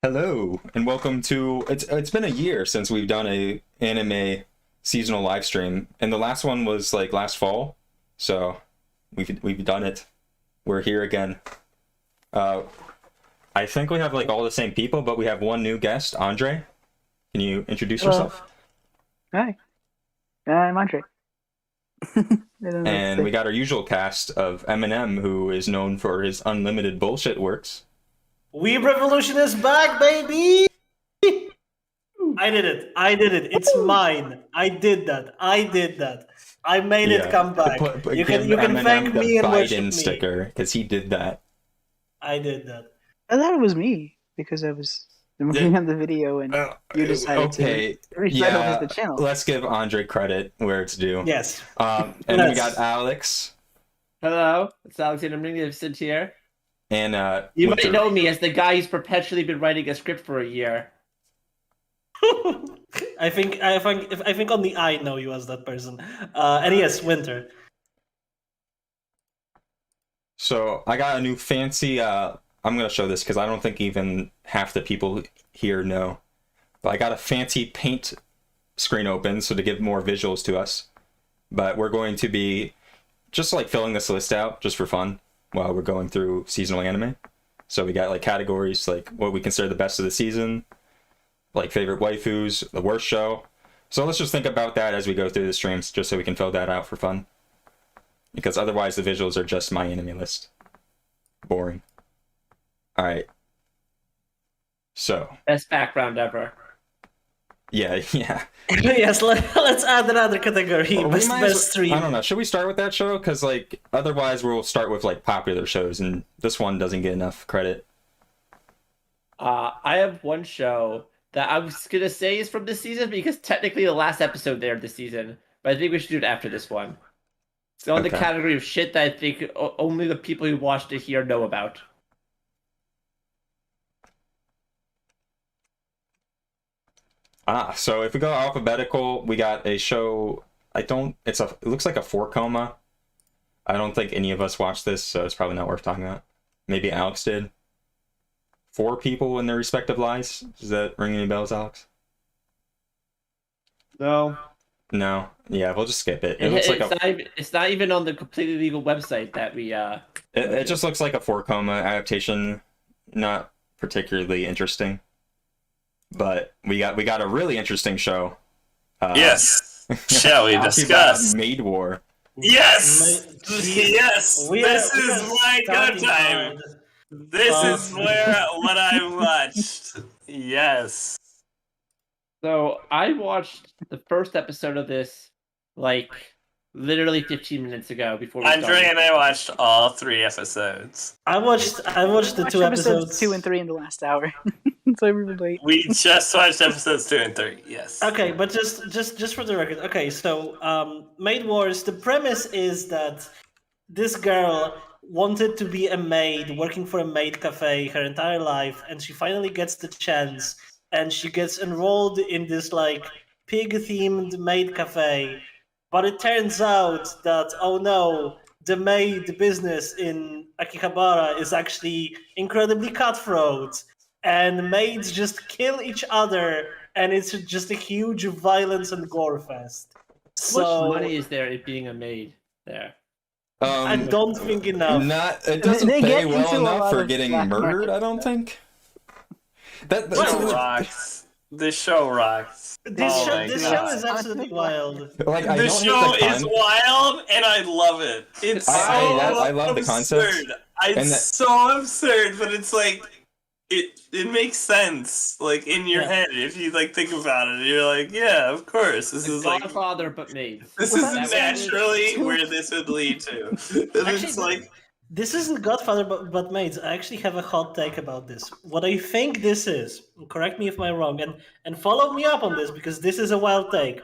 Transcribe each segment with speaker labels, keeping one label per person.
Speaker 1: Hello and welcome to it's been a year since we've done a anime seasonal live stream, and the last one was like last fall, so we've done it. We're here again. I think we have like all the same people, but we have one new guest, Andre. Can you introduce yourself?
Speaker 2: Hi, I'm Andre.
Speaker 1: And we got our usual cast of Eminem, who is known for his unlimited bullshit works.
Speaker 3: Weeb Revolution is back, baby! I did it. It's mine. I did that. I made it come back. You can thank me and worship me.
Speaker 1: Sticker, because he did that.
Speaker 3: I did that.
Speaker 2: I thought it was me because I was looking at the video and you decided to retitle the channel.
Speaker 1: Let's give Andre credit where it's due.
Speaker 3: Yes.
Speaker 1: And then we got Alex.
Speaker 4: Hello, it's Alexander Magnificent here.
Speaker 1: And
Speaker 4: you might know me as the guy who's perpetually been writing a script for a year.
Speaker 3: I think only I know you as that person. And yes, Winter.
Speaker 1: So I got a new fancy. I'm gonna show this because I don't think even half the people here know. But I got a fancy paint screen open so to give more visuals to us. But we're going to be just like filling this list out just for fun while we're going through seasonal anime. So we got like categories like what we consider the best of the season, like favorite waifus, the worst show. So let's just think about that as we go through the streams, just so we can fill that out for fun. Because otherwise the visuals are just my anime list. Boring. Alright. So.
Speaker 4: Best background ever.
Speaker 1: Yeah.
Speaker 3: Yes, let's add another category.
Speaker 1: Well,
Speaker 3: best stream.
Speaker 1: I don't know. Should we start with that show? Because like otherwise we'll start with like popular shows, and this one doesn't get enough credit.
Speaker 4: I have one show that I was gonna say is from this season because technically the last episode there this season, but I think we should do it after this one. It's on the category of shit that I think only the people who watched it here know about.
Speaker 1: So if we go alphabetical, we got a show. It looks like a 4-coma. I don't think any of us watched this, so it's probably not worth talking about. Maybe Alex did. 4 people in their respective lives. Does that ring any bells, Alex?
Speaker 4: No.
Speaker 1: No. Yeah, we'll just skip it.
Speaker 4: It's not even on the completely legal website that we.
Speaker 1: It just looks like a 4-coma adaptation. Not particularly interesting. But we got a really interesting show.
Speaker 5: Yes. Shall we discuss?
Speaker 1: Akiba Maid War.
Speaker 5: Yes. Yes. This is my kind of time. This is what I watched. Yes.
Speaker 4: So I watched the first episode of this like literally 15 minutes ago before we
Speaker 5: Andre
Speaker 4: started.
Speaker 5: and I watched all 3 episodes.
Speaker 3: I watched the 2 episodes
Speaker 2: 2 and 3 in the last hour. So we were late.
Speaker 5: We just watched episodes 2 and 3. Yes.
Speaker 3: Okay, but just for the record. Okay, so Maid Wars. The premise is that this girl wanted to be a maid, working for a maid cafe her entire life, and she finally gets the chance, and she gets enrolled in this like pig-themed maid cafe. But it turns out that, oh no, the maid business in Akihabara is actually incredibly cutthroat, and maids just kill each other, and it's just a huge violence and gore fest.
Speaker 4: How much money is there in being a maid there?
Speaker 3: I don't think enough.
Speaker 1: It doesn't
Speaker 2: They
Speaker 1: pay
Speaker 2: get
Speaker 1: well
Speaker 2: into a
Speaker 1: enough
Speaker 2: lot
Speaker 1: for
Speaker 2: of
Speaker 1: getting
Speaker 2: black
Speaker 1: murdered,
Speaker 2: market
Speaker 1: I don't think.
Speaker 5: This show rocks. This show rocks.
Speaker 3: This show is absolutely wild.
Speaker 1: Like,
Speaker 5: This show is wild, and I love it. It's
Speaker 1: I love the concept.
Speaker 5: It's so absurd, but it's like it makes sense, like in your head if you like think about it. You're like, yeah, of course. This is like
Speaker 4: Godfather, but made.
Speaker 5: This is naturally where this would lead to. It's like
Speaker 3: this isn't Godfather but Maids. I actually have a hot take about this. What I think this is, correct me if I'm wrong, and follow me up on this because this is a wild take.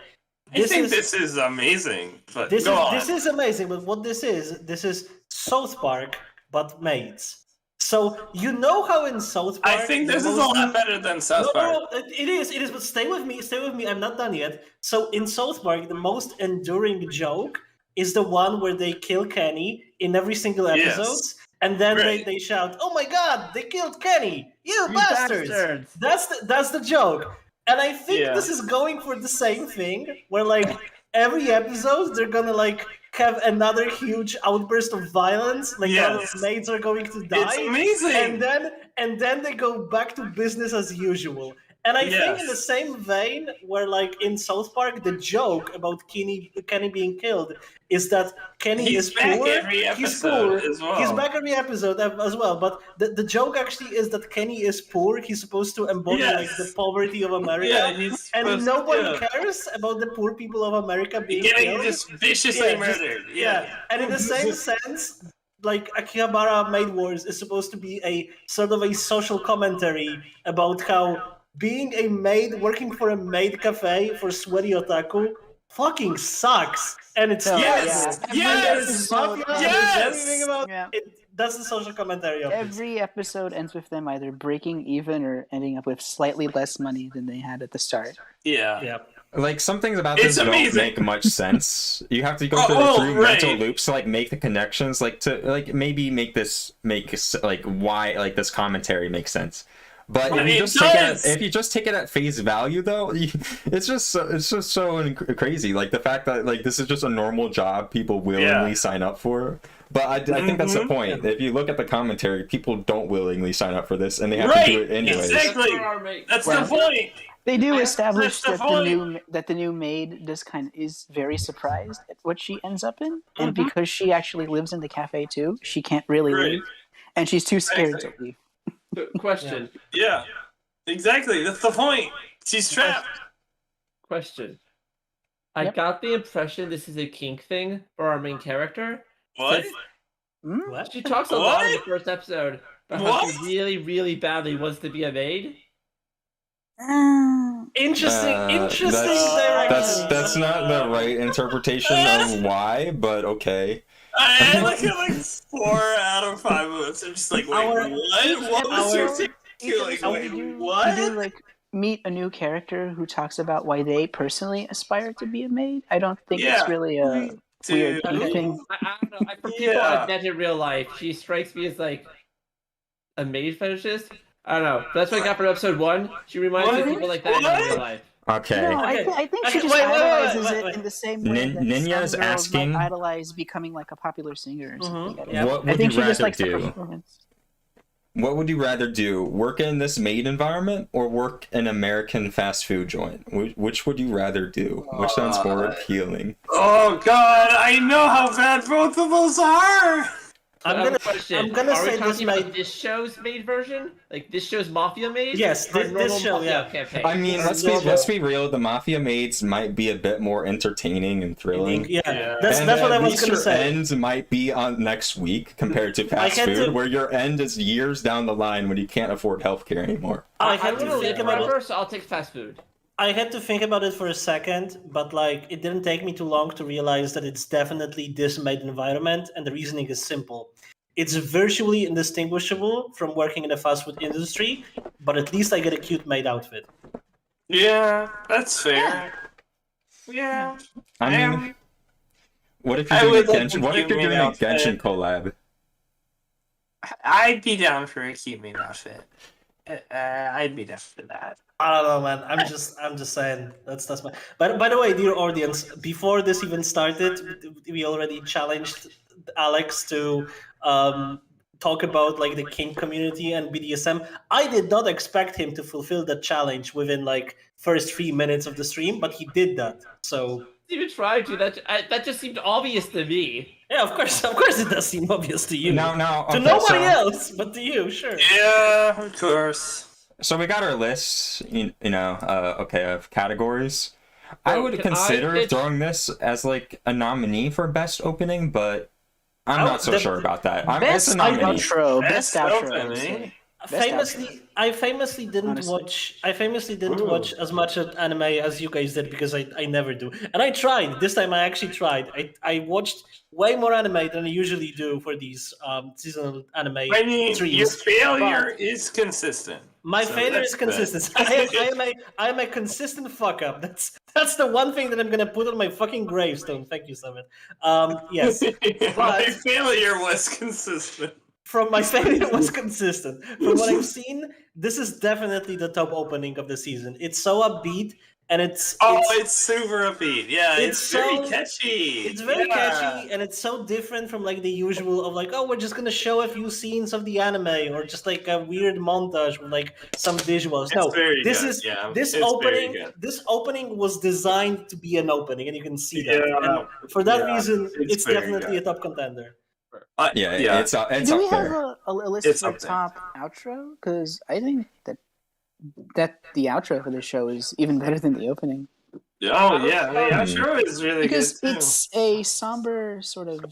Speaker 5: This is amazing. But
Speaker 3: this is amazing, but what this is South Park but Maids. So you know how in South Park,
Speaker 5: I think this is a lot better than South Park.
Speaker 3: No, it is. But stay with me. I'm not done yet. So in South Park, the most enduring joke is the one where they kill Kenny in every single episode, and then they shout, "Oh my God, they killed Kenny!" You bastards! That's the joke. And I think this is going for the same thing, where like every episode they're gonna like have another huge outburst of violence, like all of maids are going to die.
Speaker 5: It's amazing.
Speaker 3: And then they go back to business as usual. And I think in the same vein, where like in South Park, the joke about Kenny being killed is that Kenny is poor. He's poor. He's back every episode as well. But the joke actually is that Kenny is poor. He's supposed to embody like the poverty of America, and nobody cares about the poor people of America being killed.
Speaker 5: Just viciously murdered.
Speaker 3: And in the same sense, like Akiba Maid War is supposed to be a sort of a social commentary about how being a maid working for a maid cafe for sweaty otaku fucking sucks, and it's everything about it. That's the social commentary of
Speaker 2: every episode ends with them either breaking even or ending up with slightly less money than they had at the start.
Speaker 1: Like, some things about this don't make much sense. You have to go through mental loops to like make the connections, like to like maybe make this why like this commentary makes sense. But if you just take it at face value, though, it's just so crazy. Like the fact that like this is just a normal job people willingly sign up for. But I think that's the point. If you look at the commentary, people don't willingly sign up for this, and they have to do it anyways.
Speaker 5: Exactly. That's the point.
Speaker 2: They do establish that the new maid is very surprised at what she ends up in, and because she actually lives in the cafe too, she can't really leave, and she's too scared to leave.
Speaker 4: Question.
Speaker 5: Yeah, exactly. That's the point. She's trapped.
Speaker 4: Question. I got the impression this is a kink thing for our main character.
Speaker 5: What?
Speaker 3: What?
Speaker 4: She talks a lot in the first episode about how she really, really badly wants to be a maid.
Speaker 3: Interesting.
Speaker 1: That's not the right interpretation of why, but okay.
Speaker 5: I look at like 4 out of 5 minutes. I'm just like, wait, what? What was your take? What?
Speaker 2: You do like meet a new character who talks about why they personally aspire to be a maid. I don't think it's really a weird thing.
Speaker 4: I don't know. For people I've met in real life, she strikes me as like a maid fetishist. I don't know. That's what I got from episode 1. She reminds me of people like that in real life.
Speaker 1: Okay.
Speaker 2: No, I think she just idolizes it in the same way that
Speaker 1: Ninya is
Speaker 2: some girls
Speaker 1: asking,
Speaker 2: might idolize becoming like a popular singer or something.
Speaker 1: What would you rather do? What would you rather do? Work in this maid environment or work in an American fast food joint? Which would you rather do? Which sounds more appealing?
Speaker 5: Oh God, I know how bad both of those are.
Speaker 3: I'm gonna
Speaker 4: Are
Speaker 3: say
Speaker 4: we talking
Speaker 3: this
Speaker 4: about this show's maid version? Like this show's Mafia Maid?
Speaker 3: Yes, this show,
Speaker 4: campaign?
Speaker 1: I mean, let's be real. The Mafia Maids might be a bit more entertaining and thrilling.
Speaker 3: Yeah. That's what I was gonna say.
Speaker 1: Your end might be on next week compared to fast food, where your end is years down the line when you can't afford healthcare anymore.
Speaker 3: I had to think about it.
Speaker 4: First, I'll take fast food.
Speaker 3: I had to think about it for a second, but like it didn't take me too long to realize that it's definitely this maid environment, and the reasoning is simple. It's virtually indistinguishable from working in the fast food industry, but at least I get a cute maid outfit.
Speaker 5: Yeah, that's fair. Yeah.
Speaker 1: I mean, what if you're doing a Genshin collab?
Speaker 5: I'd be down for a cute maid outfit. I'd be down for that.
Speaker 3: I don't know, man. I'm just saying. That's my. By the way, dear audience, before this even started, we already challenged Alex to talk about like the kink community and BDSM. I did not expect him to fulfill that challenge within like first 3 minutes of the stream, but he did that. So
Speaker 4: Even tried to. That just seemed obvious to me.
Speaker 3: yeah, of course it does seem obvious to you.
Speaker 1: No,
Speaker 3: to nobody else, but to you, sure.
Speaker 5: Yeah, of course.
Speaker 1: So we got our lists, of categories. I would consider throwing this as like a nominee for best opening, but I'm not so sure about that.
Speaker 2: Best outro.
Speaker 3: I famously didn't watch as much anime as you guys did because I never do. And I tried. This time I actually tried. I watched way more anime than I usually do for these seasonal anime streams.
Speaker 5: Your failure is consistent.
Speaker 3: My failure is consistent. I am a consistent fuck up. That's the one thing that I'm gonna put on my fucking gravestone. Thank you, Summit. Yes.
Speaker 5: My failure was consistent.
Speaker 3: from my family, it was consistent. From what I've seen, this is definitely the top opening of the season. It's so upbeat, and it's
Speaker 5: super upbeat. Yeah, it's very catchy.
Speaker 3: It's very catchy, and it's so different from like the usual of like, oh, we're just gonna show a few scenes of the anime, or just like a weird montage with like some visuals. No, this opening was designed to be an opening, and you can see that. And for that reason, it's definitely a top contender.
Speaker 1: It's up
Speaker 2: Do we
Speaker 1: there.
Speaker 2: have a list for top outro? Because I think that the outro for the show is even better than the opening.
Speaker 5: The outro is really
Speaker 2: because
Speaker 5: good too.
Speaker 2: It's a somber sort of.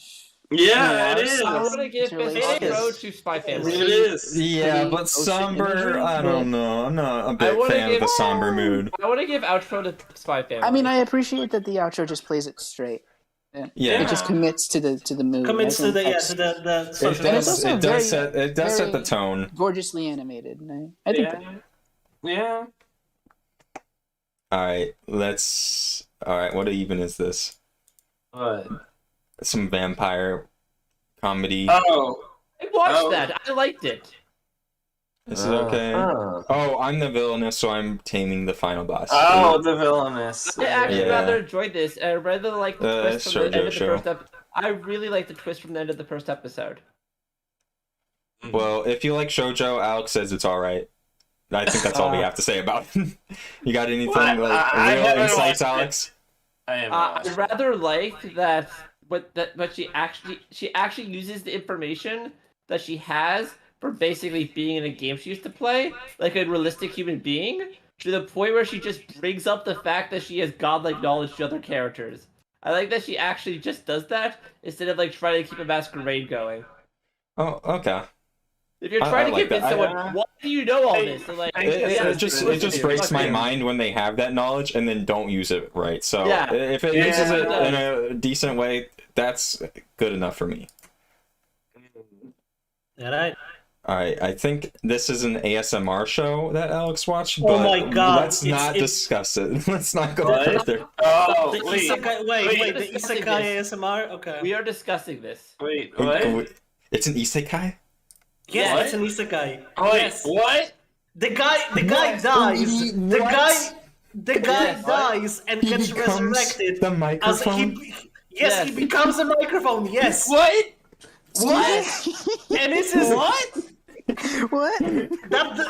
Speaker 5: Yeah, it is.
Speaker 4: I'm gonna give best outro to Spy Family.
Speaker 5: It is.
Speaker 1: Yeah, but somber. I don't know. I'm not a big fan of the somber mood.
Speaker 4: I want to give outro to Spy Family.
Speaker 2: I mean, I appreciate that the outro just plays it straight.
Speaker 1: Yeah,
Speaker 2: it just commits to the mood.
Speaker 3: Commits to the
Speaker 1: it does set the tone.
Speaker 2: Gorgeously animated. I think.
Speaker 5: Yeah.
Speaker 1: All right, what even is this?
Speaker 5: What?
Speaker 1: Some vampire comedy.
Speaker 5: Oh,
Speaker 4: I watched that. I liked it.
Speaker 1: This is okay. Oh, I'm the villainess, so I'm taming the final boss.
Speaker 5: Oh, the villainess.
Speaker 4: I actually rather enjoyed this. I rather like the twist from the end of the first episode. I really like the twist from the end of the first episode.
Speaker 1: Well, if you like shoujo, Alex says it's all right. I think that's all we have to say about it. You got anything real insights, Alex?
Speaker 4: I rather like that, but she actually uses the information that she has for basically being in a game she used to play, like a realistic human being, to the point where she just brings up the fact that she has godlike knowledge to other characters. I like that she actually just does that instead of like trying to keep a masquerade going.
Speaker 1: Oh, okay.
Speaker 4: If you're trying to convince someone, why do you know all this? So, like,
Speaker 1: it just breaks my mind when they have that knowledge and then don't use it right. So if it uses it in a decent way, that's good enough for me. All right, I think this is an ASMR show that Alex watched, but
Speaker 3: my God.
Speaker 1: Let's not discuss it. Let's not go further.
Speaker 5: Oh,
Speaker 3: the Isekai ASMR? Okay.
Speaker 4: We are discussing this.
Speaker 5: Wait, what?
Speaker 1: It's an Isekai?
Speaker 3: Yes, it's an Isekai.
Speaker 5: Wait, what?
Speaker 3: The guy dies. The guy dies and gets resurrected.
Speaker 1: The microphone?
Speaker 3: He becomes a microphone, yes.
Speaker 5: What?
Speaker 3: And this is
Speaker 2: what?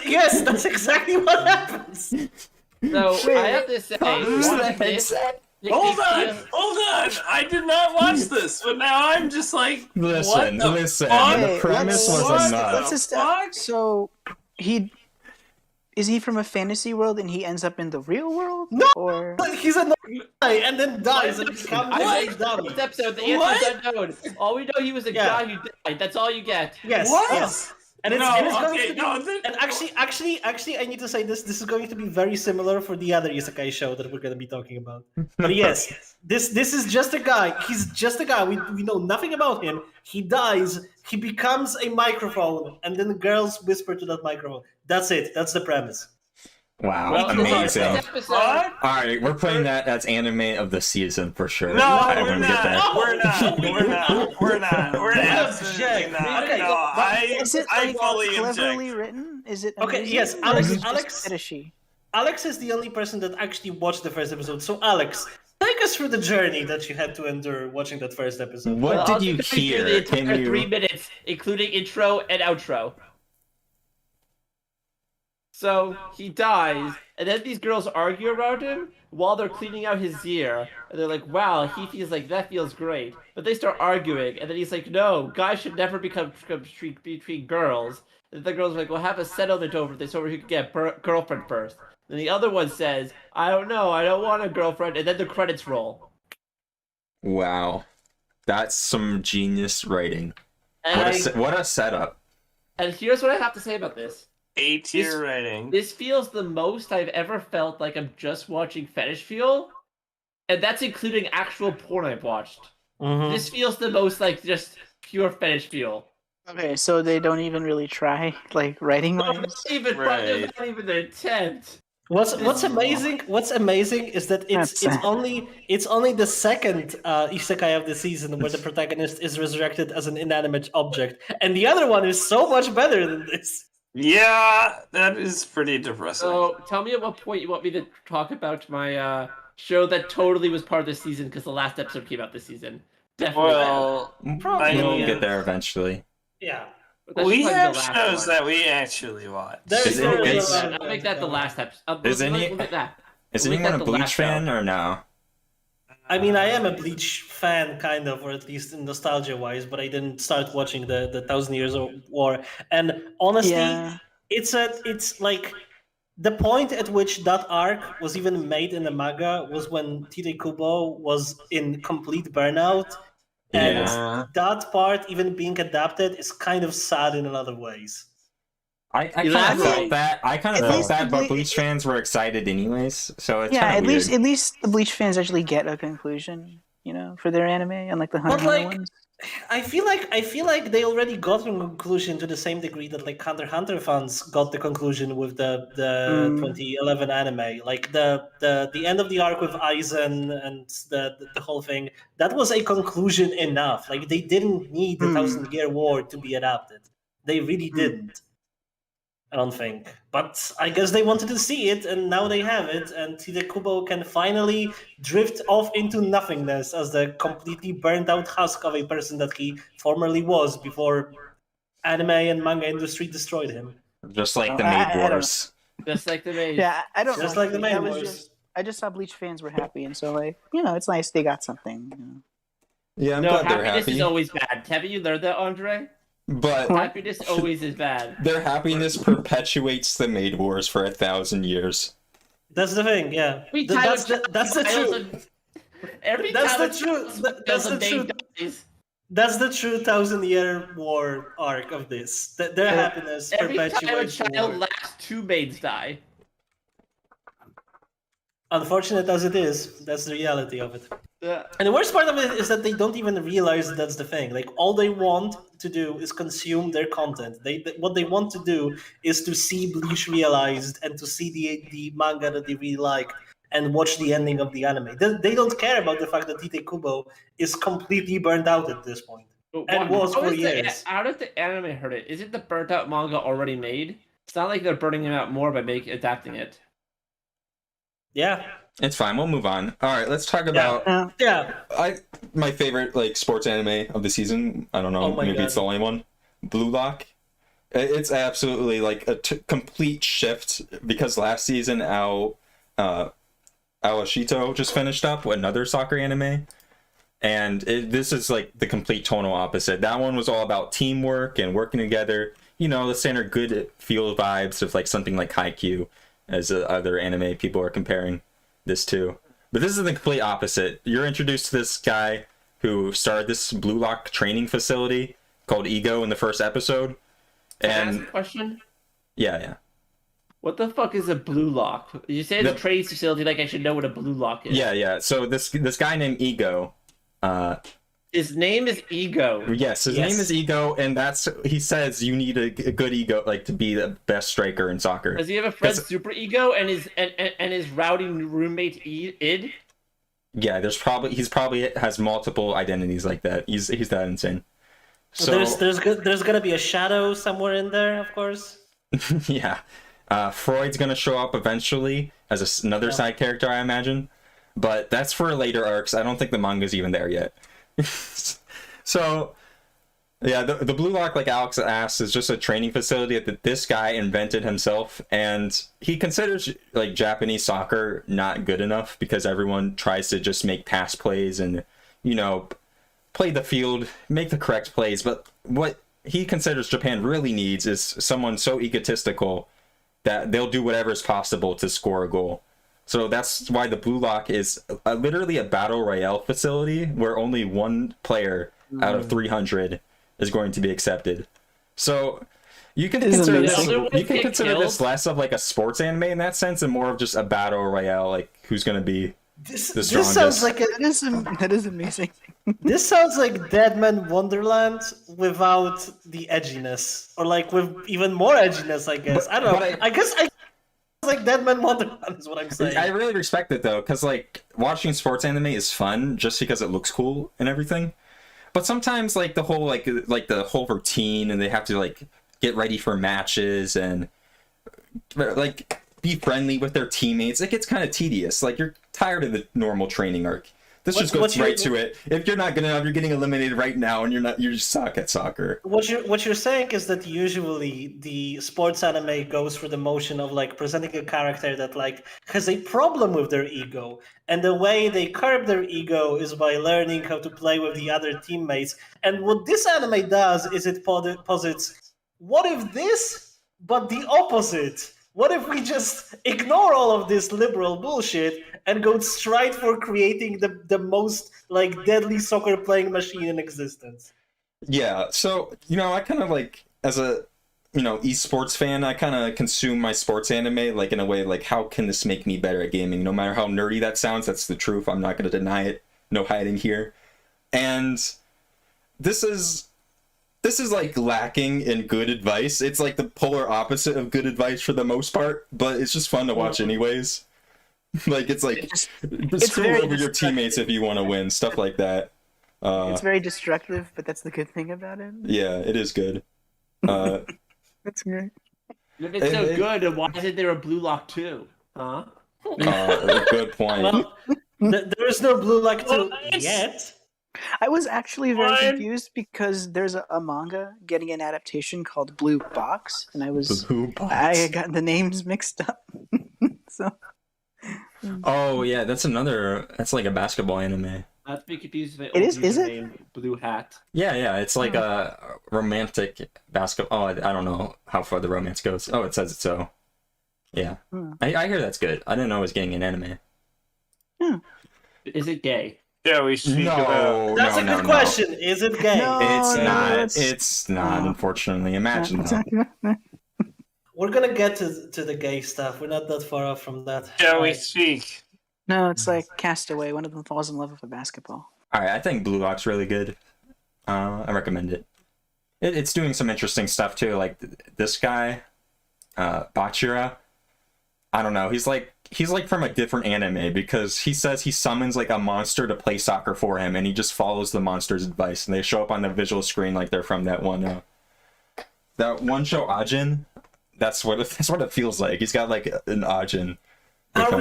Speaker 3: Yes, that's exactly what happens.
Speaker 4: So I have to say,
Speaker 5: hold on! I did not watch this, but now I'm just like,
Speaker 1: listen. The premise was enough.
Speaker 2: So is he from a fantasy world and he ends up in the real world?
Speaker 3: No,
Speaker 2: or
Speaker 3: he's a guy and then dies and becomes a dummy.
Speaker 4: This episode, the answer is unknown. All we know, he was a guy who died. That's all you get.
Speaker 3: Yes.
Speaker 5: What?
Speaker 3: Yes. And actually, I need to say this. This is going to be very similar for the other Isekai show that we're going to be talking about. But yes, this is just a guy. He's just a guy. We know nothing about him. He dies. He becomes a microphone, and then the girls whisper to that microphone. That's it. That's the premise.
Speaker 1: Wow, amazing. All right, we're playing that as anime of the season for sure.
Speaker 5: No, we're not. We're absolutely not.
Speaker 3: Okay,
Speaker 5: no,
Speaker 2: is it
Speaker 5: I fully
Speaker 2: cleverly
Speaker 5: object.
Speaker 2: written? Is it
Speaker 3: okay?
Speaker 2: amazing?
Speaker 3: Yes, Alex.
Speaker 2: Fetishy?
Speaker 3: Alex is the only person that actually watched the first episode. So Alex, take us through the journey that you had to endure watching that first episode.
Speaker 1: What did you hear?
Speaker 4: The entire 3 minutes, including intro and outro. So he dies, and then these girls argue around him while they're cleaning out his ear. And they're like, wow, he feels like that feels great. But they start arguing, and then he's like, no, guys should never become between girls. And the girls are like, well, have a settlement over this, so we can get a girlfriend first. Then the other one says, I don't know, I don't want a girlfriend. And then the credits roll.
Speaker 1: Wow. That's some genius writing.
Speaker 4: And
Speaker 1: what a setup.
Speaker 4: And here's what I have to say about this.
Speaker 5: A-tier rating.
Speaker 4: This feels the most I've ever felt like I'm just watching fetish feel, and that's including actual porn I've watched. Mm-hmm. This feels the most like just pure fetish feel.
Speaker 2: Okay, so they don't even really try, like, writing wise?
Speaker 4: Not even their intent.
Speaker 3: What's amazing? What's amazing is that it's
Speaker 2: That's-
Speaker 3: only the second isekai of the season where the protagonist is resurrected as an inanimate object, and the other one is so much better than this.
Speaker 5: Yeah, that is pretty depressing.
Speaker 4: So tell me at what point you want me to talk about my show that totally was part of the season because the last episode came out this season. Definitely.
Speaker 5: Well,
Speaker 3: Probably.
Speaker 1: We'll
Speaker 3: Yeah.
Speaker 1: get there eventually.
Speaker 3: Yeah.
Speaker 4: But that's
Speaker 5: we
Speaker 4: probably
Speaker 5: have
Speaker 4: the last
Speaker 5: shows
Speaker 4: one.
Speaker 5: that we actually watch.
Speaker 3: There's
Speaker 1: Is it-
Speaker 3: no
Speaker 1: is-
Speaker 3: real-
Speaker 4: I'll make that the last episode.
Speaker 1: Is any-
Speaker 4: We'll make that.
Speaker 1: Is
Speaker 4: We'll make
Speaker 1: anyone
Speaker 4: that
Speaker 1: a
Speaker 4: the
Speaker 1: Bleach
Speaker 4: last
Speaker 1: fan
Speaker 4: show.
Speaker 1: or no?
Speaker 3: I mean, I am a Bleach fan, kind of, or at least in nostalgia-wise, but I didn't start watching the Thousand Years of War. And honestly,
Speaker 2: Yeah.
Speaker 3: it's like the point at which that arc was even made in the manga was when Tite Kubo was in complete burnout, and
Speaker 5: Yeah.
Speaker 3: that part even being adapted is kind of sad in a lot of ways.
Speaker 1: I
Speaker 4: You
Speaker 1: kind of
Speaker 4: laugh?
Speaker 1: felt that. I kind of
Speaker 2: At
Speaker 1: felt
Speaker 2: least
Speaker 1: that,
Speaker 2: the
Speaker 1: but
Speaker 2: Ble-
Speaker 1: Bleach fans were excited anyways. So it's
Speaker 2: Yeah,
Speaker 1: kind
Speaker 2: at
Speaker 1: of weird.
Speaker 2: least the Bleach fans actually get a conclusion, for their anime, unlike the Hunter
Speaker 3: But,
Speaker 2: x Hunter
Speaker 3: like,
Speaker 2: ones.
Speaker 3: I feel like they already got a conclusion to the same degree that like Hunter x Hunter fans got the conclusion with the 2011 anime. Like the end of the arc with Aizen and the whole thing, that was a conclusion enough. Like they didn't need the Thousand Year War to be adapted. They really didn't. I don't think. But I guess they wanted to see it, and now they have it, and Tite Kubo can finally drift off into nothingness as the completely burnt out husk of a person that he formerly was before anime and manga industry destroyed him.
Speaker 1: Just like the
Speaker 2: I-
Speaker 1: Maid
Speaker 2: I don't-
Speaker 1: Wars.
Speaker 4: Just like the main.
Speaker 2: Yeah, I don't
Speaker 3: Just
Speaker 2: know.
Speaker 3: like the main
Speaker 2: That was
Speaker 3: wars.
Speaker 2: just- I just saw Bleach fans were happy, and so it's nice they got something.
Speaker 1: Yeah, I'm
Speaker 4: No,
Speaker 1: glad they're
Speaker 4: happiness
Speaker 1: happy.
Speaker 4: is always bad. Haven't you learned that, Andre?
Speaker 1: But
Speaker 4: Happiness always is bad.
Speaker 1: their happiness perpetuates the Maid Wars for 1,000 years.
Speaker 3: That's the thing, yeah. That's the truth.
Speaker 4: Every
Speaker 3: That's
Speaker 4: time
Speaker 3: the truth. That's the truth.
Speaker 4: Dies,
Speaker 3: That's the true 1,000-year war arc of this. Their happiness
Speaker 4: every time a
Speaker 3: perpetuates the
Speaker 4: child
Speaker 3: war.
Speaker 4: laughs, two maids die.
Speaker 3: Unfortunate as it is, that's the reality of it.
Speaker 4: Yeah.
Speaker 3: And the worst part of it is that they don't even realize that that's the thing. Like all they want to do is consume their content. What they want to do is to see Bleach realized and to see the manga that they really like and watch the ending of the anime. They don't care about the fact that Tite Kubo is completely burnt out at this point. And was for years.
Speaker 4: How did the anime hurt it? Isn't the burnt out manga already made? It's not like they're burning it out more by adapting it.
Speaker 3: Yeah.
Speaker 1: It's fine. We'll move on. All right, let's talk about
Speaker 3: Yeah.
Speaker 1: my favorite sports anime of the season. I don't know.
Speaker 3: Oh my
Speaker 1: Maybe
Speaker 3: God.
Speaker 1: it's the only one. Blue Lock. It's absolutely like a complete shift because last season Awashito just finished up with another soccer anime, and this is like the complete tonal opposite. That one was all about teamwork and working together. The standard good feel vibes of like something like Haikyuu, as other anime people are comparing this to. But this is the complete opposite. You're introduced to this guy who started this Blue Lock training facility called Ego in the first episode.
Speaker 4: Can I ask
Speaker 1: And
Speaker 4: a question?
Speaker 1: yeah.
Speaker 4: What the fuck is a blue lock? You say it's a training facility, like I should know what a blue lock is.
Speaker 1: Yeah. So this guy named Ego,
Speaker 4: His name is Ego.
Speaker 1: yes, his name is Ego, and he says you need a good ego, like, to be the best striker in soccer.
Speaker 4: Does he have a friend Super Ego and his rowdy roommate Id?
Speaker 1: Yeah, he's probably has multiple identities like that. He's that insane. So
Speaker 3: there's gonna be a shadow somewhere in there, of course.
Speaker 1: yeah, Freud's gonna show up eventually as another side character, I imagine, but that's for later arcs. I don't think the manga's even there yet. So yeah, the Blue Lock, like Alex asked, is just a training facility that this guy invented himself, and he considers like Japanese soccer not good enough because everyone tries to just make pass plays and play the field, make the correct plays. But what he considers Japan really needs is someone so egotistical that they'll do whatever is possible to score a goal. So that's why the Blue Lock is literally a battle royale facility where only one player out of 300 is going to be accepted. So you can consider this less of like a sports anime in that sense and more of just a battle royale, like who's going to be the strongest.
Speaker 3: This sounds like
Speaker 2: That is amazing.
Speaker 3: This sounds like Deadman Wonderland without the edginess, or like with even more edginess. I guess I don't know.
Speaker 1: but
Speaker 3: I guess like Dead Man Wonderland is what I'm saying.
Speaker 1: I really respect it though, because like watching sports anime is fun just because it looks cool and everything. But sometimes like the whole like the whole routine, and they have to like get ready for matches and like be friendly with their teammates. It gets kind of tedious. Like you're tired of the normal training arc. This just goes right to it. If you're not good enough, you're getting eliminated right now, and you just suck at soccer.
Speaker 3: What you're saying is that usually the sports anime goes through the motion of like presenting a character that like has a problem with their ego, and the way they curb their ego is by learning how to play with the other teammates. And what this anime does is it posits, what if this, but the opposite? What if we just ignore all of this liberal bullshit and go straight for creating the most like deadly soccer playing machine in existence?
Speaker 1: Yeah, so I kind of like, as a esports fan, I kind of consume my sports anime like in a way like, how can this make me better at gaming? No matter how nerdy that sounds, that's the truth. I'm not going to deny it. No hiding here. And this is like lacking in good advice. It's like the polar opposite of good advice for the most part, but it's just fun to watch anyways. Like it's like screw over your teammates if you want to win, stuff like that.
Speaker 2: It's very destructive, but that's the good thing about it.
Speaker 1: Yeah, it is good.
Speaker 2: That's great.
Speaker 4: If it's so good, then why isn't there a Blue Lock 2? Huh?
Speaker 1: Good point.
Speaker 3: Well, there is no Blue Lock 2 yet.
Speaker 2: I was actually very confused because there's a manga getting an adaptation called Blue Box, and I got the names mixed up. So.
Speaker 1: Oh yeah, that's like a basketball anime.
Speaker 4: Not to be confused with
Speaker 2: is it?
Speaker 4: Name Blue Hat.
Speaker 1: Yeah, it's like a romantic basketball. Oh, I don't know how far the romance goes. Oh, it says it so. Yeah, I hear that's good. I didn't know it was getting an anime.
Speaker 4: Is it gay?
Speaker 5: Yeah, we speak about...
Speaker 3: That's a good question. Is it gay?
Speaker 2: No,
Speaker 1: It's not, unfortunately. Imagine that.
Speaker 3: We're gonna get to the gay stuff. We're not that far off from that.
Speaker 5: Shall we speak?
Speaker 2: No, it's like Castaway. One of them falls in love with a basketball.
Speaker 1: Alright, I think Blue Lock's really good. I recommend it. It's doing some interesting stuff too. Like this guy, Bachira. I don't know. He's like from a different anime because he says he summons like a monster to play soccer for him, and he just follows the monster's advice, and they show up on the visual screen like they're from that one show Ajin. That's what it feels like. He's got like an Ajin.
Speaker 3: Are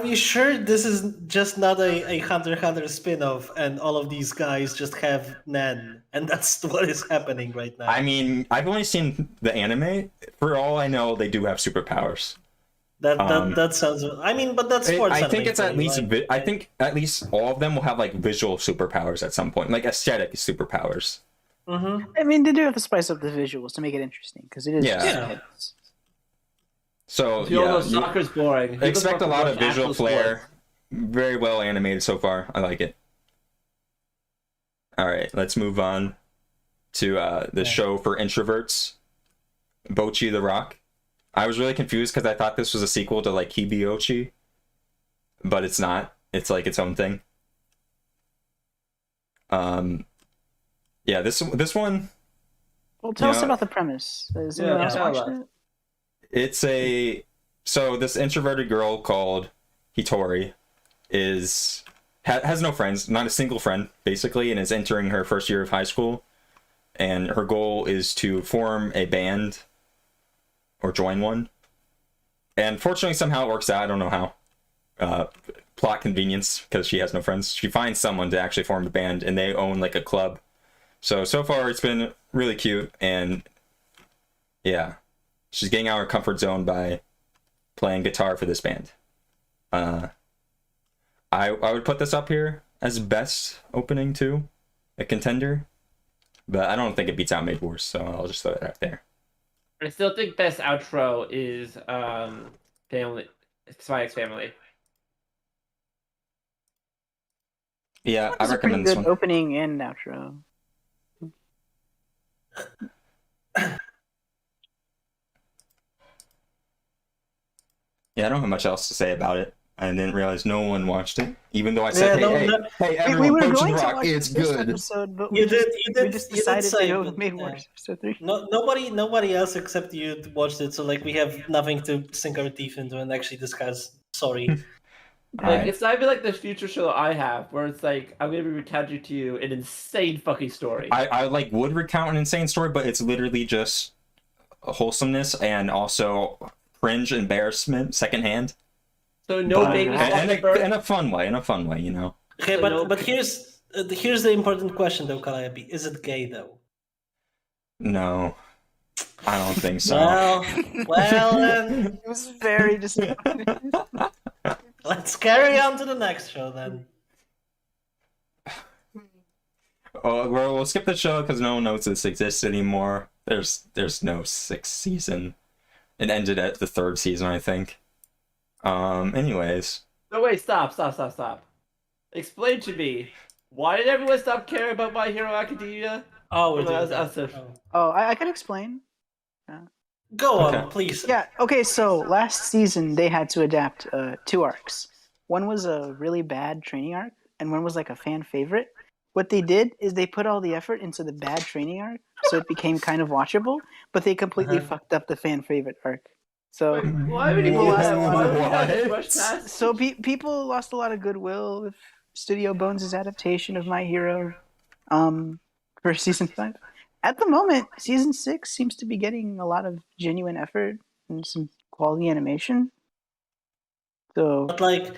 Speaker 3: we sure this is just not a Hunter x Hunter spin-off and all of these guys just have Nen and that's what is happening right now?
Speaker 1: I mean, I've only seen the anime. For all I know, they do have superpowers.
Speaker 3: That sounds. I mean, but that's sports.
Speaker 1: I think it's
Speaker 3: anime,
Speaker 1: at least.
Speaker 3: right?
Speaker 1: I think at least all of them will have like visual superpowers at some point, like aesthetic superpowers.
Speaker 3: Mm-hmm.
Speaker 2: I mean, they do have to spice up the visuals to make it interesting because it is.
Speaker 1: Yeah. So
Speaker 4: soccer's boring.
Speaker 1: Expect a lot of visual flair. Very well animated so far. I like it. All right, let's move on to the show for introverts, Bocchi the Rock. I was really confused because I thought this was a sequel to like Hibiochi, but it's not. It's like its own thing. Yeah, this one.
Speaker 2: Well, tell us about the premise. Has anyone else watched it?
Speaker 1: It's so this introverted girl called Hitori has no friends, not a single friend, basically, and is entering her first year of high school. And her goal is to form a band or join one. And fortunately, somehow it works out. I don't know how. Plot convenience, because she has no friends. She finds someone to actually form the band, and they own like a club. So far it's been really cute, and yeah, she's getting out of her comfort zone by playing guitar for this band. I would put this up here as best opening to a contender, but I don't think it beats out Maid Wars, so I'll just throw it out there.
Speaker 4: I still think best outro is Family, Spy X Family.
Speaker 1: Yeah, I recommend
Speaker 2: this
Speaker 1: one.
Speaker 2: Opening and outro.
Speaker 1: Yeah, I don't have much else to say about it. I didn't realize no one watched it, even though I said,
Speaker 3: Yeah,
Speaker 1: hey,
Speaker 3: no,
Speaker 1: hey,
Speaker 2: We
Speaker 1: everyone,
Speaker 2: were
Speaker 1: Bocchi
Speaker 2: going
Speaker 1: the
Speaker 2: to
Speaker 1: Rock,
Speaker 2: watch
Speaker 1: it's
Speaker 2: this
Speaker 1: good.
Speaker 2: episode, but
Speaker 3: You
Speaker 2: we just,
Speaker 3: did.
Speaker 2: we just
Speaker 3: You did
Speaker 2: decided
Speaker 3: say,
Speaker 2: to go
Speaker 3: but,
Speaker 2: with Maid
Speaker 3: yeah.
Speaker 2: War episode 3.
Speaker 3: No, nobody else except you watched it, so like we have nothing to sink our teeth into and actually discuss. Sorry.
Speaker 4: Like,
Speaker 1: Alright.
Speaker 4: it's not even like the future show that I have, where it's like, I'm gonna be recounting to you an insane fucking story.
Speaker 1: I like would recount an insane story, but it's literally just wholesomeness and also cringe embarrassment secondhand.
Speaker 4: So no
Speaker 1: But,
Speaker 4: babies
Speaker 1: and,
Speaker 4: at birth.
Speaker 1: in a fun way, you know.
Speaker 3: Okay,
Speaker 4: So
Speaker 3: but
Speaker 4: no-
Speaker 3: but here's the important question though, Calliope. Is it gay though?
Speaker 1: No, I don't think so.
Speaker 3: Well then,
Speaker 2: It was very disappointing.
Speaker 3: let's carry on to the next show then.
Speaker 1: Oh, we'll skip the show because no one knows this exists anymore. There's no 6th season. It ended at the 3rd season, I think. Anyways.
Speaker 4: No, wait, stop. Explain to me, why did everyone stop caring about My Hero Academia?
Speaker 3: Oh, we're
Speaker 4: Well,
Speaker 3: doing
Speaker 4: that's-
Speaker 3: that.
Speaker 4: that's-
Speaker 3: Oh.
Speaker 2: I can explain.
Speaker 3: Go on,
Speaker 1: Okay.
Speaker 3: please.
Speaker 2: Yeah, okay, so last season they had to adapt 2 arcs. One was a really bad training arc, and one was like a fan favorite. What they did is they put all the effort into the bad training arc, so it became kind of watchable, but they completely fucked up the fan favorite arc. So,
Speaker 4: Why would you do that? Why would you have to rush past?
Speaker 2: so people lost a lot of goodwill with Studio Bones' adaptation of My Hero for season 5. At the moment, season 6 seems to be getting a lot of genuine effort and some quality animation. So,
Speaker 3: But like,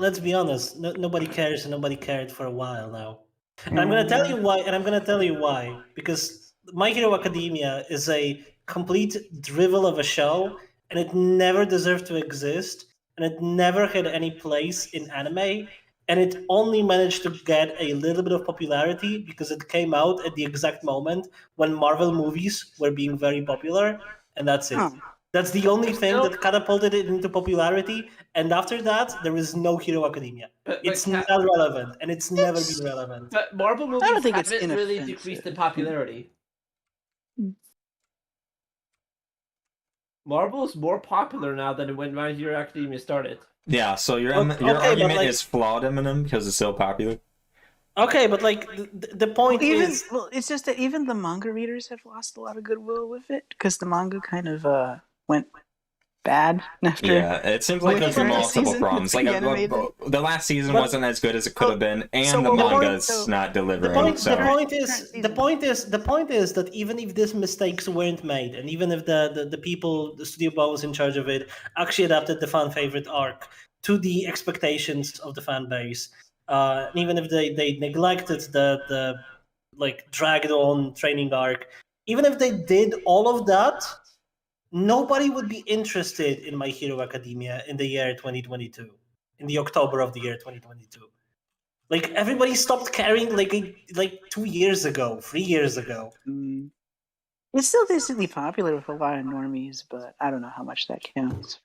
Speaker 3: let's be honest. Nobody cares, and nobody cared for a while now. And I'm gonna tell you why. Because My Hero Academia is a complete drivel of a show, and it never deserved to exist, and it never had any place in anime, and it only managed to get a little bit of popularity because it came out at the exact moment when Marvel movies were being very popular, and that's it.
Speaker 2: Huh.
Speaker 3: That's the only thing that catapulted it into popularity, and after that, there is no Hero Academia. It's not relevant, and it's never been relevant.
Speaker 4: But Marvel movies
Speaker 2: don't think it's
Speaker 4: haven't really
Speaker 2: inoffensive.
Speaker 4: decreased in popularity. Marvel is more popular now than when My Hero Academia started.
Speaker 1: Yeah, so your
Speaker 3: Okay,
Speaker 1: your
Speaker 3: but,
Speaker 1: argument
Speaker 3: like-
Speaker 1: is flawed, Eminem, because it's so popular.
Speaker 3: Okay, but like the point is,
Speaker 2: it's just that even the manga readers have lost a lot of goodwill with it because the manga kind of went bad after.
Speaker 1: Yeah, it seems like
Speaker 2: With
Speaker 1: there's
Speaker 2: the
Speaker 1: multiple
Speaker 2: season
Speaker 1: problems. Like
Speaker 2: being animated.
Speaker 1: the last season
Speaker 3: But-
Speaker 1: wasn't as good as it could have been, and
Speaker 2: so
Speaker 1: the
Speaker 2: the point-
Speaker 1: manga's
Speaker 2: so-
Speaker 1: not
Speaker 3: the
Speaker 1: delivering.
Speaker 3: point
Speaker 1: so
Speaker 3: the point is that even if these mistakes weren't made, and even if the people, the studio boss in charge of it, actually adapted the fan favorite arc to the expectations of the fan base, and even if they neglected the like dragged on training arc, even if they did all of that, nobody would be interested in My Hero Academia in the year 2022, in the October of the year 2022. Like everybody stopped caring like 2 years ago, 3 years ago.
Speaker 2: It's still decently popular with a lot of normies, but I don't know how much that counts.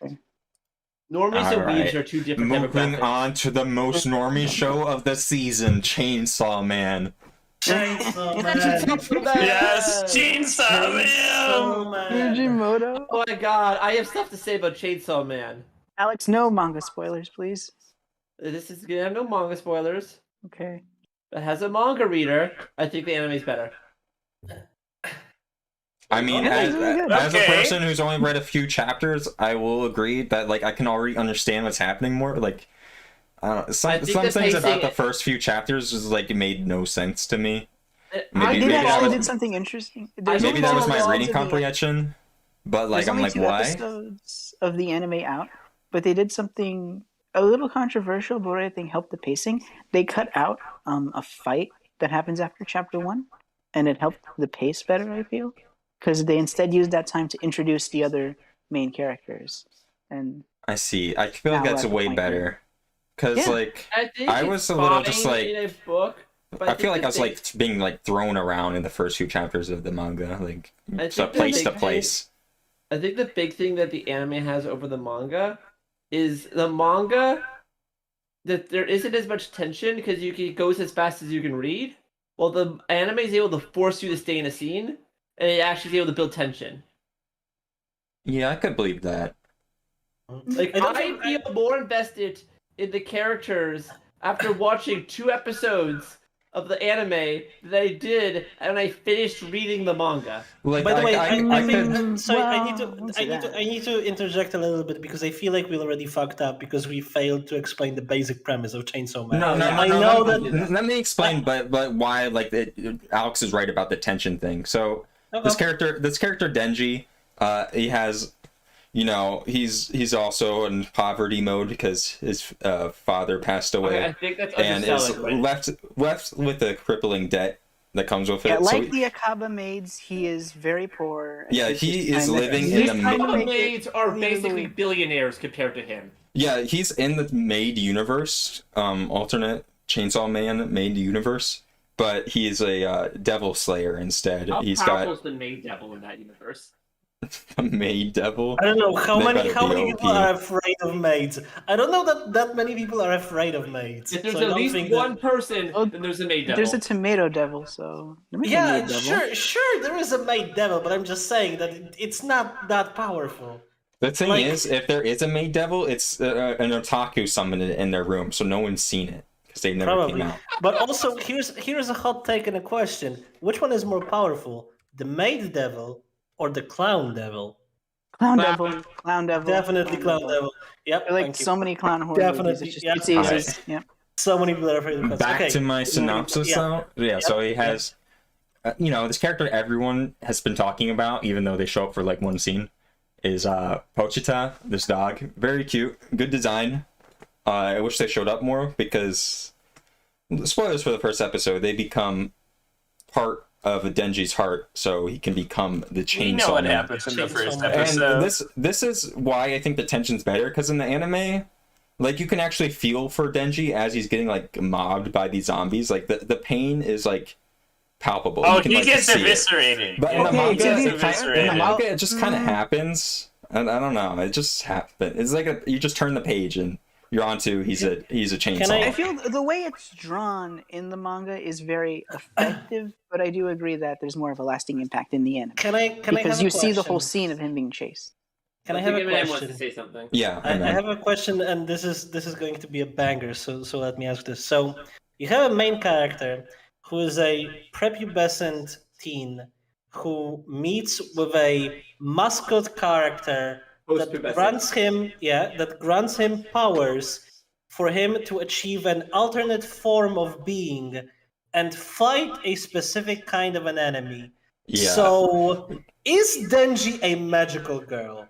Speaker 4: Normies and
Speaker 1: Alright.
Speaker 4: weebs are two different
Speaker 1: Moving
Speaker 4: demographics.
Speaker 1: on to the most normie show of the season, Chainsaw Man.
Speaker 3: Chainsaw
Speaker 5: Yes, Chainsaw Man!
Speaker 3: Man.
Speaker 2: Fujimoto.
Speaker 4: Oh my god, I have stuff to say about Chainsaw Man.
Speaker 2: Alex, no manga spoilers, please.
Speaker 4: This is gonna have no manga spoilers.
Speaker 2: Okay.
Speaker 4: But as a manga reader, I think the anime's better.
Speaker 1: I mean,
Speaker 2: Yeah,
Speaker 1: as,
Speaker 2: it's really good.
Speaker 1: as a
Speaker 5: Okay.
Speaker 1: person who's only read a few chapters, I will agree that like I can already understand what's happening more. Like, I don't know,
Speaker 4: I think
Speaker 1: some
Speaker 4: the
Speaker 1: things about
Speaker 4: pacing-
Speaker 1: the first few chapters just like it made no sense to me.
Speaker 4: I
Speaker 1: Maybe-
Speaker 2: They
Speaker 1: maybe that
Speaker 2: actually
Speaker 1: was-
Speaker 2: did something interesting.
Speaker 4: Maybe
Speaker 1: Maybe that was my
Speaker 2: There's
Speaker 1: reading
Speaker 2: only two
Speaker 1: comprehension, but like
Speaker 2: There's
Speaker 1: I'm
Speaker 2: only
Speaker 1: like,
Speaker 2: 2
Speaker 1: why?
Speaker 2: episodes of the anime out, but they did something a little controversial, but what I think helped the pacing. They cut out a fight that happens after chapter 1, and it helped the pace better, I feel, because they instead used that time to introduce the other main characters. And
Speaker 1: I see. I feel like
Speaker 2: Now
Speaker 1: that's
Speaker 2: we're at the
Speaker 1: way
Speaker 2: point
Speaker 1: better, because
Speaker 2: Yeah.
Speaker 1: like
Speaker 4: I think
Speaker 1: I
Speaker 4: it's
Speaker 1: was a little
Speaker 4: fine
Speaker 1: just like-
Speaker 4: in a book. But
Speaker 1: I feel like
Speaker 4: think
Speaker 1: I was
Speaker 4: the
Speaker 1: like being like thrown around in the first few chapters of the manga, like
Speaker 4: I
Speaker 1: so
Speaker 4: think the
Speaker 1: place to
Speaker 4: big
Speaker 1: place.
Speaker 4: I think the big thing that the anime has over the manga is the manga that there isn't as much tension because it goes as fast as you can read. Well, the anime is able to force you to stay in a scene, and it actually is able to build tension.
Speaker 1: Yeah, I could believe that.
Speaker 4: Like
Speaker 3: I don't
Speaker 4: I
Speaker 3: think-
Speaker 4: feel more invested in the characters after watching 2 episodes of the anime that I did, and I finished reading the manga.
Speaker 3: By the way, I
Speaker 1: could-
Speaker 3: sorry,
Speaker 2: well,
Speaker 3: I need to interject a little bit because I feel like we already fucked up because we failed to explain the basic premise of Chainsaw Man.
Speaker 1: Let me explain, but why Alex is right about the tension thing. So this character Denji, he has, he's also in poverty mode because his father passed away,
Speaker 4: I think that's
Speaker 1: and is
Speaker 4: underselling, right?
Speaker 1: left with a crippling debt that comes with it.
Speaker 2: Yeah, like the Akiba Maids, he is very poor.
Speaker 1: Yeah, he is living in
Speaker 4: These
Speaker 1: the
Speaker 4: kind of maids are basically billionaires compared to him.
Speaker 1: Yeah, he's in the Maid universe, alternate Chainsaw Man Maid universe, but he's a devil slayer instead.
Speaker 4: How
Speaker 1: He's
Speaker 4: powerful is
Speaker 1: got
Speaker 4: the maid devil in that universe?
Speaker 1: a maid devil.
Speaker 3: I don't know how
Speaker 1: They
Speaker 3: many
Speaker 1: better be
Speaker 3: people
Speaker 1: OP.
Speaker 3: are afraid of maids. I don't know that many people are afraid of maids.
Speaker 4: If there's
Speaker 3: so I
Speaker 4: at
Speaker 3: don't
Speaker 4: least
Speaker 3: think
Speaker 4: one person,
Speaker 2: Oh,
Speaker 4: then there's a maid devil.
Speaker 2: There's a tomato devil, so there might be a
Speaker 3: Yeah,
Speaker 2: maid devil.
Speaker 3: sure, there is a maid devil, but I'm just saying that it's not that powerful.
Speaker 1: The thing
Speaker 3: Like-
Speaker 1: is, if there is a maid devil, it's an otaku summoned it in their room, so no one's seen it because they never
Speaker 3: Probably.
Speaker 1: came out.
Speaker 3: But also, here's a hot take and a question: which one is more powerful, the maid devil or the clown devil?
Speaker 2: Clown
Speaker 4: Clown.
Speaker 2: devil. Clown devil.
Speaker 3: Definitely clown devil. Yep.
Speaker 2: There are like
Speaker 3: thank you.
Speaker 2: so many clown horror
Speaker 3: Definitely,
Speaker 2: movies. It's just
Speaker 3: yeah.
Speaker 2: it's easy.
Speaker 1: Alright.
Speaker 2: Yeah.
Speaker 3: So many people are afraid of clowns.
Speaker 1: Back
Speaker 3: Okay.
Speaker 1: to my synopsis,
Speaker 3: Yeah.
Speaker 1: though. Yeah, so he has, this character everyone has been talking about, even though they show up for like one scene, is Pochita, this dog. Very cute, good design. I wish they showed up more because, spoilers for the first episode, they become part of Denji's heart, so he can become the Chainsaw
Speaker 5: You know what
Speaker 1: Man.
Speaker 5: happens in the
Speaker 3: Chainsaw
Speaker 5: first
Speaker 3: Man.
Speaker 5: episode.
Speaker 1: And this is why I think the tension's better, because in the anime, like, you can actually feel for Denji as he's getting like mobbed by these zombies. Like the pain is like palpable.
Speaker 5: Oh,
Speaker 1: You can,
Speaker 5: he
Speaker 1: like,
Speaker 5: gets
Speaker 1: see it.
Speaker 5: eviscerated.
Speaker 1: But in the
Speaker 2: Okay,
Speaker 1: manga,
Speaker 2: to be
Speaker 1: in the
Speaker 5: fair-
Speaker 1: manga, it just kind of happens. And I don't know, it just happens. It's like you just turn the page and you're onto he's a chainsaw.
Speaker 2: I feel the way it's drawn in the manga is very effective, but I do agree that there's more of a lasting impact in the anime
Speaker 3: Can I
Speaker 2: because
Speaker 3: have
Speaker 2: you
Speaker 3: a
Speaker 2: see the whole
Speaker 3: question?
Speaker 2: scene of him being chased.
Speaker 3: Can I have a
Speaker 4: Eminem wants to
Speaker 3: question?
Speaker 4: say something.
Speaker 1: Yeah,
Speaker 3: I
Speaker 1: know.
Speaker 3: have a question, and this is going to be a banger. So let me ask this. So you have a main character who is a prepubescent teen who meets with a mascot character that
Speaker 4: Post-pubescent.
Speaker 3: grants him powers for him to achieve an alternate form of being and fight a specific kind of an enemy.
Speaker 1: Yeah.
Speaker 3: So is Denji a magical girl?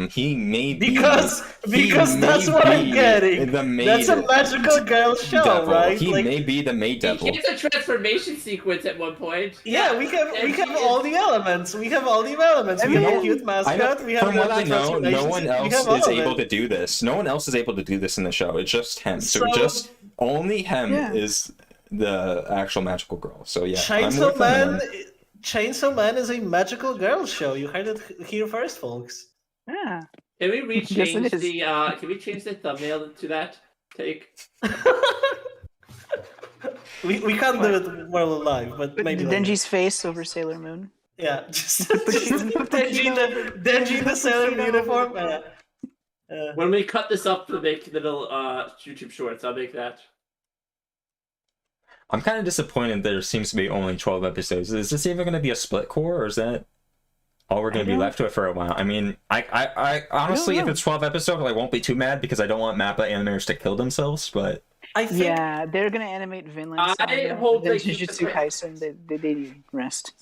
Speaker 1: He may be
Speaker 3: Because
Speaker 1: he
Speaker 3: that's
Speaker 1: may
Speaker 3: what I'm
Speaker 1: be
Speaker 3: getting.
Speaker 1: The maid
Speaker 3: That's a magical girl show,
Speaker 1: devil.
Speaker 3: right?
Speaker 1: He may be the maid devil.
Speaker 4: He gets a transformation sequence at one point.
Speaker 3: Yeah, we have
Speaker 4: Denji
Speaker 3: all
Speaker 4: is-
Speaker 3: the elements. We have all the elements. We have a cute mascot. We have
Speaker 1: From what
Speaker 3: the
Speaker 1: I know, no
Speaker 3: transformation
Speaker 1: one
Speaker 3: sequence. We
Speaker 1: else
Speaker 3: have all
Speaker 1: is
Speaker 3: of
Speaker 1: able
Speaker 3: it.
Speaker 1: to do this. No one else is able to do this in the show. It's just him. So,
Speaker 3: So-
Speaker 1: just only him
Speaker 2: Yeah.
Speaker 1: is the actual magical girl. So yeah, I'm
Speaker 3: Chainsaw
Speaker 1: with
Speaker 3: Man.
Speaker 1: him.
Speaker 3: Chainsaw Man is a magical girl show. You heard it here first, folks.
Speaker 2: Yeah.
Speaker 4: Can we
Speaker 2: Yes, it
Speaker 4: rechange
Speaker 2: is.
Speaker 4: the can we change the thumbnail to that take?
Speaker 3: We can't do it while we're live, but
Speaker 2: But
Speaker 3: maybe later.
Speaker 2: Denji's face over Sailor Moon.
Speaker 3: Yeah, just
Speaker 2: Put
Speaker 3: Denji in the Sailor Moon uniform. Yeah.
Speaker 4: When we cut this up to make little YouTube shorts, I'll make that.
Speaker 1: I'm kind of disappointed there seems to be only 12 episodes. Is this even going to be a split core, or is that all we're going to be left with for a while? I mean, I honestly, if
Speaker 2: know.
Speaker 1: it's 12 episodes, I won't be too mad because I don't want Mappa animators to kill themselves. But
Speaker 3: I think
Speaker 2: Yeah, they're gonna animate Vinland
Speaker 4: I
Speaker 2: Saga,
Speaker 4: hope
Speaker 2: then
Speaker 4: they keep
Speaker 2: Jujutsu
Speaker 4: the-
Speaker 2: Kaisen. They need rest.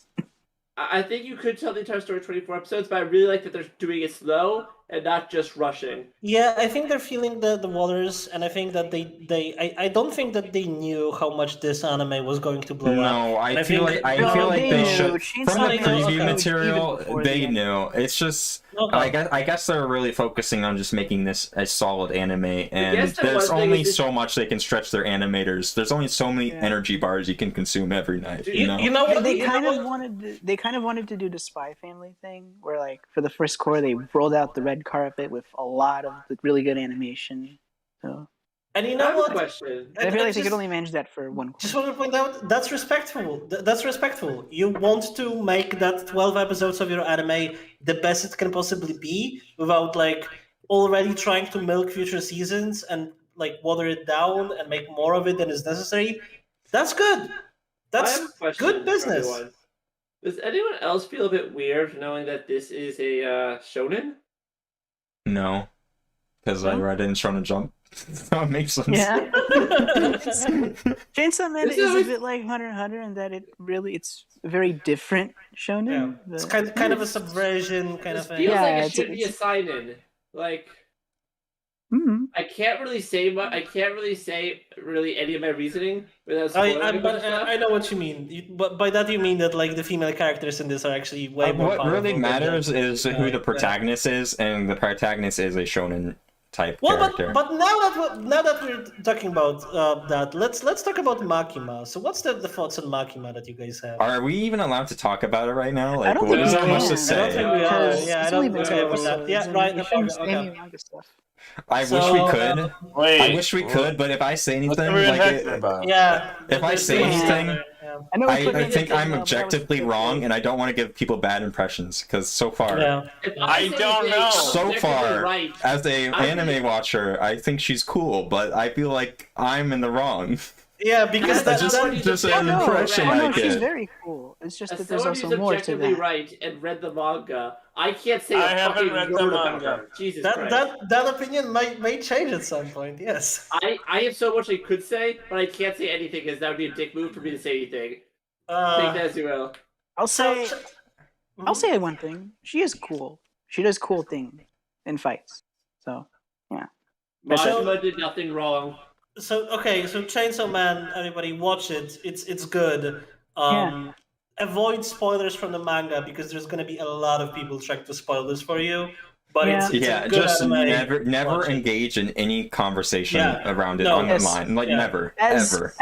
Speaker 4: I think you could tell the entire story in 24 episodes, but I really like that they're doing it slow and not just rushing.
Speaker 3: Yeah, I think they're feeling the waters, and I think that I don't think that they knew how much this anime was going to blow up.
Speaker 1: no,
Speaker 3: And
Speaker 1: I feel like
Speaker 2: No,
Speaker 1: they
Speaker 2: they
Speaker 1: should.
Speaker 2: knew.
Speaker 1: From
Speaker 2: Chainsaw
Speaker 1: the
Speaker 3: Man
Speaker 1: preview
Speaker 3: was
Speaker 1: material,
Speaker 2: even before
Speaker 1: they
Speaker 2: the
Speaker 1: knew. It's just.
Speaker 3: Okay.
Speaker 1: I guess they're really focusing on just making this a solid anime, and
Speaker 4: guess the
Speaker 1: there's
Speaker 4: one thing
Speaker 1: only
Speaker 4: is it-
Speaker 1: so much they can stretch their animators. There's only so many
Speaker 2: Yeah.
Speaker 1: energy bars you can consume every night. You know.
Speaker 3: You know what?
Speaker 2: They
Speaker 3: you know
Speaker 2: kind
Speaker 3: what?
Speaker 2: of wanted to do the Spy Family thing, where like for the first core they rolled out the red carpet with a lot of really good animation. So
Speaker 3: And you
Speaker 4: I
Speaker 3: know
Speaker 4: have a
Speaker 3: what?
Speaker 4: question.
Speaker 2: I feel like they
Speaker 3: just-
Speaker 2: could only manage that for one
Speaker 3: Just
Speaker 2: core.
Speaker 3: want to point out that's respectful. That's respectful. You want to make that 12 episodes of your anime the best it can possibly be without like already trying to milk future seasons and like water it down and make more of it than is necessary, that's good.
Speaker 4: I
Speaker 3: That's
Speaker 4: have a question
Speaker 3: good
Speaker 4: for
Speaker 3: business.
Speaker 4: everyone. Does anyone else feel a bit weird knowing that this is a shonen?
Speaker 1: No, because I
Speaker 2: No?
Speaker 1: read it in Shonen Jump. So it makes sense.
Speaker 2: Yeah. Chainsaw Man
Speaker 4: This
Speaker 2: is a
Speaker 4: is-
Speaker 2: bit like Hunter x Hunter in that it's a very different shonen.
Speaker 3: Yeah. It's
Speaker 2: but-
Speaker 3: kind of a subversion kind
Speaker 4: This
Speaker 3: of thing.
Speaker 4: feels
Speaker 2: Yeah,
Speaker 4: like it
Speaker 2: it's-
Speaker 4: should be a
Speaker 2: it's-
Speaker 4: sign-in. Like,
Speaker 2: Mhm.
Speaker 4: I can't really say much. I can't really say any of my reasoning without spoiling a bunch of stuff.
Speaker 3: I know what you mean. But by that you mean that like the female characters in this are actually way more
Speaker 1: What
Speaker 3: powerful.
Speaker 1: really
Speaker 3: than
Speaker 1: matters
Speaker 3: the-
Speaker 1: is who the protagonist is, and the protagonist is a shonen type
Speaker 3: Well,
Speaker 1: character.
Speaker 3: but now that we're talking about that, let's talk about Makima. So what's the thoughts on Makima that you guys have?
Speaker 1: Are we even allowed to talk about it right now?
Speaker 2: I
Speaker 1: Like,
Speaker 2: don't
Speaker 1: what
Speaker 2: think
Speaker 1: is
Speaker 2: we
Speaker 1: there much to
Speaker 2: can.
Speaker 3: I don't
Speaker 1: say?
Speaker 3: think we are.
Speaker 2: Because
Speaker 3: Yeah, I
Speaker 2: it's only
Speaker 3: don't
Speaker 2: been
Speaker 3: think
Speaker 2: two
Speaker 3: we have.
Speaker 2: episodes,
Speaker 3: Yeah,
Speaker 2: and
Speaker 3: right.
Speaker 2: we shouldn't
Speaker 3: Okay,
Speaker 2: say
Speaker 3: okay.
Speaker 2: any manga stuff.
Speaker 1: I wish
Speaker 3: So,
Speaker 1: we could.
Speaker 5: Wait,
Speaker 1: I wish we could, but if I say
Speaker 5: What's
Speaker 1: anything,
Speaker 5: everyone
Speaker 1: like,
Speaker 5: talking about?
Speaker 3: Yeah.
Speaker 1: If I
Speaker 3: there's
Speaker 1: say
Speaker 3: things
Speaker 1: anything,
Speaker 3: there, yeah.
Speaker 2: I know we put
Speaker 1: I
Speaker 2: it
Speaker 1: think
Speaker 2: in,
Speaker 1: I'm
Speaker 2: but that was
Speaker 1: objectively
Speaker 2: good.
Speaker 1: wrong, and I don't want to give people bad impressions, because so far,
Speaker 3: Yeah.
Speaker 4: If
Speaker 5: I
Speaker 4: say
Speaker 5: don't
Speaker 4: anything,
Speaker 5: know.
Speaker 4: I'm
Speaker 1: so
Speaker 4: objectively
Speaker 1: far,
Speaker 4: right.
Speaker 1: as a
Speaker 4: I
Speaker 1: anime
Speaker 4: really-
Speaker 1: watcher, I think she's cool, but I feel like I'm in the wrong.
Speaker 3: Yeah, because
Speaker 4: That's
Speaker 1: That's
Speaker 3: that,
Speaker 1: just
Speaker 2: Oh
Speaker 1: an
Speaker 2: no,
Speaker 1: impression
Speaker 2: oh, no,
Speaker 1: I
Speaker 2: she's
Speaker 1: get.
Speaker 2: very cool. It's just
Speaker 4: As
Speaker 2: that there's
Speaker 4: someone who's
Speaker 2: also more to
Speaker 4: objectively
Speaker 2: that.
Speaker 4: right and read the manga, I can't say
Speaker 5: I
Speaker 4: a
Speaker 5: haven't
Speaker 4: fucking
Speaker 5: read the
Speaker 4: word about
Speaker 5: manga.
Speaker 4: her. Jesus
Speaker 3: that,
Speaker 4: Christ.
Speaker 3: that opinion may change at some point. Yes.
Speaker 4: I have so much I could say, but I can't say anything because that would be a dick move for me to say anything. Take that as you will.
Speaker 2: I'll say
Speaker 3: So-
Speaker 2: I'll say one thing. She is cool. She does cool things in fights. So That's it.
Speaker 4: Majima did nothing wrong.
Speaker 3: So okay, so Chainsaw Man, everybody watch it. It's good. Avoid spoilers from the manga because there's gonna be a lot of people trying to spoil this for you. But
Speaker 2: Yeah.
Speaker 3: it's
Speaker 1: Yeah,
Speaker 3: a good
Speaker 1: just
Speaker 3: anime.
Speaker 1: never
Speaker 3: Watch it.
Speaker 1: engage in any conversation
Speaker 3: Yeah.
Speaker 1: around it
Speaker 3: No.
Speaker 1: online. Like
Speaker 3: Yeah.
Speaker 1: never,
Speaker 2: as
Speaker 1: ever.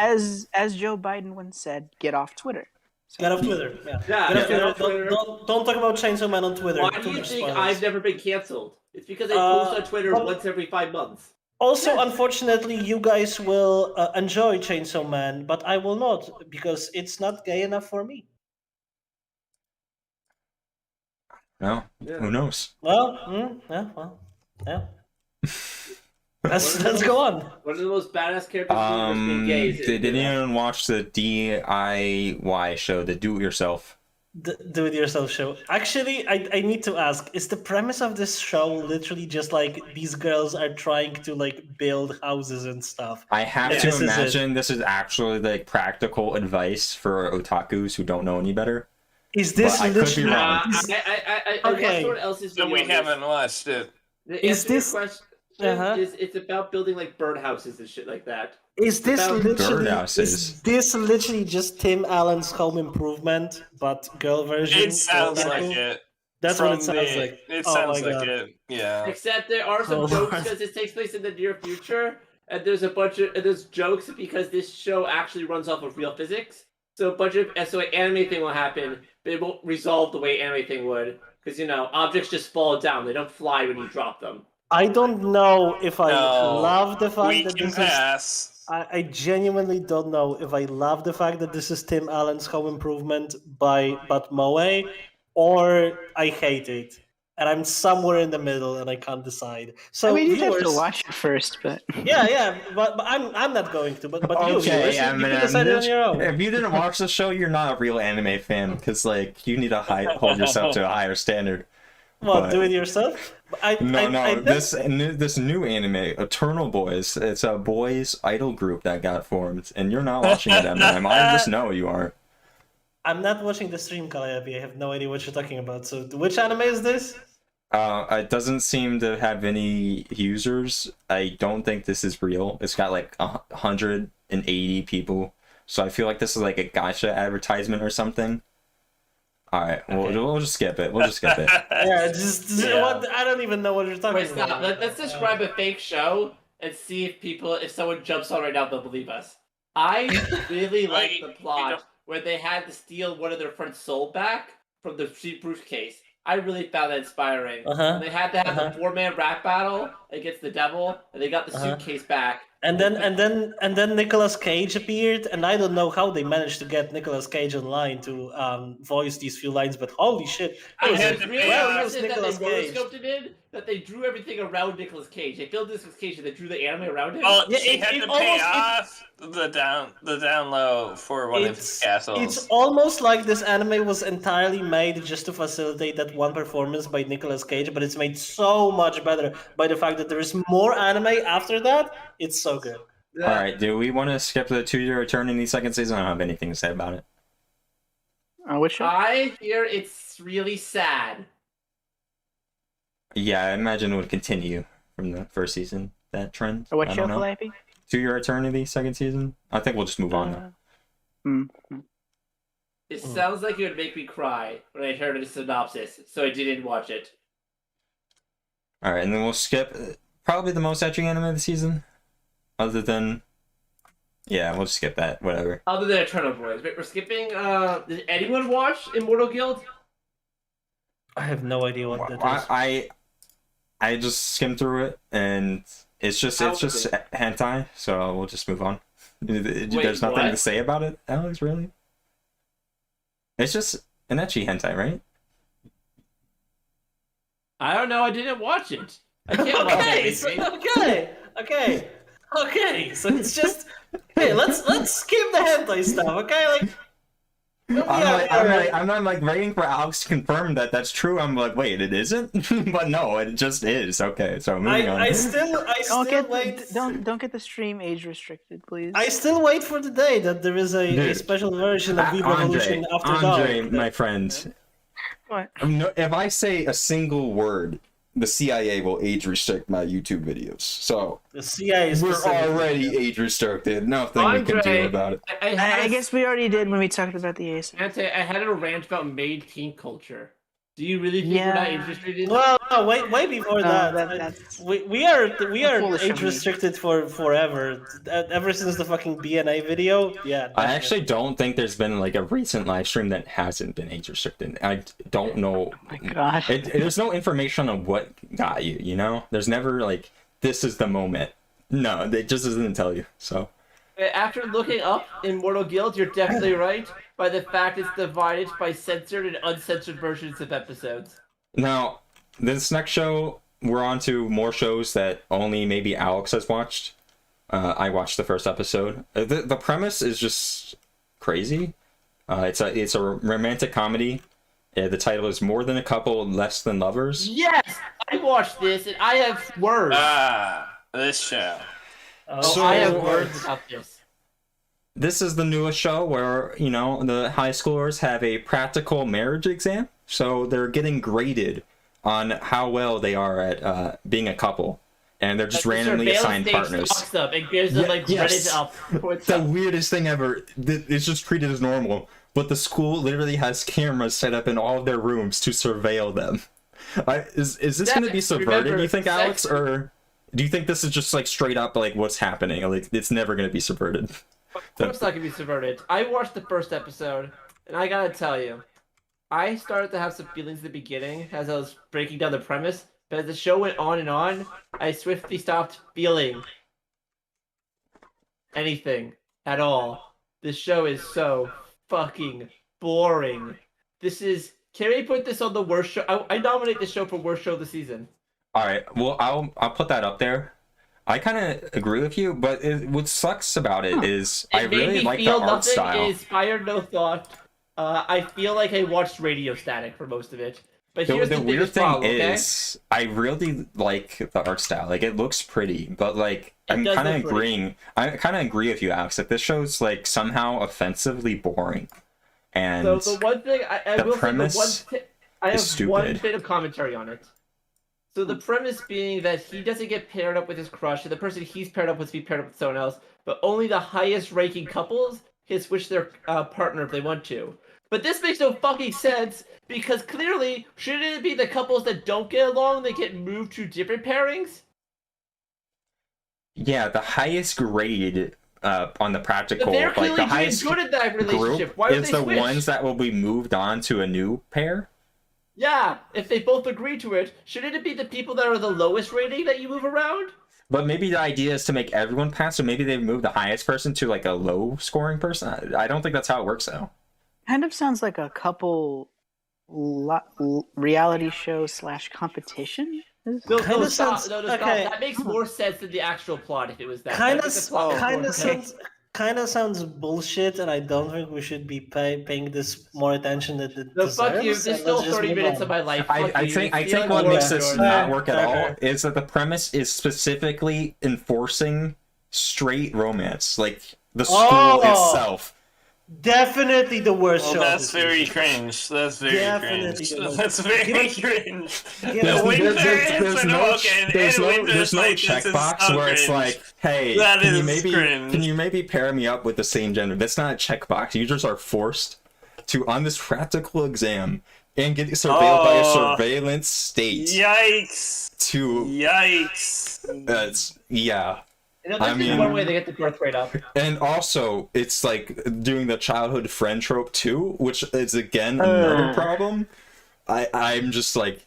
Speaker 2: as Joe Biden once said, get off Twitter. So,
Speaker 3: Get off Twitter. Yeah.
Speaker 4: Yeah,
Speaker 3: Get off
Speaker 4: get
Speaker 3: Twitter.
Speaker 4: off Twitter.
Speaker 3: Don't talk about Chainsaw Man on Twitter.
Speaker 4: Why
Speaker 3: Too
Speaker 4: do you
Speaker 3: much
Speaker 4: think
Speaker 3: spoilers.
Speaker 4: I've never been canceled? It's because I post on Twitter
Speaker 3: well-
Speaker 4: once every 5 months.
Speaker 3: Also, unfortunately, you guys will enjoy Chainsaw Man, but I will not because it's not gay enough for me.
Speaker 1: No,
Speaker 4: Yeah.
Speaker 1: who knows?
Speaker 3: Well, yeah. Let's go on.
Speaker 4: One of the most badass characters in being gay is
Speaker 1: Did anyone watch the DIY show, the Do It Yourself?
Speaker 3: Do it yourself show. Actually, I need to ask: is the premise of this show literally just like these girls are trying to like build houses and stuff?
Speaker 1: I have
Speaker 3: Yeah,
Speaker 1: to
Speaker 3: this is it.
Speaker 1: imagine this is actually like practical advice for otakus who don't know any better.
Speaker 3: Is this
Speaker 1: But I could be
Speaker 3: literally?
Speaker 1: wrong.
Speaker 4: I
Speaker 3: Okay.
Speaker 4: watched someone else's
Speaker 5: So
Speaker 4: video
Speaker 5: we
Speaker 4: on this.
Speaker 5: haven't watched it.
Speaker 4: The
Speaker 3: Is
Speaker 4: answer to your
Speaker 3: this-
Speaker 4: question
Speaker 3: Uh-huh.
Speaker 4: is it's about building like birdhouses and shit like that.
Speaker 3: Is this
Speaker 4: About
Speaker 3: literally?
Speaker 1: birdhouses.
Speaker 3: Is this literally just Tim Allen's Home Improvement but girl version?
Speaker 5: It sounds
Speaker 3: for
Speaker 5: like
Speaker 3: people?
Speaker 5: it.
Speaker 3: That's
Speaker 5: From
Speaker 3: what it sounds
Speaker 5: the-
Speaker 3: like.
Speaker 5: It
Speaker 3: Oh
Speaker 5: sounds
Speaker 3: my
Speaker 5: like
Speaker 3: God.
Speaker 5: it. Yeah.
Speaker 4: Except there are some
Speaker 3: Oh,
Speaker 4: jokes
Speaker 3: Lord.
Speaker 4: because this takes place in the near future, and there's jokes because this show actually runs off of real physics. So a bunch of anime thing will happen, but it won't resolve the way anime thing would, because objects just fall down; they don't fly when you drop them.
Speaker 3: I don't know if I
Speaker 5: No,
Speaker 3: love the fact
Speaker 5: we
Speaker 3: that
Speaker 5: can
Speaker 3: this is.
Speaker 5: pass.
Speaker 3: I genuinely don't know if I love the fact that this is Tim Allen's Home Improvement but Moe, or I hate it, and I'm somewhere in the middle and I can't decide. So
Speaker 2: I mean, you
Speaker 3: viewers,
Speaker 2: have to watch it first, but
Speaker 3: yeah, but I'm not going to. But you,
Speaker 1: Okay,
Speaker 3: viewers, you can decide it on your own.
Speaker 1: if you didn't watch the show, you're not a real anime fan because like you need to hold yourself to a higher standard.
Speaker 3: What?
Speaker 1: but-
Speaker 3: Do it yourself?
Speaker 1: This new anime, Eternal Boys. It's a boys idol group that got formed, and you're not watching it, Eminem. I just know you aren't.
Speaker 3: I'm not watching the stream, Calliope. I have no idea what you're talking about. So, which anime is this?
Speaker 1: It doesn't seem to have any users. I don't think this is real. It's got like 180 people, so I feel like this is like a gotcha advertisement or something. All right, we'll just skip it. We'll just skip it.
Speaker 3: Yeah, just
Speaker 5: Yeah.
Speaker 3: What, I don't even know what you're talking
Speaker 4: Wait,
Speaker 3: about.
Speaker 4: stop. Let's describe a fake show and see if someone jumps on right now, they'll believe us. I really like the plot where they had to steal one of their friend's soul back from the briefcase. I really found that inspiring.
Speaker 3: Uh-huh.
Speaker 4: And they had to have a 4-man rap battle, against the devil, and they got the suitcase back.
Speaker 3: And then Nicolas Cage appeared, and I don't know how they managed to get Nicolas Cage online to voice these few lines, but holy shit!
Speaker 4: I
Speaker 5: had to
Speaker 4: really
Speaker 5: pay off.
Speaker 4: impressive that they
Speaker 3: Nicolas Cage.
Speaker 4: rotoscoped it in, that they drew everything around Nicolas Cage. They filmed Nicolas Cage and they drew the anime around him.
Speaker 5: Well,
Speaker 3: Yeah,
Speaker 5: she had to pay off the down low for one of his castles.
Speaker 3: It's almost like this anime was entirely made just to facilitate that one performance by Nicolas Cage, but it's made so much better by the fact that there is more anime after that. It's so good.
Speaker 1: All right, do we want to skip the 2-year return in the second season? I don't have anything to say about it.
Speaker 2: Which show?
Speaker 4: I hear it's really sad.
Speaker 1: Yeah, I imagine it would continue from the first season, that trend.
Speaker 2: Or what
Speaker 1: I
Speaker 2: show,
Speaker 1: don't know.
Speaker 2: Calliope?
Speaker 1: 2-year eternity, second season? I think we'll just move on now.
Speaker 4: It sounds like it would make me cry when I heard the synopsis, so I didn't watch it.
Speaker 1: Alright, and then we'll skip probably the most ecchi anime of the season. Other than... Yeah, we'll just skip that, whatever.
Speaker 4: Other than Eternal Boys. Wait, we're skipping, did anyone watch Immortal Guild?
Speaker 3: I have no idea what that is.
Speaker 1: I just skimmed through it, and it's just hentai, so we'll just move on. There's nothing to say about it, Alex, really? It's just an ecchi hentai, right?
Speaker 4: I don't know, I didn't watch it. I can't watch it.
Speaker 3: Okay, so it's just let's skip the hentai stuff, okay? Like
Speaker 1: I'm not like waiting for Alex to confirm that that's true. I'm like, wait, it isn't? But no, it just is. Okay, so moving on.
Speaker 3: I still wait.
Speaker 2: Don't get the stream age restricted, please.
Speaker 3: I still wait for the day that there is a special version of Weeb Revolution after
Speaker 1: Andre,
Speaker 3: dark.
Speaker 1: my friend.
Speaker 2: What?
Speaker 1: If I say a single word, the CIA will age restrict my YouTube videos. So
Speaker 3: The CIA is
Speaker 1: we're
Speaker 3: specific.
Speaker 1: already age restricted. Nothing we can do about it.
Speaker 2: I guess we already did when we talked about the ace.
Speaker 4: I had a rant about maid teen culture. Do you really think we're not interested in
Speaker 3: Well, no, way before
Speaker 2: No,
Speaker 3: that. We are
Speaker 2: foolish of
Speaker 3: age
Speaker 2: me.
Speaker 3: restricted for forever. Ever since the fucking BNA video. Yeah.
Speaker 1: I actually don't think there's been like a recent live stream that hasn't been age restricted. I don't know.
Speaker 2: Oh my gosh.
Speaker 1: There's no information on what got you, you know? There's never like, this is the moment. No, it just doesn't tell you, so.
Speaker 4: After looking up Immortal Guild, you're definitely right by the fact it's divided by censored and uncensored versions of episodes.
Speaker 1: Now, this next show, we're on to more shows that only maybe Alex has watched. I watched the first episode. The premise is just crazy. It's a romantic comedy. The title is More Than a Couple, Less Than Lovers.
Speaker 4: Yes! I watched this and I have words.
Speaker 5: This show.
Speaker 1: So-
Speaker 4: I have words about this.
Speaker 1: This is the newest show where, you know, the high schoolers have a practical marriage exam. So they're getting graded on how well they are at being a couple. And they're just randomly assigned partners.
Speaker 4: Up and gives them like
Speaker 1: yes.
Speaker 4: up.
Speaker 1: The weirdest thing ever. It's just treated as normal. But the school literally has cameras set up in all of their rooms to surveil them. Is this going to be subverted, do you think, Alex? Or do you think this is just like straight up like what's happening? Like it's never going to be subverted?
Speaker 4: Of course it's not gonna be subverted. I watched the first episode, and I gotta tell you, I started to have some feelings at the beginning as I was breaking down the premise, but as the show went on and on, I swiftly stopped feeling anything at all. This show is so fucking boring. Can we put this on the worst show? I nominate this show for worst show of the season.
Speaker 1: All right, well I'll put that up there. I kind of agree with you, but what sucks about it is I really like the art style.
Speaker 4: It inspired no thought. I feel like I watched Radio Static for most of it. But here's the
Speaker 1: weird
Speaker 4: biggest
Speaker 1: thing
Speaker 4: problem,
Speaker 1: is, I really like the art style. Like it looks pretty, but like I'm
Speaker 4: does
Speaker 1: kind of
Speaker 4: look pretty.
Speaker 1: agreeing. I kind of agree with you, Alex. That this show's like somehow offensively boring. And
Speaker 4: so the one thing I will say, I have one bit of commentary on it. So the premise being that he doesn't get paired up with his crush, and the person he's paired up with be paired up with someone else, but only the highest ranking couples can switch their partner if they want to. But this makes no fucking sense, because clearly, shouldn't it be the couples that don't get along that get moved to different pairings?
Speaker 1: yeah, the highest grade on the practical,
Speaker 4: But they're
Speaker 1: like
Speaker 4: clearly
Speaker 1: the
Speaker 4: doing
Speaker 1: highest
Speaker 4: good at that relationship.
Speaker 1: group
Speaker 4: Why would
Speaker 1: is
Speaker 4: they
Speaker 1: the
Speaker 4: switch?
Speaker 1: ones that will be moved on to a new pair.
Speaker 4: Yeah, if they both agree to it, shouldn't it be the people that are the lowest rating that you move around?
Speaker 1: But maybe the idea is to make everyone pass, so maybe they move the highest person to like a low scoring person. I don't think that's how it works though.
Speaker 2: Kind of sounds like a couple reality show / competition.
Speaker 4: No,
Speaker 3: Kinda
Speaker 4: stop.
Speaker 3: sounds-
Speaker 4: No,
Speaker 3: okay.
Speaker 4: stop. That makes more sense than the actual plot if it was that.
Speaker 3: Kind
Speaker 4: That
Speaker 3: of,
Speaker 4: makes the plot make more sense.
Speaker 3: kind of sounds bullshit, and I don't think we should be paying this more attention than it
Speaker 4: No,
Speaker 3: deserves.
Speaker 4: fuck you. There's
Speaker 3: and
Speaker 4: still
Speaker 3: let's just
Speaker 4: 30
Speaker 3: move
Speaker 4: minutes
Speaker 3: on.
Speaker 4: of my life.
Speaker 1: I
Speaker 4: Fuck you.
Speaker 1: think
Speaker 4: It's the
Speaker 1: what
Speaker 4: other
Speaker 1: makes
Speaker 4: one,
Speaker 1: this
Speaker 4: Jordan.
Speaker 1: not work at
Speaker 3: Fair,
Speaker 1: all
Speaker 3: fair.
Speaker 1: is that the premise is specifically enforcing straight romance, like the school
Speaker 3: Oh!
Speaker 1: itself.
Speaker 3: Definitely the worst
Speaker 5: Well,
Speaker 3: show.
Speaker 5: that's
Speaker 3: this
Speaker 5: very
Speaker 3: season.
Speaker 5: cringe. That's very
Speaker 3: Definitely
Speaker 5: cringe.
Speaker 3: the-
Speaker 5: That's very
Speaker 3: Give it-
Speaker 5: cringe.
Speaker 3: give
Speaker 5: The
Speaker 3: it-
Speaker 5: winter
Speaker 1: There's
Speaker 5: is
Speaker 1: no
Speaker 5: okay,
Speaker 1: there's
Speaker 5: and
Speaker 1: no
Speaker 5: winter
Speaker 1: there's
Speaker 5: is
Speaker 1: no
Speaker 5: like, this is
Speaker 1: checkbox
Speaker 5: so
Speaker 1: where it's
Speaker 5: cringe.
Speaker 1: like, hey,
Speaker 5: That
Speaker 1: can you
Speaker 5: is cringe.
Speaker 1: maybe pair me up with the same gender? That's not a checkbox. Users are forced to on this practical exam and get surveilled by a
Speaker 5: Oh.
Speaker 1: surveillance state
Speaker 5: Yikes!
Speaker 1: to
Speaker 5: Yikes!
Speaker 1: that's yeah.
Speaker 4: You know,
Speaker 1: I
Speaker 4: this is
Speaker 1: mean-
Speaker 4: one way they get the birth rate up.
Speaker 1: And also, it's like doing the childhood friend trope too, which is again another problem. I'm just like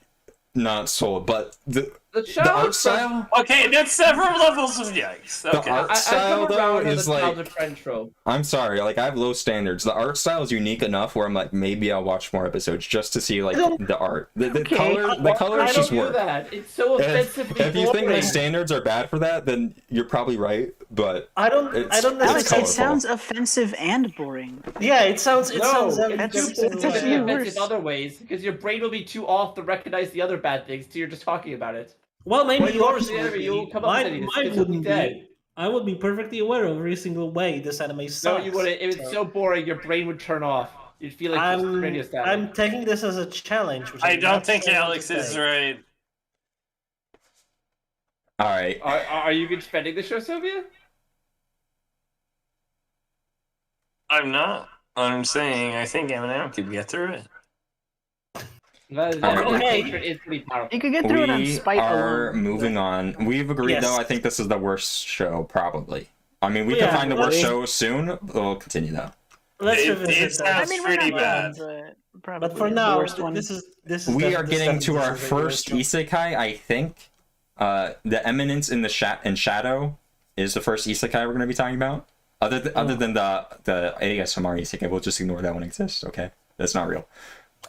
Speaker 1: not sold, but the art
Speaker 4: child
Speaker 1: style,
Speaker 5: Okay, that's several levels of yikes.
Speaker 1: the
Speaker 5: Okay.
Speaker 1: art
Speaker 4: I
Speaker 1: style
Speaker 4: come
Speaker 1: though
Speaker 4: around on
Speaker 1: is
Speaker 4: the
Speaker 1: like,
Speaker 4: childhood friend trope.
Speaker 1: I'm sorry, like I have low standards. The art style is unique enough where I'm like, maybe I'll watch more episodes just to see like the art. The
Speaker 2: Okay.
Speaker 1: colors
Speaker 4: I
Speaker 1: just
Speaker 4: don't do
Speaker 1: work.
Speaker 4: that. It's so offensively
Speaker 1: If you think my
Speaker 4: boring.
Speaker 1: standards are bad for that, then you're probably right. But
Speaker 3: I don't
Speaker 1: It's-
Speaker 3: necessarily.
Speaker 2: Alex,
Speaker 1: colorful.
Speaker 2: it sounds offensive and boring.
Speaker 3: Yeah, it sounds. It
Speaker 4: No,
Speaker 3: sounds.
Speaker 4: it's
Speaker 2: That's-
Speaker 4: too
Speaker 2: it's
Speaker 4: offensive
Speaker 2: actually
Speaker 4: and
Speaker 2: worse.
Speaker 4: offensive other ways because your brain will be too off to recognize the other bad things till you're just talking about it.
Speaker 3: Well, maybe
Speaker 4: When you
Speaker 3: yours
Speaker 4: watch the
Speaker 3: would
Speaker 4: anime,
Speaker 3: be.
Speaker 4: you'll come up with
Speaker 3: Mine,
Speaker 4: it.
Speaker 3: mine
Speaker 4: It's
Speaker 3: wouldn't
Speaker 4: dead.
Speaker 3: be. I would be perfectly aware of every single way this anime sucks.
Speaker 4: No, you wouldn't. It was so boring, your brain would turn off. You'd feel like just radio static.
Speaker 3: I'm taking this as a challenge. Which
Speaker 5: I
Speaker 3: I'm
Speaker 5: don't
Speaker 3: not
Speaker 5: think
Speaker 3: sure what
Speaker 5: Alex
Speaker 3: to
Speaker 5: is
Speaker 3: say.
Speaker 5: right.
Speaker 1: all right,
Speaker 4: Are you defending the show, Sylvia?
Speaker 5: I'm not. I'm saying I think Eminem could get through it.
Speaker 3: Okay.
Speaker 4: Hatred is pretty powerful.
Speaker 2: You could get through it on
Speaker 1: we
Speaker 2: spite
Speaker 1: are
Speaker 2: alone.
Speaker 1: moving on. We've agreed,
Speaker 3: Yes.
Speaker 1: though. I think this is the worst show, probably. I mean, we
Speaker 3: Yeah,
Speaker 1: can find the worst
Speaker 3: really.
Speaker 1: show soon. We'll continue though.
Speaker 3: Let's
Speaker 5: It-
Speaker 3: revisit
Speaker 5: it
Speaker 3: that.
Speaker 2: I
Speaker 5: sounds
Speaker 2: mean, we're
Speaker 5: pretty
Speaker 2: not
Speaker 5: bad.
Speaker 2: done, but probably
Speaker 3: But for
Speaker 2: the
Speaker 3: now,
Speaker 2: worst one.
Speaker 3: this is
Speaker 1: We are getting to our
Speaker 3: definitely the
Speaker 1: first
Speaker 3: worst one.
Speaker 1: isekai, I think. The Eminence in the Shadow is the first isekai we're going to be talking about. Other than the ASMR isekai, we'll just ignore that one exists. Okay, that's not real.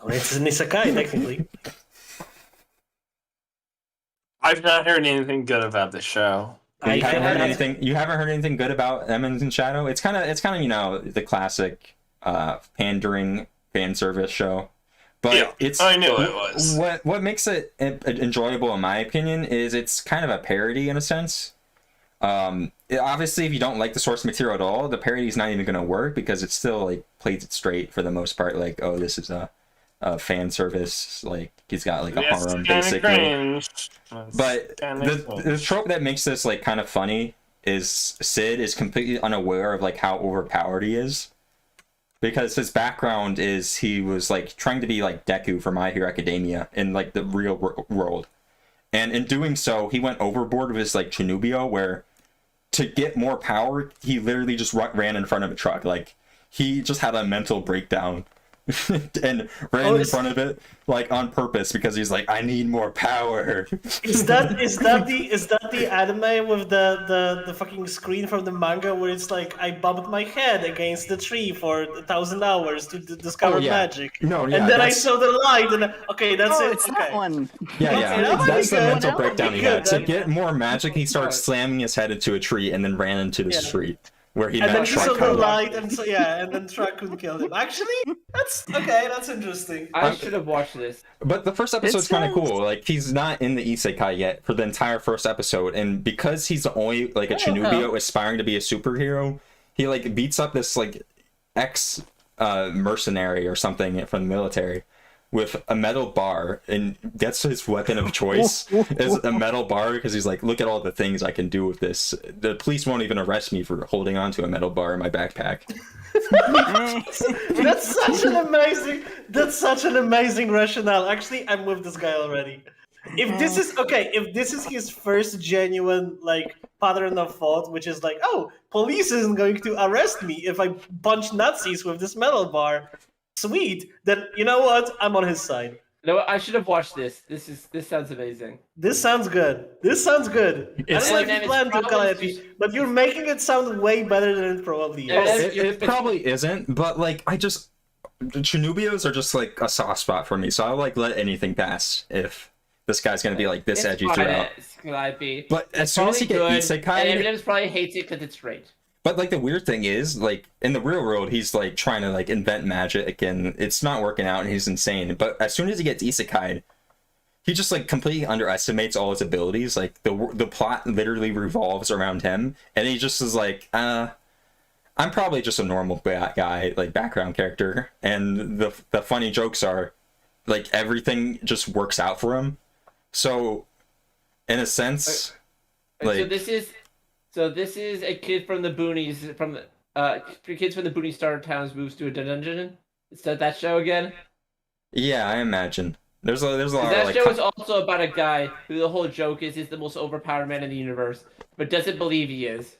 Speaker 3: It's an isekai, technically.
Speaker 5: I've not heard anything good about the show.
Speaker 3: I
Speaker 1: You haven't heard
Speaker 3: cannot-
Speaker 1: anything. You haven't heard anything good about Eminence in Shadow. It's kind of you know the classic pandering fan service show, but
Speaker 5: Yeah,
Speaker 1: it's
Speaker 5: I knew it was.
Speaker 1: What makes it enjoyable in my opinion is it's kind of a parody in a sense. Obviously, if you don't like the source material at all, the parody is not even going to work because it still like plays it straight for the most part. Like, oh, this is a fan service. Like he's got like a
Speaker 5: That's
Speaker 1: harem
Speaker 5: kinda
Speaker 1: basically.
Speaker 5: cringe. That's
Speaker 1: But
Speaker 5: kinda
Speaker 1: the
Speaker 5: cringe.
Speaker 1: trope that makes this like kind of funny is Sid is completely unaware of like how overpowered he is, because his background is he was like trying to be like Deku for My Hero Academia in like the real world, and in doing so he went overboard with his like Chinubio, where to get more power he literally just ran in front of a truck. Like he just had a mental breakdown and ran in front of it like on purpose because he's like, I need more power.
Speaker 3: Is that the anime with the fucking screen from the manga where it's like I bumped my head against the tree for 1,000 hours to discover
Speaker 1: Oh, yeah.
Speaker 3: magic,
Speaker 1: No, yeah,
Speaker 3: and then I
Speaker 1: that's-
Speaker 3: saw the light, and okay, that's
Speaker 2: Oh,
Speaker 3: it.
Speaker 2: it's
Speaker 3: Okay.
Speaker 2: that one.
Speaker 1: Yeah,
Speaker 3: Okay,
Speaker 1: yeah.
Speaker 3: that might
Speaker 1: That's
Speaker 3: be
Speaker 1: the
Speaker 3: good.
Speaker 1: mental
Speaker 3: That might
Speaker 1: breakdown
Speaker 3: be
Speaker 1: he had.
Speaker 3: good.
Speaker 1: To get more magic, he started slamming his head into a tree and then ran into the
Speaker 3: Yeah.
Speaker 1: street where he
Speaker 3: And then
Speaker 1: met
Speaker 3: he saw the
Speaker 1: Truck.
Speaker 3: light, and so yeah, and then Truck couldn't kill him. Actually, that's okay. That's interesting.
Speaker 4: I should have watched this.
Speaker 1: But the first episode's kind of
Speaker 2: sounds-
Speaker 1: cool. Like he's not in the isekai yet for the entire first episode, and because he's the only like a Chinubio aspiring to be a superhero, he like beats up this like ex mercenary or something from the military with a metal bar, and that's his weapon of choice is a metal bar, because he's like, look at all the things I can do with this. The police won't even arrest me for holding on to a metal bar in my backpack.
Speaker 3: That's such an amazing rationale. Actually, I'm with this guy already. If this is his first genuine like pattern of thought, which is like, oh, police isn't going to arrest me if I punch Nazis with this metal bar, sweet. Then you know what? I'm on his side.
Speaker 4: No, I should have watched this. This sounds amazing.
Speaker 3: This sounds good. This sounds good. I don't know if you plan to, Calliope, but you're making it sound way better than it probably is.
Speaker 1: It probably isn't, but like Chinubios are just like a soft spot for me, so I'll like let anything pass if this guy's gonna be like this edgy throughout. But as soon as he gets Isekai,
Speaker 4: Eminence probably hates it because it's straight.
Speaker 1: But like the weird thing is, like in the real world, he's like trying to like invent magic and it's not working out and he's insane. But as soon as he gets isekai, he just like completely underestimates all his abilities. Like the plot literally revolves around him, and he just is like, I'm probably just a normal guy, like background character. And the funny jokes are, like everything just works out for him. So, in a sense, like
Speaker 4: So this is a kid from the boonies, from the kids from the boonies starter towns moves to a dungeon. Is that show again?
Speaker 1: Yeah, I imagine. There's a lot of
Speaker 4: that
Speaker 1: like.
Speaker 4: Show is also about a guy who the whole joke is he's the most overpowered man in the universe, but doesn't believe he is.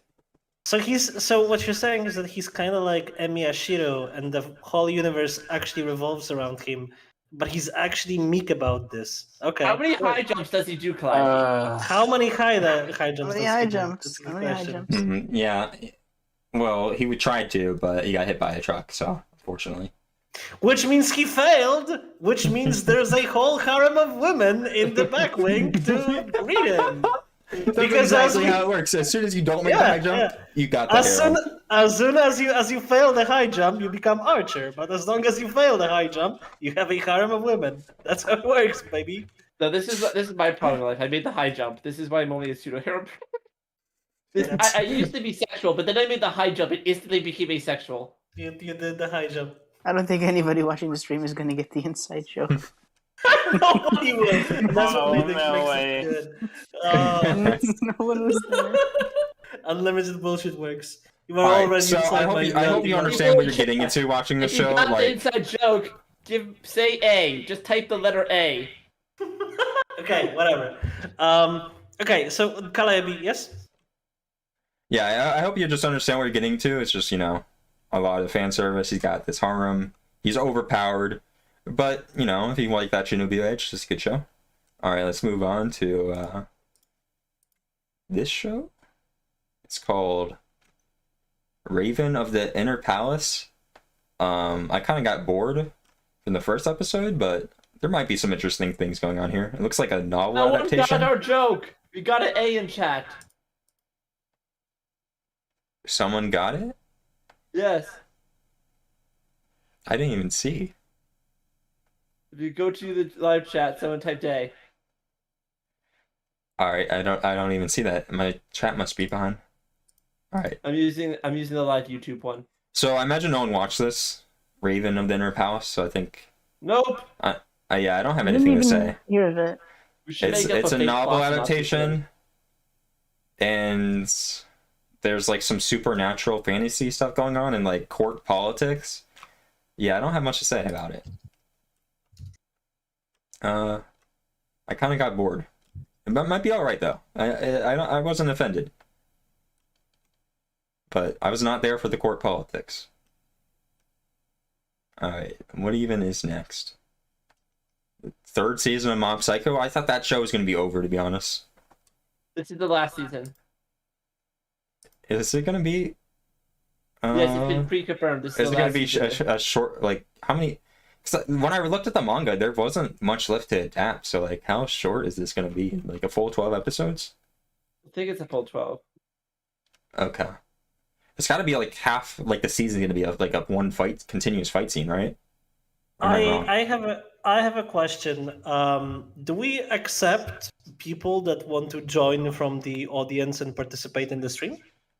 Speaker 3: So what you're saying is that he's kind of like Emiyashiro, and the whole universe actually revolves around him. But he's actually meek about this. Okay.
Speaker 4: How many high jumps does he do, Clive?
Speaker 3: How many high jumps?
Speaker 2: How many high jumps? How many high jumps?
Speaker 1: Yeah. Well, he would try to, but he got hit by a truck, so unfortunately.
Speaker 3: Which means he failed. Which means there's a whole harem of women in the back wing to greet him.
Speaker 1: That's exactly how it works. As soon as you don't make the high jump, you got the
Speaker 3: As soon as you fail the high jump, you become archer. But as long as you fail the high jump, you have a harem of women. That's how it works, baby.
Speaker 4: No, this is my problem in life. I made the high jump. This is why I'm only a pseudo hero. I used to be sexual, but then I made the high jump. It instantly became asexual.
Speaker 3: You did the high jump.
Speaker 2: I don't think anybody watching the stream is going to get the inside joke.
Speaker 3: Nobody will. That's what makes it good.
Speaker 2: No one was there.
Speaker 3: Unlimited bullshit works. You are
Speaker 1: Alright,
Speaker 3: already
Speaker 1: so I hope you understand what you're getting into watching the show.
Speaker 4: If you got
Speaker 1: like
Speaker 4: the inside joke, say A. Just type the letter A.
Speaker 3: Okay, whatever. Okay, so Calliope, yes?
Speaker 1: Yeah, I hope you just understand what you're getting to. It's just, a lot of fan service. He's got this harem. He's overpowered. But, if you like that Shinobi Edge, it's a good show. Alright, let's move on to this show. It's called Raven of the Inner Palace. I kind of got bored in the first episode, but there might be some interesting things going on here. It looks like a novel adaptation.
Speaker 4: No one got our joke. We got an A in chat.
Speaker 1: Someone got it?
Speaker 4: Yes.
Speaker 1: I didn't even see.
Speaker 4: If you go to the live chat, someone typed A.
Speaker 1: All right, I don't even see that. My chat must be behind. All right.
Speaker 4: I'm using the live YouTube one.
Speaker 1: So I imagine no one watched this Raven of the Inner Palace. So I think.
Speaker 4: Nope.
Speaker 1: Yeah, I don't have anything to say.
Speaker 2: Hear of it.
Speaker 1: It's a novel adaptation, and there's like some supernatural fantasy stuff going on and like court politics. Yeah, I don't have much to say about it. I kind of got bored. It might be all right though. I wasn't offended, but I was not there for the court politics. All right, what even is next? The third season of Mob Psycho. I thought that show was going to be over, to be honest.
Speaker 4: This is the last season.
Speaker 1: Is it going to be?
Speaker 4: Yes, it's been pre-confirmed.
Speaker 1: Is it going to be a short? Like how many? Because when I looked at the manga, there wasn't much left to adapt. So, like, how short is this going to be? Like a full 12 episodes?
Speaker 4: I think it's a full 12.
Speaker 1: Okay. It's got to be like half. Like the season's going to be like a one continuous fight scene, right?
Speaker 3: I have a question. Do we accept people that want to join from the audience and participate in the stream?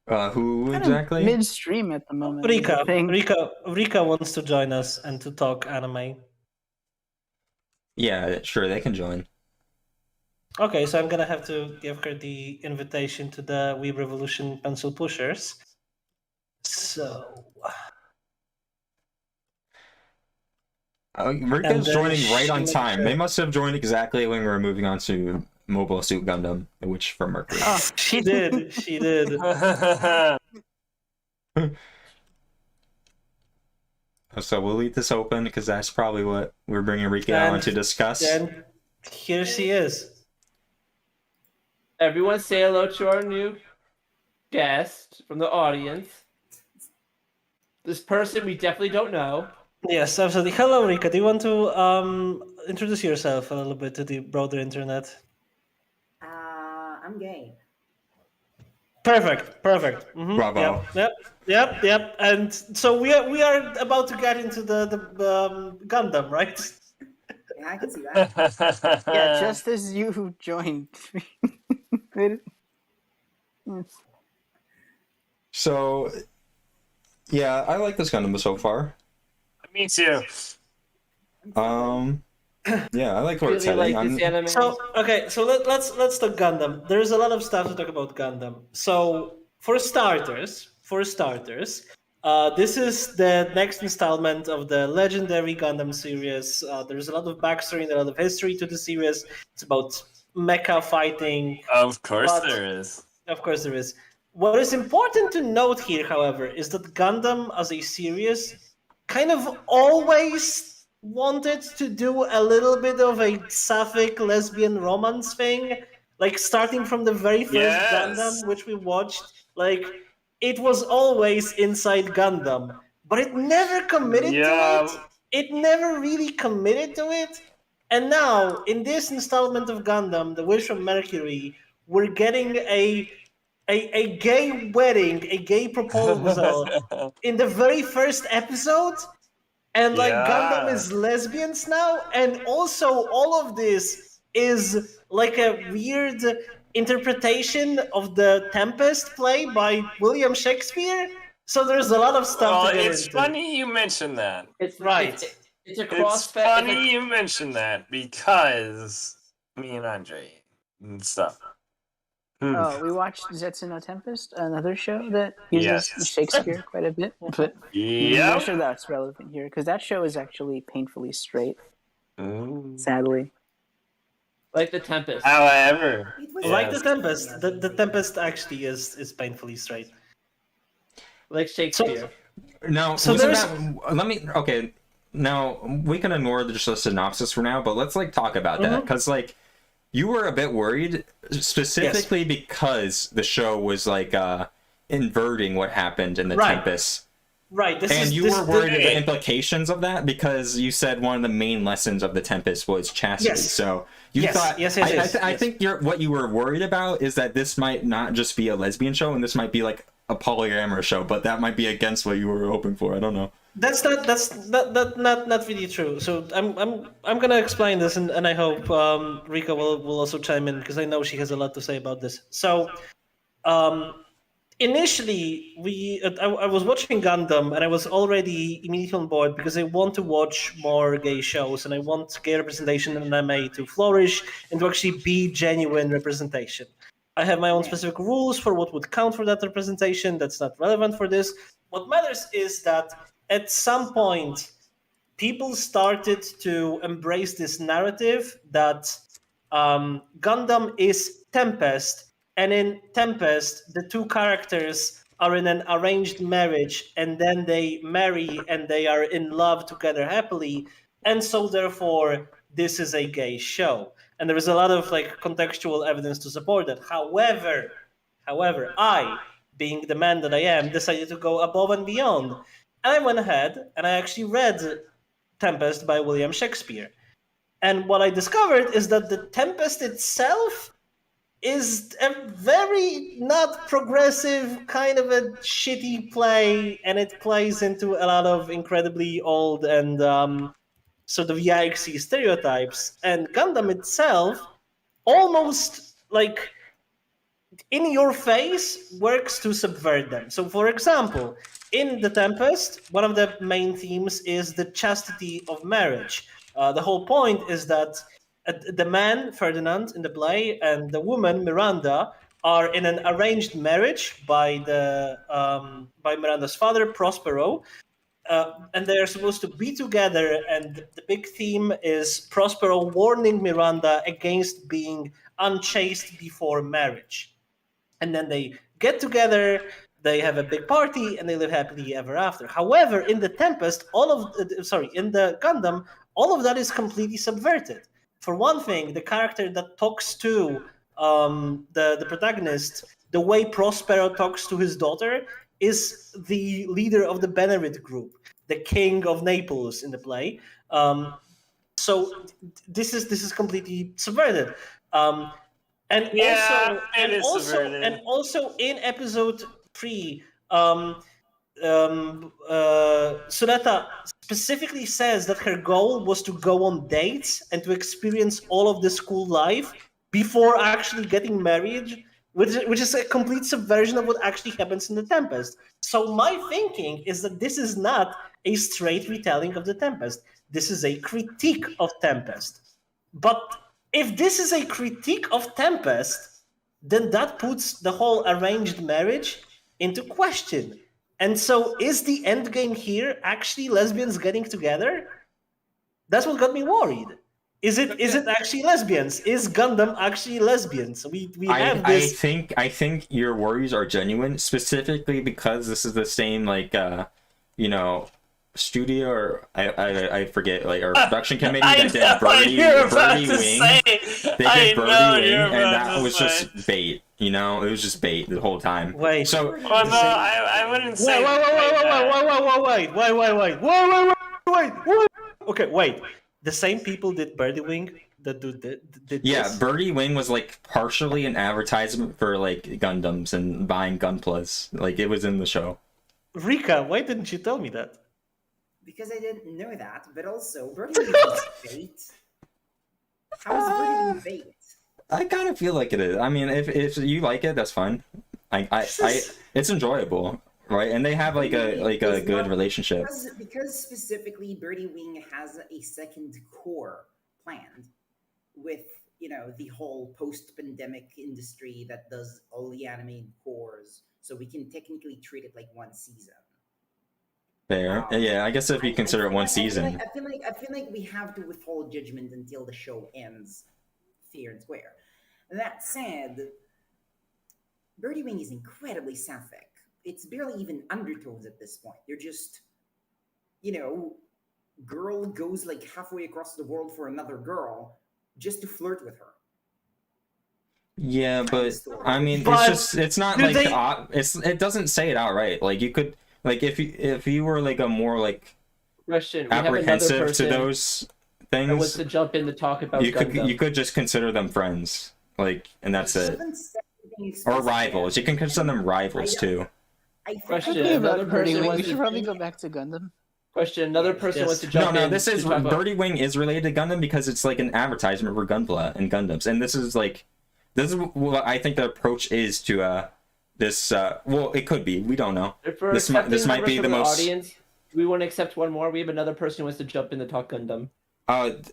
Speaker 1: Who exactly?
Speaker 2: Midstream at the moment.
Speaker 3: Rika wants to join us and to talk anime.
Speaker 1: Yeah, sure, they can join.
Speaker 3: Okay, so I'm gonna have to give her the invitation to the Weeb Revolution pencil pushers. So.
Speaker 1: Rika's joining right on time. They must have joined exactly when we were moving on to Mobile Suit Gundam, which from Mercury.
Speaker 3: Oh, she did. She did.
Speaker 1: So we'll leave this open because that's probably what we're bringing Rika on to discuss.
Speaker 3: And here she is.
Speaker 4: Everyone say hello to our new guest from the audience. This person we definitely don't know.
Speaker 3: Yes, absolutely. Hello, Rika. Do you want to introduce yourself a little bit to the broader internet?
Speaker 6: I'm gay.
Speaker 3: Perfect. Mm-hmm.
Speaker 1: Bravo.
Speaker 3: Yep. And so we are about to get into the Gundam, right?
Speaker 6: Yeah, I can see that.
Speaker 2: Yeah, just as you joined.
Speaker 1: So, yeah, I like this Gundam so far.
Speaker 5: Me too.
Speaker 1: Yeah, I like where it's
Speaker 4: Really
Speaker 1: heading.
Speaker 4: like this anime.
Speaker 3: So let's talk Gundam. There's a lot of stuff to talk about Gundam. So for starters, this is the next installment of the legendary Gundam series. There's a lot of backstory and a lot of history to the series. It's about mecha fighting.
Speaker 5: Of course
Speaker 3: But-
Speaker 5: there is.
Speaker 3: Of course there is. What is important to note here, however, is that Gundam as a series kind of always wanted to do a little bit of a sapphic lesbian romance thing. Like starting from the very first
Speaker 5: Yes.
Speaker 3: Gundam, which we watched, like it was always inside Gundam. But it never committed to it. It never really committed to it. And now, in this installment of Gundam, The Wish from Mercury, we're getting a gay wedding, a gay proposal in the very first episode. And like
Speaker 5: Yeah.
Speaker 3: Gundam is lesbians now, and also all of this is like a weird interpretation of the Tempest play by William Shakespeare. So there's a lot of stuff
Speaker 5: Well,
Speaker 3: to get
Speaker 5: it's
Speaker 3: into.
Speaker 5: funny you mention that.
Speaker 4: It's
Speaker 3: Right.
Speaker 4: It's a
Speaker 5: It's
Speaker 4: cross.
Speaker 5: funny you mention that because me and Andre and stuff.
Speaker 2: Oh, we watched Zetsu no Tempest, another show that uses
Speaker 5: Yes.
Speaker 2: Shakespeare quite a bit, but I'm not
Speaker 5: Yep.
Speaker 2: sure that's relevant here because that show is actually painfully straight,
Speaker 5: Ooh.
Speaker 2: sadly.
Speaker 4: Like the Tempest.
Speaker 5: However,
Speaker 6: It was
Speaker 3: Like
Speaker 5: Yes.
Speaker 3: the Tempest. The Tempest actually is painfully straight.
Speaker 4: Like Shakespeare.
Speaker 1: Now,
Speaker 3: So
Speaker 1: wasn't
Speaker 3: there's-
Speaker 1: that, let me, okay, now we can ignore just the synopsis for now, but let's like talk about that because like you were a bit worried specifically because the show was like inverting what happened in the
Speaker 3: Right.
Speaker 1: Tempest.
Speaker 3: Right.
Speaker 1: And you were worried of the implications of that because you said one of the main lessons of the Tempest was chastity.
Speaker 3: Yes.
Speaker 1: So you
Speaker 3: Yes,
Speaker 1: thought,
Speaker 3: yes,
Speaker 1: I
Speaker 3: yes.
Speaker 1: think what you were worried about is that this might not just be a lesbian show and this might be like a polyamorous show, but that might be against what you were hoping for. I don't know.
Speaker 3: That's not really true. So I'm gonna explain this, and I hope Rika will also chime in because I know she has a lot to say about this. So, initially I was watching Gundam and I was already immediately on board because I want to watch more gay shows and I want gay representation in anime to flourish and to actually be genuine representation. I have my own specific rules for what would count for that representation. That's not relevant for this. What matters is that at some point, people started to embrace this narrative that Gundam is Tempest, and in Tempest, the two characters are in an arranged marriage, and then they marry and they are in love together happily, and so therefore, this is a gay show. And there is a lot of like contextual evidence to support that. However, I, being the man that I am, decided to go above and beyond. And I went ahead and I actually read Tempest by William Shakespeare. And what I discovered is that the Tempest itself is a very not progressive kind of a shitty play, and it plays into a lot of incredibly old and sort of yikesy stereotypes. And Gundam itself almost like in your face works to subvert them. So for example, in The Tempest, one of the main themes is the chastity of marriage. The whole point is that the man, Ferdinand, in the play, and the woman, Miranda, are in an arranged marriage by Miranda's father, Prospero, and they are supposed to be together. And the big theme is Prospero warning Miranda against being unchaste before marriage. And then they get together. they have a big party, and they live happily ever after. However, in the Tempest, in the Gundam, all of that is completely subverted. For one thing, the character that talks to the protagonist, the way Prospero talks to his daughter, is the leader of the Benerit group, the king of Naples in the play. So this is completely subverted. And also in episode 3, Suneta specifically says that her goal was to go on dates and to experience all of the school life before actually getting married, which is a complete subversion of what actually happens in the Tempest. So my thinking is that this is not a straight retelling of the Tempest. This is a critique of Tempest. But if this is a critique of Tempest, then that puts the whole arranged marriage into question. And so is the end game here actually lesbians getting together? That's what got me worried. Is it actually lesbians? Is Gundam actually lesbians? We have this.
Speaker 1: I think your worries are genuine, specifically because this is the same studio, or I forget, like, our production committee that did Birdie Wing. They did Birdie Wing, and that was just bait. It was just bait the whole time.
Speaker 3: Wait.
Speaker 1: So
Speaker 5: I wouldn't say.
Speaker 3: Wait. Okay, wait. The same people did Birdie Wing that did this?
Speaker 1: Birdie Wing was like partially an advertisement for like Gundams and buying Gunplas. Like, it was in the show.
Speaker 3: Rika, why didn't you tell me that?
Speaker 6: Because I didn't know that, but also Birdie Wing is bait. How is Birdie Wing bait?
Speaker 1: I kind of feel like it is. I mean, if you like it, that's fine. It's enjoyable, right? And they have like a good relationship.
Speaker 6: Because specifically Birdie Wing has a second core planned with the whole post-pandemic industry that does all the anime cores, so we can technically treat it like one season.
Speaker 1: Fair. Yeah, I guess if you consider it one season.
Speaker 6: I feel like we have to withhold judgment until the show ends fair and square. That said, Birdie Wing is incredibly sapphic. It's barely even undertones at this point. They're just, girl goes like halfway across the world for another girl just to flirt with her.
Speaker 1: Yeah, but I mean, it's not like it doesn't say it outright. Like, you could. Like, if you were like a more like
Speaker 4: question,
Speaker 1: apprehensive to those things,
Speaker 4: I want to jump in to talk about Gundam.
Speaker 1: You could just consider them friends, like, and that's it. Or rivals. You can consider them rivals too.
Speaker 4: Question.
Speaker 2: Another person. We should probably go back to Gundam.
Speaker 4: Question. Another person wants to jump in.
Speaker 1: No. This is Birdie Wing is related to Gundam because it's like an advertisement for Gunpla and Gundams, and this is what I think the approach is to this. Well, it could be. We don't know. This might be the most.
Speaker 4: Audience, do we want to accept one more? We have another person who wants to jump in to talk Gundam.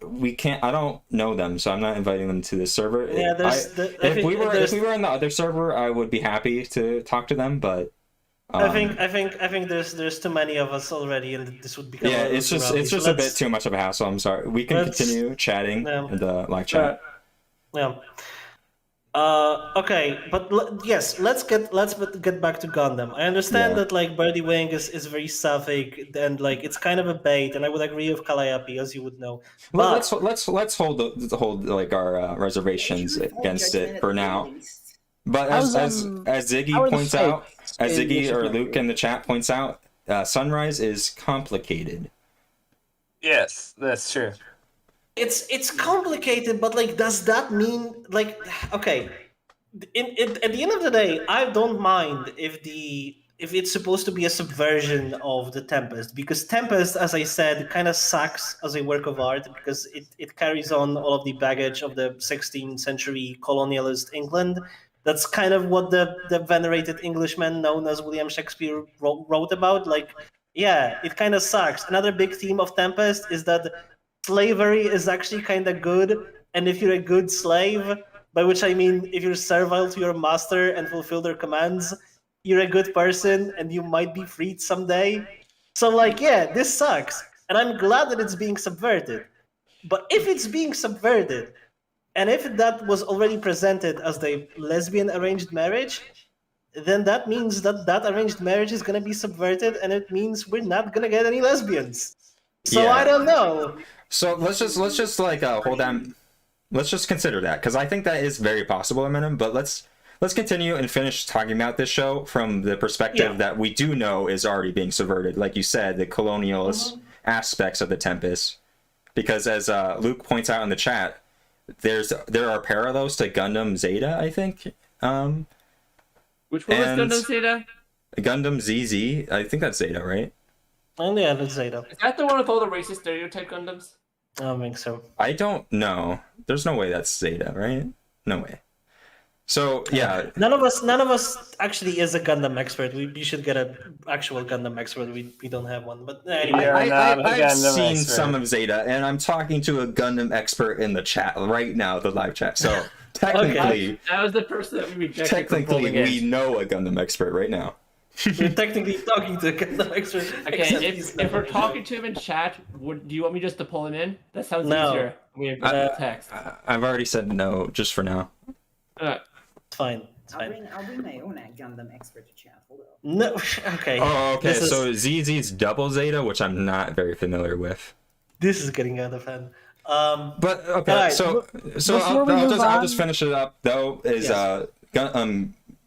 Speaker 1: We can't. I don't know them, so I'm not inviting them to this server.
Speaker 3: Yeah,
Speaker 1: if we were in the other server, I would be happy to talk to them. But
Speaker 3: I think there's too many of us already, and this would become.
Speaker 1: Yeah, it's just a bit too much of a hassle. I'm sorry. We can continue chatting in the live chat.
Speaker 3: Yeah. Okay, but yes, let's get back to Gundam. I understand that like Birdie Wing is very sapphic and like it's kind of a bait, and I would agree with Calliope, as you would know. But
Speaker 1: let's hold like our reservations against it for now. But as Ziggy points out, as Ziggy or Luke in the chat points out, Sunrise is complicated.
Speaker 5: Yes, that's true.
Speaker 3: It's complicated, but like, does that mean like, okay? At the end of the day, I don't mind if it's supposed to be a subversion of the Tempest, because Tempest, as I said, kind of sucks as a work of art because it carries on all of the baggage of the 16th century colonialist England. That's kind of what the venerated Englishman known as William Shakespeare wrote about. Like, yeah, it kind of sucks. Another big theme of Tempest is that slavery is actually kind of good, and if you're a good slave, by which I mean if you're servile to your master and fulfill their commands, you're a good person and you might be freed someday. So like, yeah, this sucks, and I'm glad that it's being subverted. But if it's being subverted, and if that was already presented as the lesbian arranged marriage, then that means that arranged marriage is going to be subverted, and it means we're not going to get any lesbians. So
Speaker 1: Yeah.
Speaker 3: I don't know.
Speaker 1: So let's just like hold on. Let's just consider that, because I think that is very possible, Eminem. But let's continue and finish talking about this show from the perspective that we do know is already being subverted. Like you said, the colonialist aspects of the Tempest. Because as Luke points out in the chat, there are parallels to Gundam Zeta, I think.
Speaker 4: Which one was Gundam Zeta?
Speaker 1: Gundam ZZ. I think that's Zeta, right?
Speaker 3: Oh yeah, that's Zeta.
Speaker 4: Is that the one with all the racist stereotype Gundams?
Speaker 3: I don't think so.
Speaker 1: I don't know. There's no way that's Zeta, right? No way. So yeah,
Speaker 3: None of us actually is a Gundam expert. We should get an actual Gundam expert. We don't have one. But anyway,
Speaker 1: I've seen some of Zeta, and I'm talking to a Gundam expert in the chat right now, the live chat. So technically,
Speaker 4: that was the person that we rejected.
Speaker 1: Technically, we know a Gundam expert right now.
Speaker 3: We're technically talking to a Gundam expert.
Speaker 4: Okay, if we're talking to him in chat, do you want me just to pull him in? That sounds easier. We have text.
Speaker 1: I've already said no, just for now.
Speaker 3: It's fine.
Speaker 6: I'll bring my own Gundam expert to chat. Hold on.
Speaker 3: No, okay.
Speaker 1: Oh, okay. So ZZ's double Zeta, which I'm not very familiar with.
Speaker 3: This is getting out of hand.
Speaker 1: But okay,
Speaker 2: right,
Speaker 1: so I'll just finish it up though. Is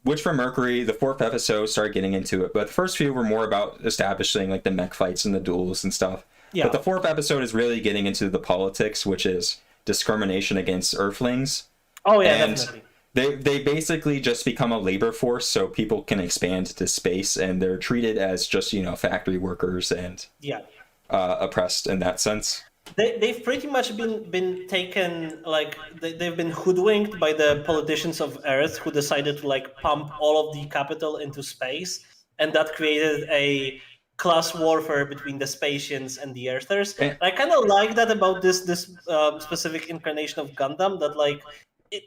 Speaker 1: Witch from Mercury, the 4th episode started getting into it, but the first few were more about establishing like the mech fights and the duels and stuff. Yeah. But the 4th episode is really getting into the politics, which is discrimination against Earthlings.
Speaker 3: Oh yeah, definitely.
Speaker 1: They basically just become a labor force, so people can expand to space, and they're treated as just factory workers and oppressed in that sense.
Speaker 3: They've pretty much been taken, like they've been hoodwinked by the politicians of Earth, who decided to like pump all of the capital into space, and that created a class warfare between the Spatians and the Earthers. And I kind of like that about this specific incarnation of Gundam, that like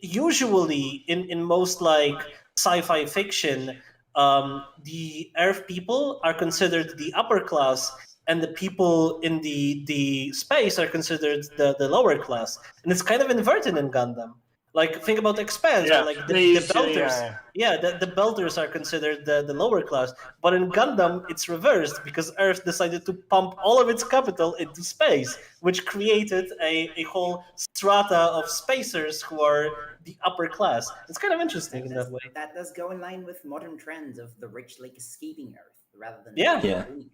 Speaker 3: usually in most like sci-fi fiction, the Earth people are considered the upper class, and the people in the space are considered the lower class. And it's kind of inverted in Gundam. Like, think about Expanse, where, like the Belters. Yeah, the Belters are considered the lower class. But in Gundam, it's reversed, because Earth decided to pump all of its capital into space, which created a whole strata of spacers who are the upper class. It's kind of interesting in that way.
Speaker 6: That does go in line with modern trends of the rich like escaping Earth rather than
Speaker 3: doing it.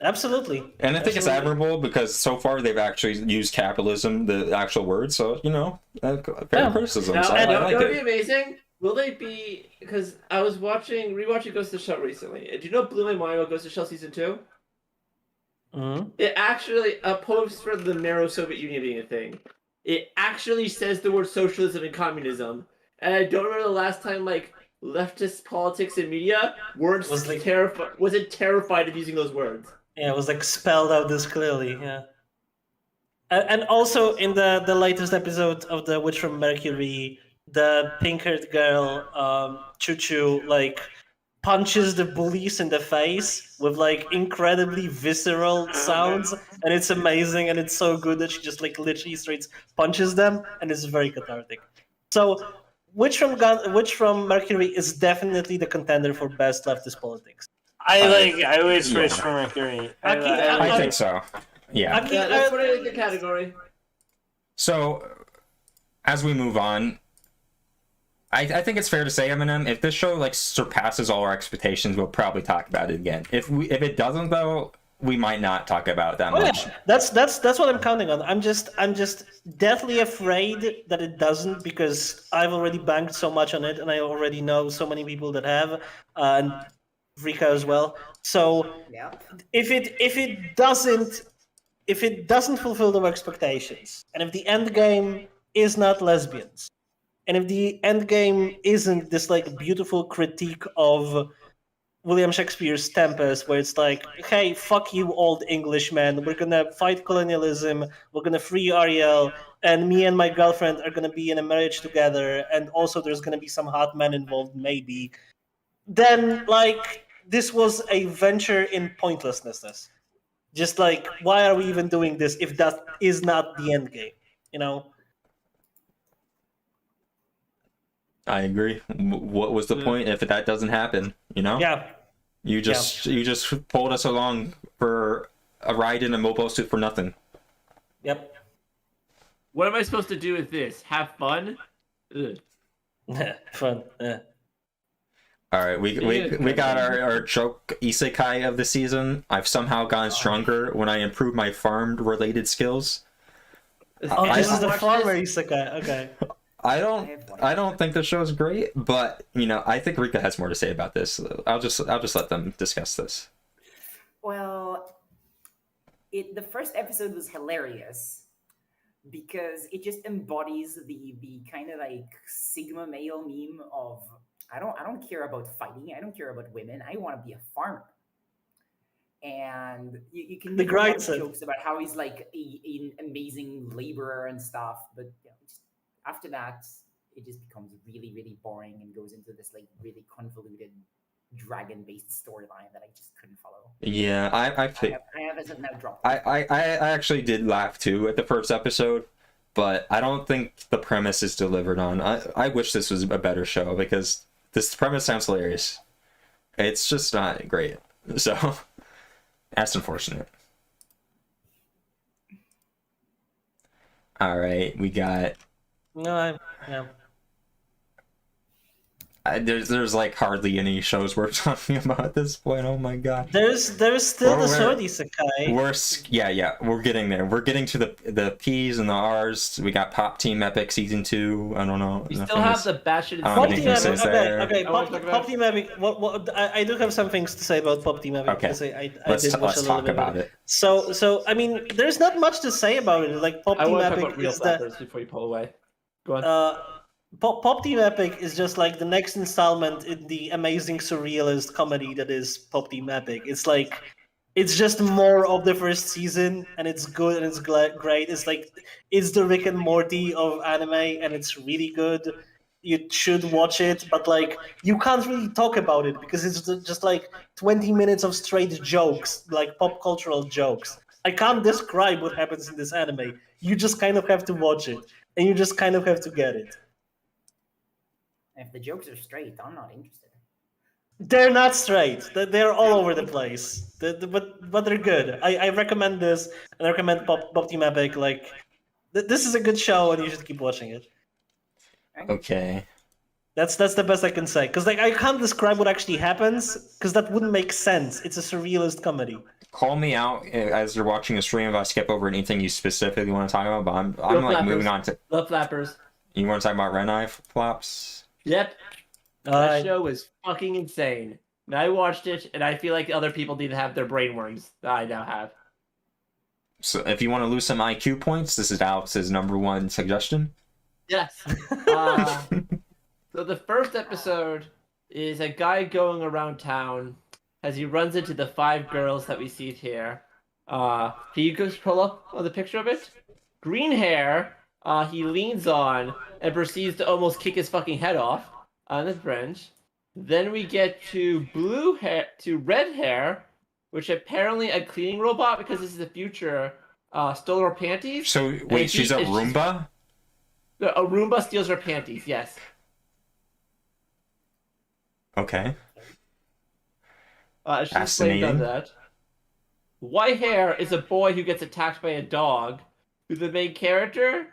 Speaker 3: Absolutely.
Speaker 1: And I think it's admirable, because so far they've actually used capitalism, the actual word, so fair criticism. So
Speaker 4: that would be amazing. Will they be, because I was rewatching Ghost in the Shell recently. Do you know Blew My Mind about Ghost in the Shell Season 2?
Speaker 3: Mm-hmm.
Speaker 4: It actually, a post for the narrow Soviet Union being a thing, it actually says the word socialism and communism. And I don't remember the last time, like, leftist politics and media wasn't terrified of using those words.
Speaker 3: Yeah, it was like spelled out this clearly, yeah. And also in the latest episode of The Witch from Mercury, the pink-haired girl, Choo-Choo, like, punches the bullies in the face with, like, incredibly visceral sounds, and it's amazing, and it's so good that she just, like, literally straight punches them, and it's very cathartic. So, Witch from Mercury is definitely the contender for best leftist politics.
Speaker 5: I wish Witch from Mercury.
Speaker 1: I think so. Yeah.
Speaker 4: That's what I like the category.
Speaker 1: So, as we move on, I think it's fair to say, Eminem, if this show like surpasses all our expectations, we'll probably talk about it again. If it doesn't, though, we might not talk about it that much.
Speaker 3: Yeah. That's what I'm counting on. I'm just deathly afraid that it doesn't, because I've already banked so much on it, and I already know so many people that have, and Rika as well. So if it doesn't fulfill their expectations, and if the end game is not lesbians, and if the end game isn't this like beautiful critique of William Shakespeare's Tempest, where it's like, hey, fuck you, old Englishmen, we're gonna fight colonialism, we're gonna free Ariel, and me and my girlfriend are gonna be in a marriage together, and also there's gonna be some hot men involved, maybe, then, like, this was a venture in pointlessness. Just like, why are we even doing this if that is not the end game, you know?
Speaker 1: I agree. What was the point if that doesn't happen? You know?
Speaker 3: Yeah.
Speaker 1: You just pulled us along for a ride in a mobile suit for nothing.
Speaker 3: Yep.
Speaker 4: What am I supposed to do with this? Have fun? Ugh.
Speaker 3: Fun. Yeah.
Speaker 1: All right, we got our joke isekai of the season. I've somehow gotten stronger when I improve my farm-related skills.
Speaker 3: Oh, this is the farmer isekai. Okay.
Speaker 1: I don't think the show is great, but you know, I think Rika has more to say about this. I'll just let them discuss this.
Speaker 6: Well, the first episode was hilarious because it just embodies the kind of like Sigma male meme of I don't care about fighting, I don't care about women, I want to be a farmer. And you can make a lot of jokes about how he's like an amazing laborer and stuff, but you know, just after that it just becomes really, really boring and goes into this like really convoluted dragon-based storyline that I just couldn't follow.
Speaker 1: Yeah, I
Speaker 6: have as of now dropped.
Speaker 1: I actually did laugh too at the first episode, but I don't think the premise is delivered on. I wish this was a better show because this premise sounds hilarious. It's just not great. So that's unfortunate. All right, we got.
Speaker 3: No,
Speaker 1: there's like hardly any shows we're talking about at this point. Oh my god.
Speaker 3: There's still the sword isekai.
Speaker 1: We're getting there. We're getting to the P's and the R's. We got Pop Team Epic Season 2. I don't know.
Speaker 4: We still have the batshit.
Speaker 3: Pop Team Epic. Okay. Pop Team Epic. What I do have some things to say about Pop Team Epic.
Speaker 1: Okay.
Speaker 3: Let's
Speaker 1: talk about it.
Speaker 3: So I mean, there's not much to say about it. Like Pop Team Epic is that.
Speaker 4: Before you pull away. Go on.
Speaker 3: Pop Team Epic is just like the next installment in the amazing surrealist comedy that is Pop Team Epic. It's like, it's just more of the first season, and it's good and it's great. It's like, it's the Rick and Morty of anime, and it's really good. You should watch it, but like, you can't really talk about it because it's just like 20 minutes of straight jokes, like pop cultural jokes. I can't describe what happens in this anime. You just kind of have to watch it, and you just kind of have to get it.
Speaker 6: If the jokes are straight, I'm not interested.
Speaker 3: They're not straight. They're all over the place. But they're good. I recommend this, and I recommend Pop Team Epic. Like, this is a good show, and you should keep watching it.
Speaker 1: Okay.
Speaker 3: That's the best I can say. Because like I can't describe what actually happens, because that wouldn't make sense. It's a surrealist comedy.
Speaker 1: Call me out as you're watching a stream if I skip over anything you specifically want to talk about. But I'm like moving on to.
Speaker 4: Love flappers.
Speaker 1: You want to talk about Renai flops?
Speaker 4: Yep. That show was fucking insane. And I watched it, and I feel like other people need to have their brain worms that I now have.
Speaker 1: So if you want to lose some IQ points, this is Alex's #1 suggestion.
Speaker 4: Yes. So the first episode is a guy going around town as he runs into the 5 girls that we see here. Can you go scroll up on the picture of it? Green hair. He leans on and proceeds to almost kick his fucking head off on the bench. Then we get to blue hair, to red hair, which apparently a cleaning robot, because this is the future, stole her panties.
Speaker 1: So wait, she's a Roomba?
Speaker 4: A Roomba steals her panties, yes.
Speaker 1: Okay.
Speaker 4: She's explained on that. White hair is a boy who gets attacked by a dog, who the main character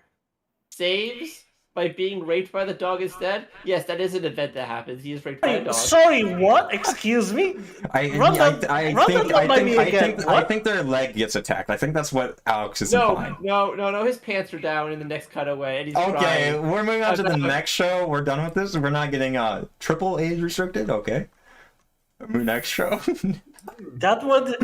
Speaker 4: saves by being raped by the dog instead. Yes, that is an event that happens. He is raped by a dog.
Speaker 3: Sorry, what? Excuse me?
Speaker 1: I think their leg gets attacked. I think that's what Alex is implying.
Speaker 4: No. His pants are down in the next cutaway, and he's
Speaker 1: okay,
Speaker 4: crying.
Speaker 1: We're moving on to the next show. We're done with this. We're not getting triple age restricted. Okay. Next show.
Speaker 3: That would.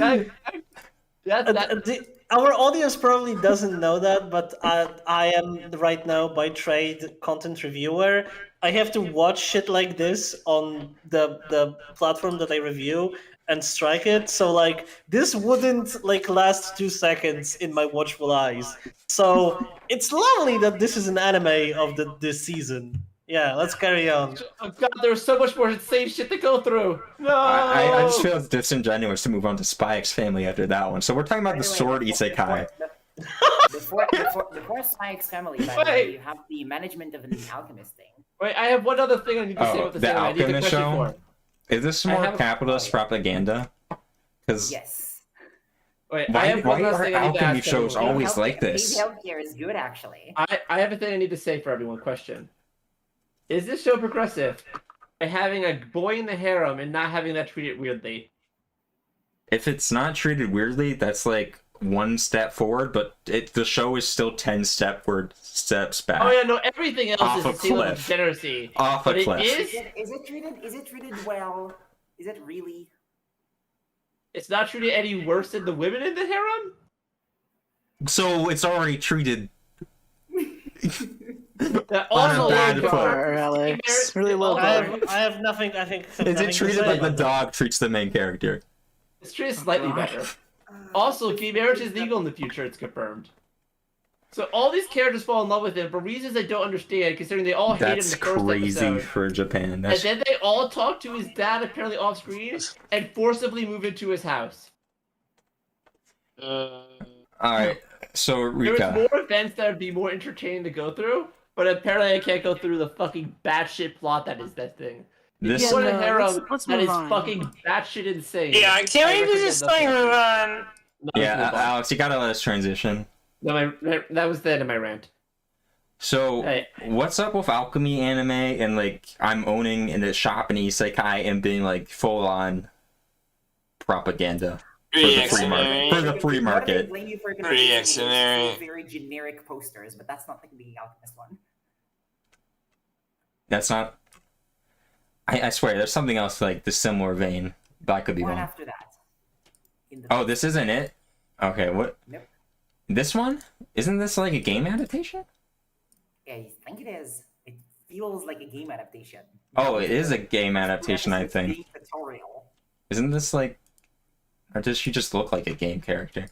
Speaker 3: Our audience probably doesn't know that, but I am right now by trade content reviewer. I have to watch shit like this on the platform that I review and strike it. So like this wouldn't like last 2 seconds in my watchful eyes. So it's lovely that this is an anime of this season. Yeah, let's carry on.
Speaker 4: Oh god, there's so much more insane shit to go through. No!
Speaker 1: I just feel it's disingenuous to move on to Spy X Family after that one. So we're talking about the sword isekai.
Speaker 6: Before Saik's family, by the way, you have the management of an alchemist thing.
Speaker 4: Wait, I have one other thing I need to say about the anime. I need a
Speaker 1: Alchemist
Speaker 4: question
Speaker 1: show?
Speaker 4: for.
Speaker 1: Is this
Speaker 4: I
Speaker 1: more
Speaker 4: have-
Speaker 1: capitalist propaganda? Because
Speaker 6: Yes.
Speaker 4: Wait, I
Speaker 1: why
Speaker 4: have one last
Speaker 1: are
Speaker 4: thing I need to
Speaker 1: alchemy
Speaker 4: ask
Speaker 1: shows
Speaker 4: everyone.
Speaker 1: always like this?
Speaker 6: Paid healthcare is good, actually.
Speaker 4: I have a thing I need to say for everyone. Question: is this show progressive by having a boy in the harem and not having that treated weirdly?
Speaker 1: If it's not treated weirdly, that's like one step forward, but the show is still 10 steps back.
Speaker 4: Oh yeah, no, everything else
Speaker 1: Off
Speaker 4: is
Speaker 1: a
Speaker 4: the same level of
Speaker 1: cliff.
Speaker 4: degeneracy.
Speaker 1: Off
Speaker 4: But
Speaker 1: a
Speaker 4: it
Speaker 1: cliff.
Speaker 6: Is it treated well? Is it really?
Speaker 4: It's not treated any worse than the women in the harem?
Speaker 1: So it's already treated.
Speaker 4: That
Speaker 1: On a
Speaker 4: also
Speaker 1: bad
Speaker 4: like,
Speaker 1: foot.
Speaker 2: Alex. Really low
Speaker 3: I
Speaker 2: bar.
Speaker 3: have nothing. I think.
Speaker 1: Is
Speaker 3: nothing
Speaker 1: it
Speaker 3: to
Speaker 1: treated
Speaker 3: say
Speaker 1: like the
Speaker 3: about that.
Speaker 1: dog treats the main character?
Speaker 4: It's treated slightly better. Also, gay marriage is legal in the future, it's confirmed. So all these characters fall in love with him for reasons I don't understand, considering they all hate him in
Speaker 1: That's
Speaker 4: the first
Speaker 1: crazy
Speaker 4: episode.
Speaker 1: for Japan.
Speaker 4: And
Speaker 1: That's
Speaker 4: then they all talk to his dad, apparently off screen, and forcibly move into his house.
Speaker 1: alright. So
Speaker 4: There was
Speaker 1: Rika,
Speaker 4: more events that would be more entertaining to go through, but apparently I can't go through the fucking batshit plot that is that thing.
Speaker 1: this
Speaker 2: Yeah,
Speaker 4: What a
Speaker 2: no,
Speaker 4: harem
Speaker 2: let's
Speaker 4: that
Speaker 2: move
Speaker 4: is
Speaker 2: on.
Speaker 4: fucking batshit insane.
Speaker 5: Yeah, can't we
Speaker 4: recommend
Speaker 5: just
Speaker 4: nothing.
Speaker 5: like move on?
Speaker 4: No,
Speaker 1: yeah,
Speaker 4: let's move on.
Speaker 1: Alex, you gotta let us transition.
Speaker 4: No, that was the end of my rant.
Speaker 1: So,
Speaker 4: Hey.
Speaker 1: what's up with alchemy anime and like I'm owning in the shop in Isekai and being like full on propaganda for the free market? For the free market.
Speaker 6: Blame you for
Speaker 5: Reactionary.
Speaker 6: very generic posters, but that's not the Alchemist one.
Speaker 1: That's not. I swear, there's something else like the similar vein, but I could be
Speaker 6: One
Speaker 1: wrong.
Speaker 6: after that. In the
Speaker 1: Oh, this isn't it. Okay, what?
Speaker 6: Nope.
Speaker 1: This one? Isn't this like a game adaptation?
Speaker 6: Yeah, I think it is. It feels like a game adaptation.
Speaker 1: Oh, it is a game adaptation, I think.
Speaker 6: Game tutorial.
Speaker 1: Isn't this like, or does she just look like a game character?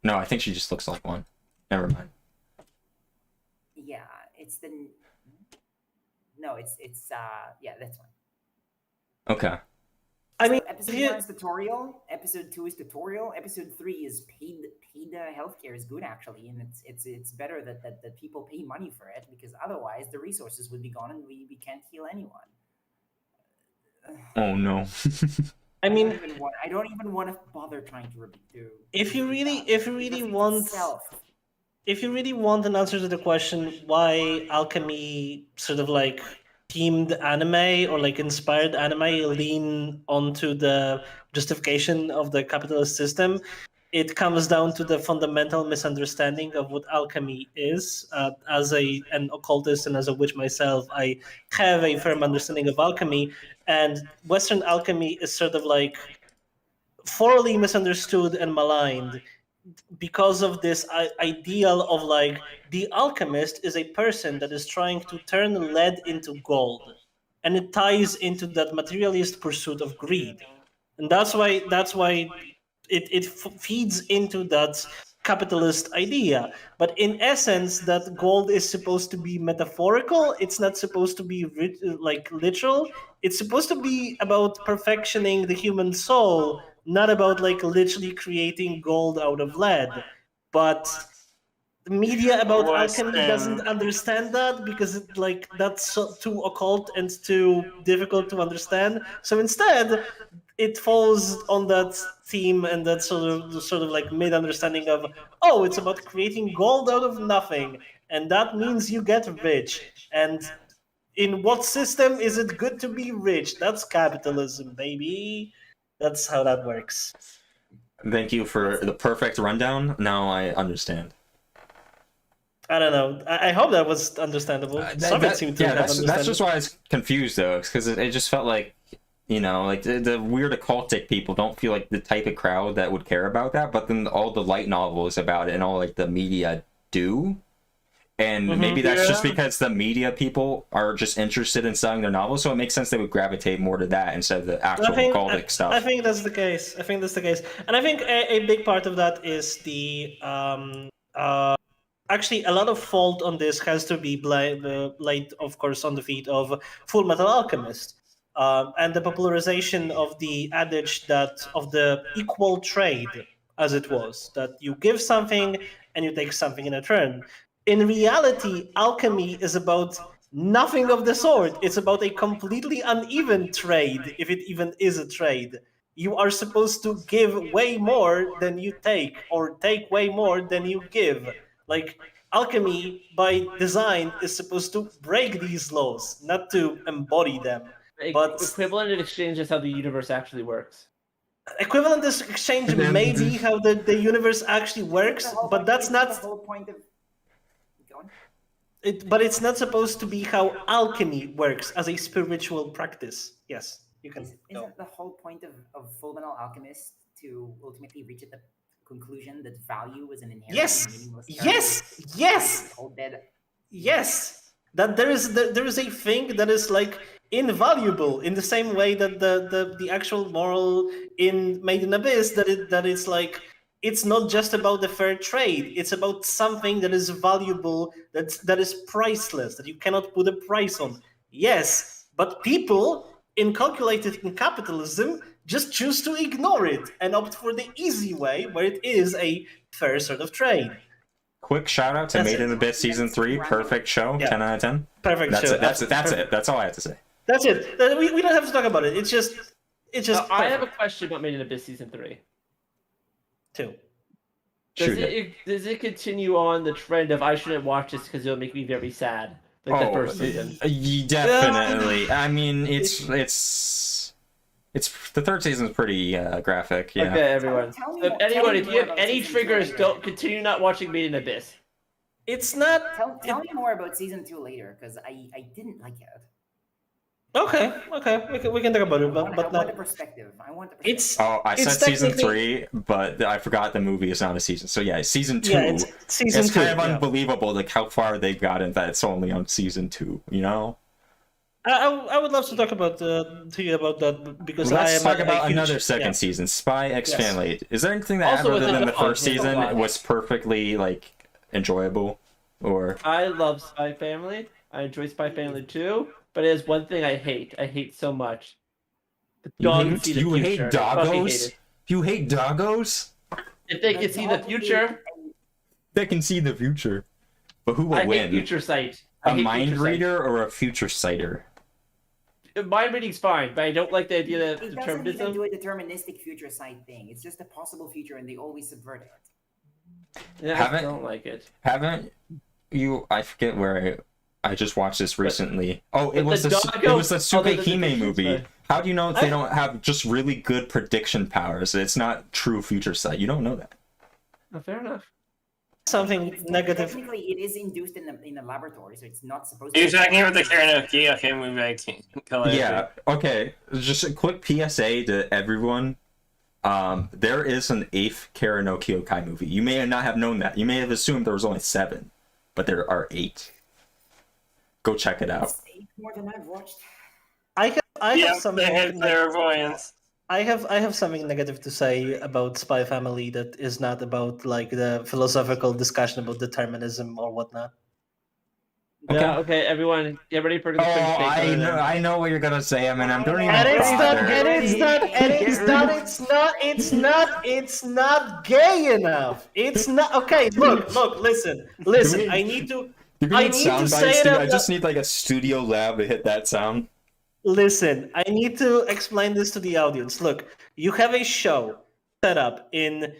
Speaker 1: No, I think she just looks like one. Never mind.
Speaker 6: Yeah, it's the. No, it's yeah, that's one.
Speaker 1: Okay.
Speaker 3: I mean,
Speaker 6: Episode
Speaker 3: here-
Speaker 6: 1 is tutorial. Episode 2 is tutorial. Episode 3 is paid healthcare is good actually, and it's better that people pay money for it, because otherwise the resources would be gone and we can't heal anyone.
Speaker 1: Oh no.
Speaker 3: I mean,
Speaker 6: I don't even want to bother trying to
Speaker 3: if you really
Speaker 6: defeat
Speaker 3: want,
Speaker 6: itself.
Speaker 3: if you really want an answer to the question why alchemy sort of like themed anime or like inspired anime lean onto the justification of the capitalist system, it comes down to the fundamental misunderstanding of what alchemy is. As an occultist and as a witch myself, I have a firm understanding of alchemy, and Western alchemy is sort of like thoroughly misunderstood and maligned because of this ideal of like the alchemist is a person that is trying to turn lead into gold, and it ties into that materialist pursuit of greed, and that's why it feeds into that capitalist idea. But in essence, that gold is supposed to be metaphorical. It's not supposed to be like literal. It's supposed to be about perfectioning the human soul, not about like literally creating gold out of lead. But the media about alchemy doesn't understand that because it, like that's too occult and too difficult to understand. So instead, it falls on that theme and that sort of like mid-understanding of, oh, it's about creating gold out of nothing, and that means you get rich. And in what system is it good to be rich? That's capitalism, baby. That's how that works.
Speaker 1: Thank you for the perfect rundown. Now I understand.
Speaker 3: I don't know. I hope that was understandable. Some seem to have
Speaker 1: that's
Speaker 3: understood.
Speaker 1: just why I was confused though, because it just felt like, you know, like the weird occultic people don't feel like the type of crowd that would care about that, but then all the light novels about it and all like the media do. And maybe that's just because the media people are just interested in selling their novels, so it makes sense they would gravitate more to that instead of the actual occultic stuff.
Speaker 3: I think that's the case. And I think a big part of that is the actually a lot of fault on this has to be laid, of course, on the feet of Full Metal Alchemist. And the popularization of the adage that of the equal trade, as it was, that you give something and you take something in return. In reality, alchemy is about nothing of the sort. It's about a completely uneven trade, if it even is a trade. You are supposed to give way more than you take, or take way more than you give. Like, alchemy, by design, is supposed to break these laws, not to embody them. But
Speaker 4: Equivalent in exchange is how the universe actually works.
Speaker 3: equivalent exchange may be how the universe actually works, but that's not
Speaker 6: the whole point of. Go on.
Speaker 3: But it's not supposed to be how alchemy works as a spiritual practice. Yes, you can.
Speaker 6: Isn't the whole point of Fullmetal Alchemist to ultimately reach at the conclusion that value is an inherently meaningless term?
Speaker 3: Yes.
Speaker 6: Cold dead.
Speaker 3: Yes, that there is a thing that is like invaluable in the same way that the actual moral in Made in Abyss that it's like it's not just about the fair trade. It's about something that is valuable, that is priceless, that you cannot put a price on. Yes, but people inculcated in capitalism just choose to ignore it and opt for the easy way, where it is a fair sort of trade.
Speaker 1: Quick shout out to
Speaker 3: That's
Speaker 1: Made in Abyss season 3. Perfect show.
Speaker 3: Yeah.
Speaker 1: 10 out of 10.
Speaker 3: Perfect
Speaker 1: That's
Speaker 3: show.
Speaker 1: it. That's it. That's all I have to say.
Speaker 3: That's it. We don't have to talk about it. It's just.
Speaker 4: I have a question about Made in Abyss season 3.
Speaker 3: Two.
Speaker 4: Does it continue on the trend of I shouldn't watch this because it'll make me very sad, like the first season?
Speaker 1: Definitely. I mean, it's the third season is pretty graphic. Yeah.
Speaker 4: Okay, everyone.
Speaker 6: Tell me
Speaker 4: So
Speaker 6: more-
Speaker 4: anyone,
Speaker 6: tell me
Speaker 4: if you
Speaker 6: more
Speaker 4: have
Speaker 6: about
Speaker 4: any
Speaker 6: season
Speaker 4: triggers,
Speaker 6: two.
Speaker 4: don't continue not watching Made in Abyss.
Speaker 3: It's not.
Speaker 6: Tell me more about season 2 later, because I didn't like it.
Speaker 3: Okay. We can talk about it,
Speaker 6: I
Speaker 3: but
Speaker 6: want
Speaker 3: not.
Speaker 6: the perspective.
Speaker 3: It's.
Speaker 1: Oh, I
Speaker 3: It's
Speaker 1: said season
Speaker 3: technically-
Speaker 1: 3, but I forgot the movie is not a season. So yeah, season 2.
Speaker 3: Yeah, it's season
Speaker 1: It's
Speaker 3: 2.
Speaker 1: kind of
Speaker 3: yeah.
Speaker 1: unbelievable, like how far they've gotten that it's only on season 2. You know.
Speaker 3: I would love to talk about to you about that because I
Speaker 1: Let's
Speaker 3: am
Speaker 1: talk about
Speaker 3: a huge,
Speaker 1: another second season, Spy X
Speaker 3: Yes.
Speaker 1: Family. Is there anything that
Speaker 4: Also with
Speaker 1: other
Speaker 4: the
Speaker 1: than the
Speaker 4: dog,
Speaker 1: first
Speaker 4: with the
Speaker 1: season
Speaker 4: dog.
Speaker 1: was perfectly like enjoyable, or?
Speaker 4: I love Spy Family. I enjoy Spy Family too, but it is one thing I hate. I hate so much. The dog can see the
Speaker 1: You hate
Speaker 4: future. I fucking hate
Speaker 1: doggos?
Speaker 4: it.
Speaker 1: You hate doggos?
Speaker 4: If they can see the future,
Speaker 1: They can see the future. But who will
Speaker 4: I hate
Speaker 1: win?
Speaker 4: future sight.
Speaker 1: A
Speaker 4: I hate
Speaker 1: mind
Speaker 4: future sight.
Speaker 1: reader or a future sighter?
Speaker 4: Mind reading's fine, but I don't like the idea of
Speaker 6: It doesn't even do
Speaker 4: determinism.
Speaker 6: a deterministic future side thing. It's just a possible future, and they always subvert it.
Speaker 4: Yeah, I
Speaker 1: Haven't-
Speaker 4: don't like it.
Speaker 1: Haven't you? I forget where I just watched this recently. Oh, it
Speaker 4: But
Speaker 1: was
Speaker 4: the
Speaker 1: the
Speaker 4: doggo-
Speaker 1: it was the
Speaker 4: other than the
Speaker 1: Tsukehime
Speaker 4: pictures,
Speaker 1: movie.
Speaker 4: but-
Speaker 1: How do you know if they don't have just really good prediction powers? It's not true future sight. You don't know that.
Speaker 4: Oh, fair enough.
Speaker 3: something negative.
Speaker 6: Technically, it is induced in a laboratory, so it's not supposed to.
Speaker 5: You're talking about the karaoke? Okay, move back to
Speaker 1: Yeah. Okay. Just a quick PSA to everyone. There is an 8th Kara no Kyokai movie. You may not have known that. You may have assumed there was only 7, but there are 8. Go check it out.
Speaker 6: It's 8 more than I've watched.
Speaker 3: I have
Speaker 5: Yeah,
Speaker 3: something.
Speaker 5: they have clairvoyance.
Speaker 3: I have something negative to say about Spy Family that is not about like the philosophical discussion about determinism or whatnot.
Speaker 4: Yeah, okay, everyone, get ready for the
Speaker 1: Oh,
Speaker 4: quick take.
Speaker 1: I know what you're gonna say. I mean, I'm don't even
Speaker 3: And it's not,
Speaker 1: bother.
Speaker 3: and it's not, and it's not gay enough. It's not okay. Look, listen.
Speaker 1: we-
Speaker 3: I need to.
Speaker 1: Do we
Speaker 3: I
Speaker 1: need
Speaker 3: need
Speaker 1: sound
Speaker 3: to
Speaker 1: bites,
Speaker 3: say it
Speaker 1: dude?
Speaker 3: out
Speaker 1: I just need like a studio lab to hit that sound.
Speaker 3: Listen, I need to explain this to the audience. Look, you have a show set up in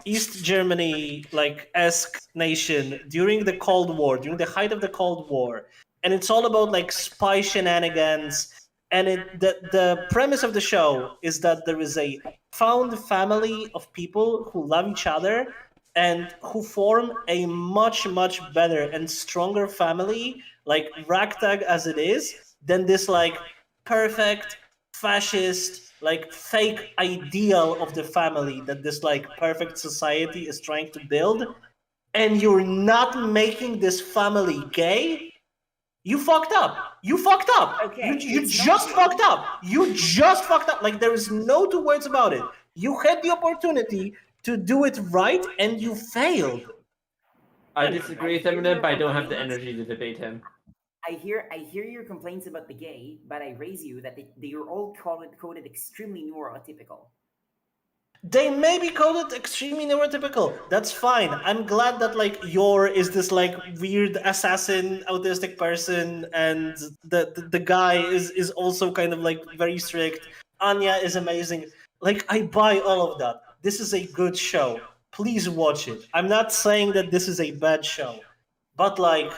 Speaker 3: East Germany, like esque nation during the Cold War, during the height of the Cold War, and it's all about like spy shenanigans. And the premise of the show is that there is a found family of people who love each other and who form a much better and stronger family, like ragtag as it is, than this like perfect fascist like fake ideal of the family that this like perfect society is trying to build. And you're not making this family gay. You fucked up.
Speaker 6: Okay,
Speaker 3: You
Speaker 6: it's
Speaker 3: just
Speaker 6: not-
Speaker 3: fucked up. You just fucked up. Like there is no two words about it. You had the opportunity to do it right and you failed.
Speaker 4: I disagree with Eminem, but I don't have the energy to debate him.
Speaker 6: I hear your complaints about the gay, but I raise you that they are all coded extremely neurotypical.
Speaker 3: They may be coded extremely neurotypical. That's fine. I'm glad that like Yor is this like weird assassin, autistic person, and the guy is also kind of like very strict. Anya is amazing. Like I buy all of that. This is a good show. Please watch it. I'm not saying that this is a bad show, but like,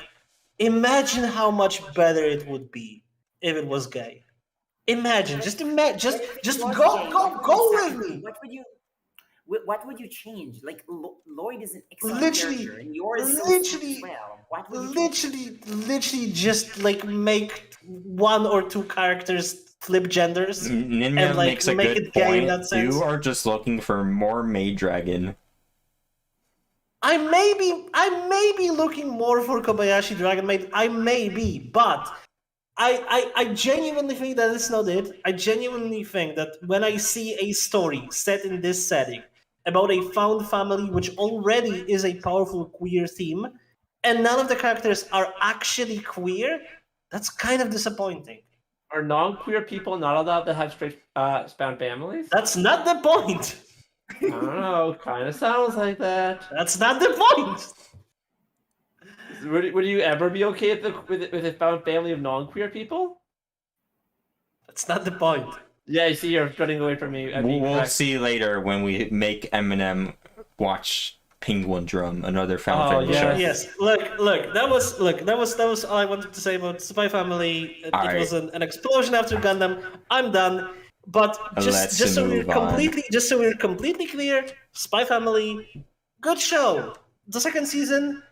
Speaker 3: imagine how much better it would be if it was gay. Imagine, just imagine, just go with me.
Speaker 6: What would you change? Like Lloyd is an excellent
Speaker 3: Literally,
Speaker 6: character, and yours is so
Speaker 3: literally,
Speaker 6: sweet as well. What would you change?
Speaker 3: literally, just like make one or two characters flip genders
Speaker 1: Ninya
Speaker 3: and like
Speaker 1: makes a
Speaker 3: make
Speaker 1: good
Speaker 3: it gay in
Speaker 1: point.
Speaker 3: that sense.
Speaker 1: You are just looking for more Maid Dragon.
Speaker 3: I may be looking more for Kobayashi Dragon Maid. I may be, but I genuinely think that it's not it. I genuinely think that when I see a story set in this setting about a found family, which already is a powerful queer theme, and none of the characters are actually queer, that's kind of disappointing.
Speaker 4: Are non-queer people not allowed to have straight found families?
Speaker 3: That's not the point.
Speaker 4: I don't know. Kind of sounds like that.
Speaker 3: That's not the point.
Speaker 4: Would you ever be okay with a found family of non-queer people?
Speaker 3: That's not the point.
Speaker 4: Yeah, I see you're running away from me.
Speaker 1: We'll see later when we make Eminem watch Penguin Drum, another found family
Speaker 4: yeah.
Speaker 1: show.
Speaker 3: Yes. Look. That was all I wanted to say about Spy Family. It was an explosion after Gundam. I'm done. But just so we're completely clear, Spy Family, good show. The second season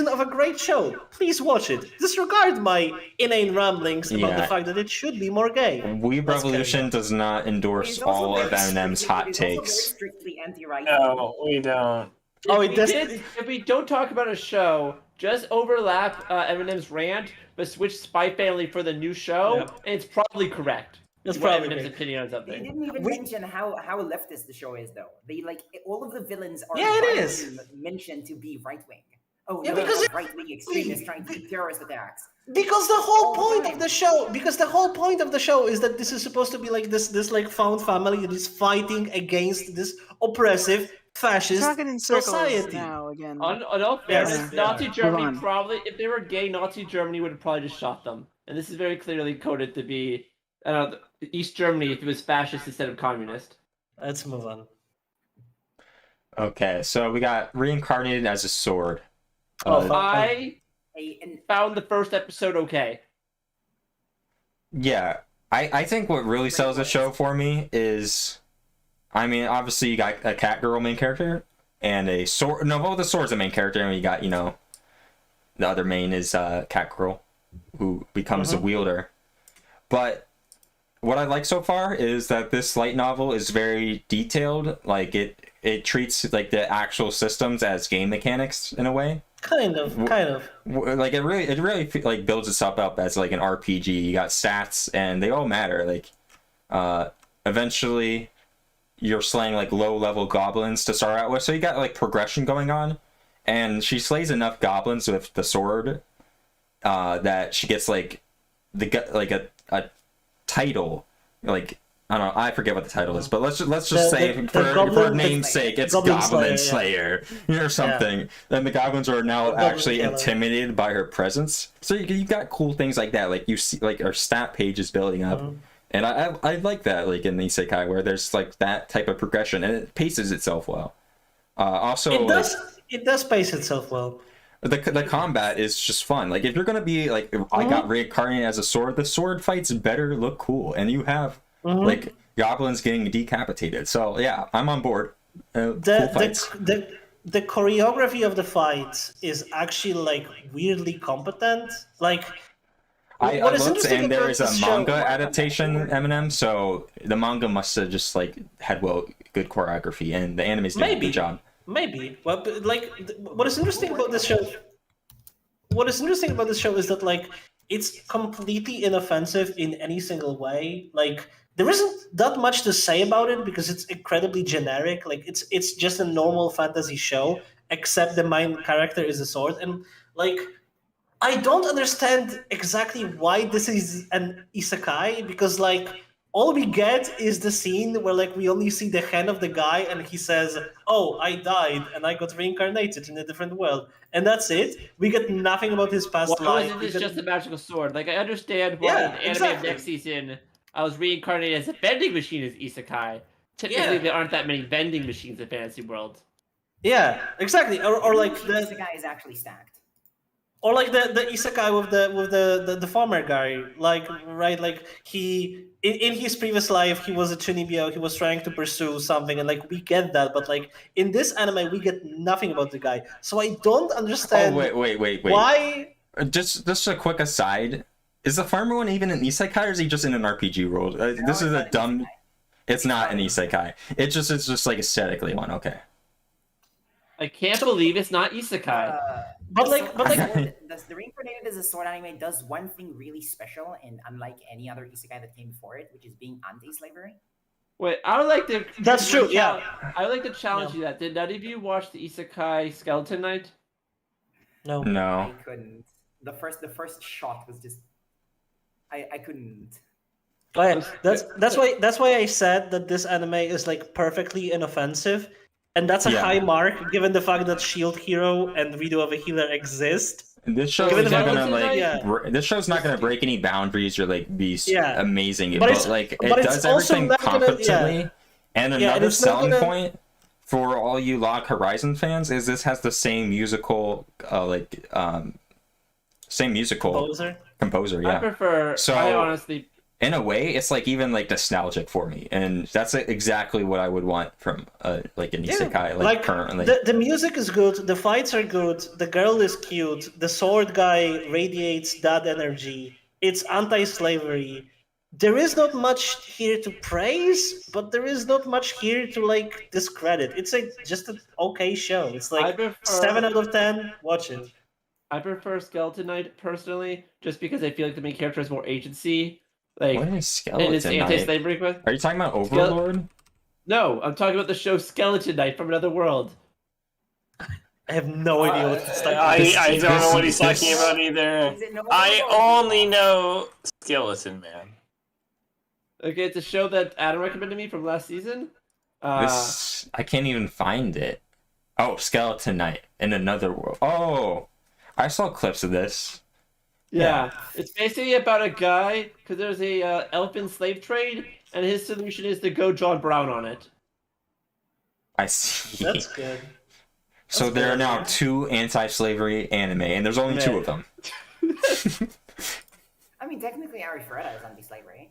Speaker 3: of a great show. Please watch it. Disregard my inane ramblings about the fact that it should be more gay.
Speaker 1: Weeb Revolution does not endorse all of Eminem's hot takes.
Speaker 6: Strictly anti-right.
Speaker 5: No, we don't.
Speaker 4: If we don't talk about a show, just overlap Eminem's rant, but switch Spy Family for the new show, and it's probably correct.
Speaker 3: That's probably
Speaker 4: Eminem's opinion on
Speaker 6: They
Speaker 4: something.
Speaker 6: didn't even mention how leftist the show is, though. They like all of the villains are mentioned to be right wing. Oh,
Speaker 3: Yeah,
Speaker 6: no,
Speaker 3: because
Speaker 6: right-wing extremists trying to do terrorist attacks.
Speaker 3: Because the whole point of the show is that this is supposed to be like this like found family that is fighting against this oppressive fascist
Speaker 2: Talking in circles
Speaker 3: society.
Speaker 2: now again.
Speaker 4: On all fairness,
Speaker 3: Yeah.
Speaker 4: Nazi Germany
Speaker 2: on.
Speaker 4: probably, if they were gay, Nazi Germany would have probably just shot them. And this is very clearly coded to be East Germany if it was fascist instead of communist.
Speaker 3: Let's move on.
Speaker 1: Okay, so we got Reincarnated as a sword.
Speaker 4: I found the first episode okay.
Speaker 1: Yeah, I think what really sells the show for me is, I mean, obviously you got a cat girl main character and a sword. No, well, the sword's the main character, and you got, you know, the other main is cat girl, who becomes a wielder. But what I like so far is that this light novel is very detailed. Like it treats like the actual systems as game mechanics in a way.
Speaker 3: Kind of.
Speaker 1: Like it really like builds itself up as like an RPG. You got stats and they all matter. Like eventually you're slaying like low level goblins to start out with, so you got like progression going on. And she slays enough goblins with the sword that she gets like a title. Like, I don't know, I forget what the title is, but let's just say for name's sake, it's Goblin Slayer or something. Yeah. And the goblins are now actually intimidated by her presence. So you got cool things like that. Like you see, like our stat page is building up, and I like that. Like in the Isekai, where there's like that type of progression, and it paces itself well. Also,
Speaker 3: it does pace itself well.
Speaker 1: The combat is just fun. Like if you're gonna be like, I got reincarnated as a sword, the sword fights better look cool, and you have like goblins getting decapitated. So yeah, I'm on board. Cool fights.
Speaker 3: The choreography of the fights is actually like weirdly competent. Like
Speaker 1: I looked, and there is a manga adaptation, Eminem. So the manga must have just like had good choreography, and the anime's doing a good job.
Speaker 3: Maybe. Well, but, like, what is interesting about this show is that, like, it's completely inoffensive in any single way. Like, there isn't that much to say about it because it's incredibly generic. Like, it's just a normal fantasy show, except the main character is a sword. And, like, I don't understand exactly why this is an isekai, because, like, all we get is the scene where like we only see the hand of the guy and he says, "Oh, I died and I got reincarnated in a different world," and that's it. We get nothing about his past
Speaker 4: Why
Speaker 3: life.
Speaker 4: wasn't
Speaker 3: We
Speaker 4: this
Speaker 3: get-
Speaker 4: just a magical sword? Like, I understand why in
Speaker 3: Yeah,
Speaker 4: the anime
Speaker 3: exactly.
Speaker 4: of next season I was reincarnated as a vending machine as Isekai. Technically,
Speaker 3: Yeah.
Speaker 4: there aren't that many vending machines in Fantasy World.
Speaker 3: Yeah, exactly. Or like
Speaker 6: This
Speaker 3: the
Speaker 6: guy is actually stacked.
Speaker 3: or like the isekai with the farmer guy, like right, like he in his previous life he was a Chunibyo, he was trying to pursue something, and like we get that, but like in this anime we get nothing about the guy, so I don't
Speaker 1: Oh
Speaker 3: understand
Speaker 1: wait.
Speaker 3: why.
Speaker 1: Just a quick aside. Is the farmer one even an isekai, or is he just in an RPG world? This is a dumb. It's not an isekai. It's just like aesthetically one. Okay.
Speaker 4: I can't believe it's not Isekai.
Speaker 3: But like
Speaker 6: The Reincarnated as a sword anime does one thing really special, and unlike any other isekai that came before it, which is being anti-slavery.
Speaker 4: Wait, I would like to.
Speaker 3: That's true, yeah.
Speaker 4: I would like to challenge you that. Did none of you watch the Isekai Skeleton Knight?
Speaker 3: no.
Speaker 1: No.
Speaker 6: I couldn't. The first shot was just. I couldn't.
Speaker 3: Oh, yeah. That's why I said that this anime is like perfectly inoffensive, and that's a
Speaker 1: Yeah.
Speaker 3: high mark given the fact that Shield Hero and Redo of a Healer exist.
Speaker 1: This show
Speaker 3: Given
Speaker 1: is
Speaker 3: the
Speaker 1: not
Speaker 3: fact
Speaker 1: gonna
Speaker 3: that-
Speaker 1: like.
Speaker 3: yeah.
Speaker 1: This show's not gonna break any boundaries or like be
Speaker 3: Yeah.
Speaker 1: amazing,
Speaker 3: But
Speaker 1: but,
Speaker 3: it's-
Speaker 1: like
Speaker 3: but
Speaker 1: it
Speaker 3: it's
Speaker 1: does
Speaker 3: also
Speaker 1: everything
Speaker 3: not gonna-
Speaker 1: competently. And
Speaker 3: Yeah, and
Speaker 1: another
Speaker 3: it's not
Speaker 1: selling
Speaker 3: gonna-
Speaker 1: point for all you Log Horizon fans is this has the same musical, same musical
Speaker 3: Composer.
Speaker 1: composer.
Speaker 4: I
Speaker 1: Yeah.
Speaker 4: prefer.
Speaker 1: So-
Speaker 4: I honestly.
Speaker 1: In a way, it's like even like nostalgic for me, and that's exactly what I would want from like an isekai, like currently.
Speaker 3: The music is good, the fights are good, the girl is cute, the sword guy radiates that energy. It's anti-slavery. There is not much here to praise, but there is not much here to like discredit. It's just an okay show. It's
Speaker 4: I
Speaker 3: like
Speaker 4: prefer-
Speaker 3: 7 out of 10. Watch it.
Speaker 4: I prefer Skeleton Knight personally, just because I feel like the main character has more agency. Like,
Speaker 1: What is
Speaker 4: and it's
Speaker 1: Skeleton Knight?
Speaker 4: anti-slavery quest.
Speaker 1: Are you talking about Overlord?
Speaker 4: No, I'm talking about the show Skeleton Knight from Another World.
Speaker 3: I have no idea what it's like.
Speaker 5: I don't know what he's
Speaker 1: this-
Speaker 5: talking about either.
Speaker 6: Is it no-
Speaker 5: I only know Skeleton Man.
Speaker 4: Okay, it's a show that Adam recommended me from last season.
Speaker 1: This I can't even find it. Oh, Skeleton Knight in Another World. Oh, I saw clips of this.
Speaker 4: Yeah, it's basically about a guy because there's a elfin slave trade, and his solution is to go John Brown on it.
Speaker 1: I see.
Speaker 3: That's good.
Speaker 1: So
Speaker 3: that's
Speaker 1: there are
Speaker 3: good.
Speaker 1: now 2 anti-slavery anime, and there's only 2 of them.
Speaker 6: I mean, technically, Ari Ferreta is anti-slavery.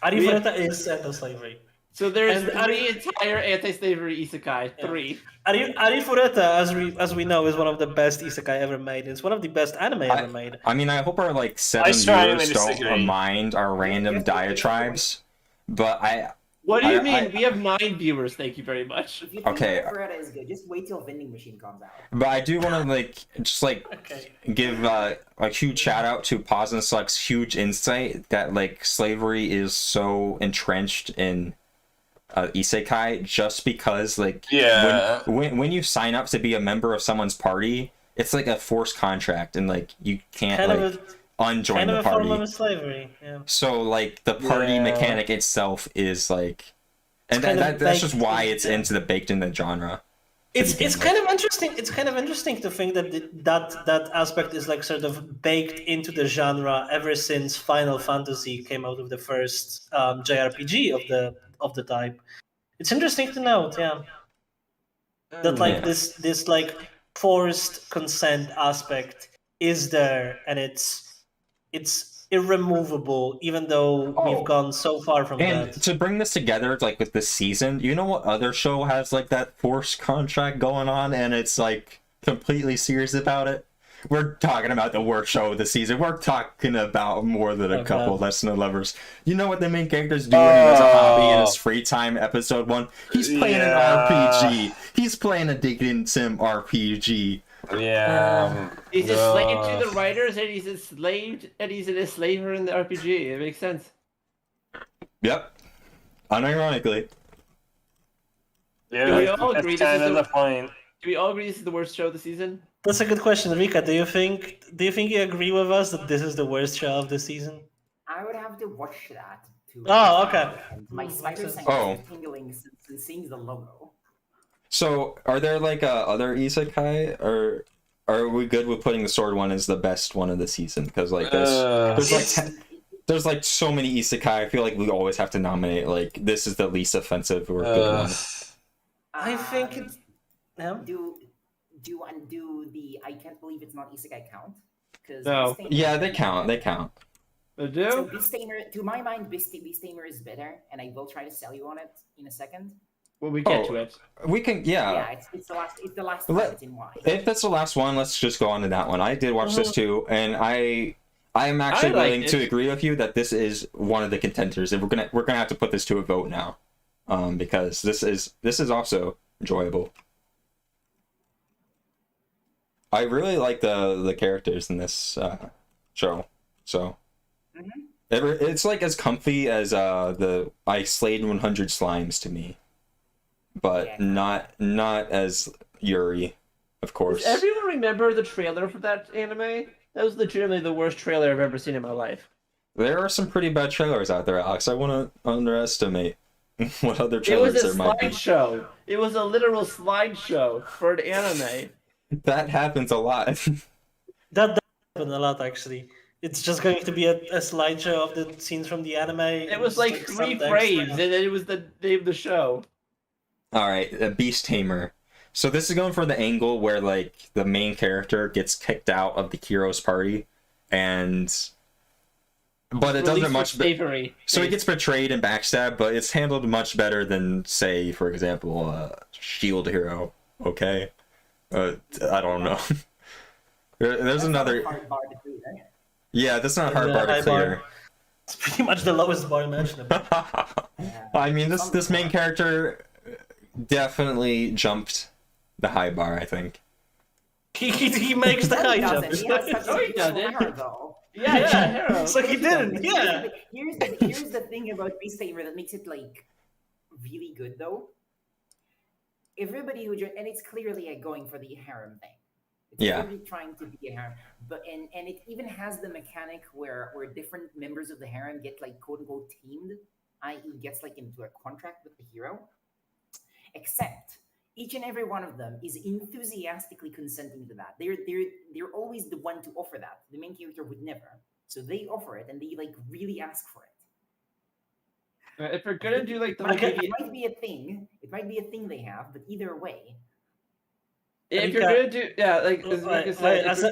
Speaker 3: Arifureta is anti-slavery.
Speaker 4: So there's
Speaker 3: And
Speaker 4: 3 entire anti-slavery isekai.
Speaker 3: Yeah.
Speaker 4: 3.
Speaker 3: Arifureta, as we know, is one of the best isekai ever made. It's one of the best anime ever made.
Speaker 1: I mean, I hope our like 7
Speaker 5: strongly
Speaker 1: viewers don't
Speaker 5: disagree.
Speaker 1: mind our random diatribes, but
Speaker 4: What do you
Speaker 1: I-
Speaker 4: mean? We have 9 viewers. Thank you very much.
Speaker 6: If you think
Speaker 1: Okay.
Speaker 6: Ari Ferreta is good, just wait till Vending Machine comes out.
Speaker 1: But I do want to
Speaker 3: Okay.
Speaker 1: give a huge shout out to Paz and Sluck's huge insight that like slavery is so entrenched in isekai just because like
Speaker 5: Yeah.
Speaker 1: when you sign up to be a member of someone's party, it's like a forced contract and like you can't
Speaker 3: Kind
Speaker 1: like
Speaker 3: of
Speaker 1: unjoin
Speaker 3: kind
Speaker 1: the
Speaker 3: of a form
Speaker 1: party.
Speaker 3: of slavery. Yeah.
Speaker 1: So like the party
Speaker 5: Yeah.
Speaker 1: mechanic itself is like, and
Speaker 3: kind of
Speaker 1: that's just
Speaker 3: baked
Speaker 1: why
Speaker 3: in,
Speaker 1: it's
Speaker 3: yeah.
Speaker 1: into the baked in the genre.
Speaker 3: It's
Speaker 1: begin
Speaker 3: kind of interesting. It's kind of interesting to think that that aspect is like sort of baked into the genre ever since Final Fantasy came out with the first JRPG of the type. It's interesting to note, yeah, that like
Speaker 1: Yeah.
Speaker 3: this like forced consent aspect is there, and it's irremovable, even though
Speaker 1: Oh.
Speaker 3: we've gone so far from
Speaker 1: And
Speaker 3: that.
Speaker 1: to bring this together, like with this season, you know what other show has like that forced contract going on, and it's like completely serious about it? We're talking about the worst show of the season. We're talking about More Than a
Speaker 3: Oh,
Speaker 1: Couple,
Speaker 3: God.
Speaker 1: Less Than Lovers. You know what the main character's doing as a hobby in his free time? Episode 1, he's playing an RPG. He's playing a Diggin' Sim RPG.
Speaker 5: Yeah.
Speaker 4: He's a slave to the writers, and he's enslaved, and he's an enslaver in the RPG. It makes sense.
Speaker 1: Yep, unironically.
Speaker 5: Yeah,
Speaker 4: Do we all
Speaker 5: that's
Speaker 4: agree this
Speaker 5: kind
Speaker 4: is
Speaker 5: of
Speaker 4: the-
Speaker 5: the point.
Speaker 4: Do we all agree this is the worst show of the season?
Speaker 3: That's a good question, Rika. Do you think you agree with us that this is the worst show of the season?
Speaker 6: I would have to watch that, to
Speaker 3: Oh, okay.
Speaker 6: and my
Speaker 3: Makes
Speaker 6: spider
Speaker 3: sense.
Speaker 6: sense
Speaker 1: Oh.
Speaker 6: is tingling since seeing the logo.
Speaker 1: So, are there like other isekai, or are we good with putting the sword one as the best one of the season? Because like there's like
Speaker 3: It's-
Speaker 1: there's like so many isekai. I feel like we always have to nominate like this is the least offensive or good one.
Speaker 3: I think it's yeah.
Speaker 6: Do the I can't believe it's not isekai count? Because
Speaker 4: No.
Speaker 1: Yeah, they count. They count.
Speaker 4: They
Speaker 6: So
Speaker 4: do?
Speaker 6: Beast Tamer, to my mind, Beast Tamer is better, and I will try to sell you on it in a second.
Speaker 4: When we get
Speaker 1: Oh.
Speaker 4: to it.
Speaker 1: We can
Speaker 6: Yeah, it's the last
Speaker 1: Let-
Speaker 6: one. It's in Y.
Speaker 1: If that's the last one, let's just go on to that one. I did watch this too, and I am actually
Speaker 4: I liked
Speaker 1: willing to
Speaker 4: it.
Speaker 1: agree with you that this is one of the contenders, and we're gonna have to put this to a vote now, because this is also enjoyable. I really like the characters in this show, so it's like as comfy as the I slayed 100 slimes to me, but
Speaker 6: Yeah.
Speaker 1: not as Yuri, of course.
Speaker 4: Does everyone remember the trailer for that anime? That was legitimately the worst trailer I've ever seen in my life.
Speaker 1: There are some pretty bad trailers out there, Alex. I want to underestimate what other
Speaker 4: It
Speaker 1: trailers
Speaker 4: was a
Speaker 1: there might be.
Speaker 4: slideshow. It was a literal slideshow for an anime.
Speaker 1: That happens a lot.
Speaker 3: That does happen a lot, actually. It's just going to be a slideshow of the scenes from the anime.
Speaker 4: It was like
Speaker 3: Some
Speaker 4: 3
Speaker 3: text.
Speaker 4: frames, and then it was the name of the show.
Speaker 1: All right, Beast Tamer. So this is going for the angle where like the main character gets kicked out of the hero's party, but it doesn't much.
Speaker 4: Slavery.
Speaker 1: So he gets betrayed and backstabbed, but it's handled much better than, say, for example, Shield Hero. Okay, I don't know. There's
Speaker 6: That's
Speaker 1: another.
Speaker 6: not a hard bar to clear.
Speaker 1: Yeah, that's not a hard
Speaker 3: Yeah,
Speaker 1: bar to
Speaker 3: high bar.
Speaker 1: clear.
Speaker 3: It's pretty much the lowest bar imaginable.
Speaker 1: I mean, this main character definitely jumped the high bar, I think.
Speaker 3: He makes the
Speaker 6: No,
Speaker 3: high
Speaker 6: he
Speaker 3: jump.
Speaker 6: doesn't. He has such
Speaker 4: No,
Speaker 6: a
Speaker 4: he
Speaker 6: beautiful
Speaker 4: doesn't.
Speaker 6: hair, though.
Speaker 4: Yeah, hero.
Speaker 3: So he didn't, yeah.
Speaker 6: Here's the thing about Beast Tamer that makes it like really good though. Everybody who and it's clearly going for the harem thing. It's
Speaker 1: Yeah.
Speaker 6: clearly trying to be a harem, but and it even has the mechanic where different members of the harem get like quote unquote teamed, i.e. gets like into a contract with the hero. Except each and every one of them is enthusiastically consenting to that. They're always the one to offer that. The main character would never. So they offer it and they like really ask for it.
Speaker 4: If we're gonna do like the
Speaker 6: It might be a thing. It might be a thing they have, but either way.
Speaker 4: if you're gonna do like
Speaker 3: As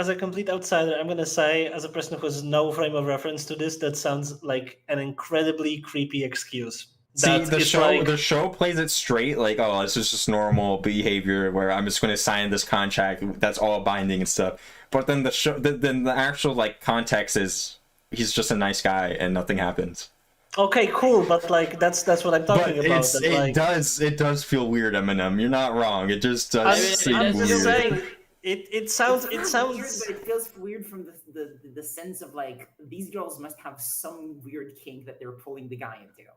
Speaker 3: a complete outsider, I'm gonna say, as a person who has no frame of reference to this, that sounds like an incredibly creepy excuse.
Speaker 1: See,
Speaker 3: That
Speaker 1: the
Speaker 3: is
Speaker 1: show
Speaker 3: like-
Speaker 1: the show plays it straight, like, oh, this is just normal behavior where I'm just going to sign this contract that's all binding and stuff. But then the actual like context is he's just a nice guy and nothing happens.
Speaker 3: Okay, cool, but like that's what I'm talking
Speaker 1: But
Speaker 3: about.
Speaker 1: it's,
Speaker 3: that,
Speaker 1: it
Speaker 3: like,
Speaker 1: does feel weird, Eminem. You're not wrong. It just does
Speaker 3: I'm
Speaker 1: seem
Speaker 3: just
Speaker 1: weird.
Speaker 3: saying, it sounds
Speaker 6: Weird,
Speaker 3: sounds
Speaker 6: but it feels weird from the sense of like these girls must have some weird kink that they're pulling the guy into.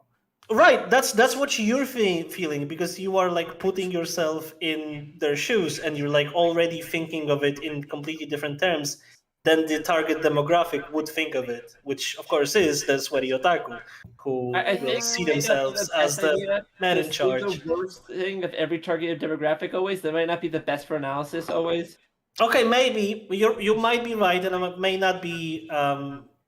Speaker 3: right. That's what you're feeling because you are like putting yourself in their shoes and you're like already thinking of it in completely different terms than the target demographic would think of it, which of course is the sweaty otaku who
Speaker 4: I
Speaker 3: will
Speaker 4: think
Speaker 3: see
Speaker 4: maybe
Speaker 3: themselves
Speaker 4: that's
Speaker 3: as the
Speaker 4: idea.
Speaker 3: man in
Speaker 4: Just
Speaker 3: charge.
Speaker 4: The worst thing of every targeted demographic always. That might not be the best for analysis always.
Speaker 3: Okay, maybe you might be right, and it may not be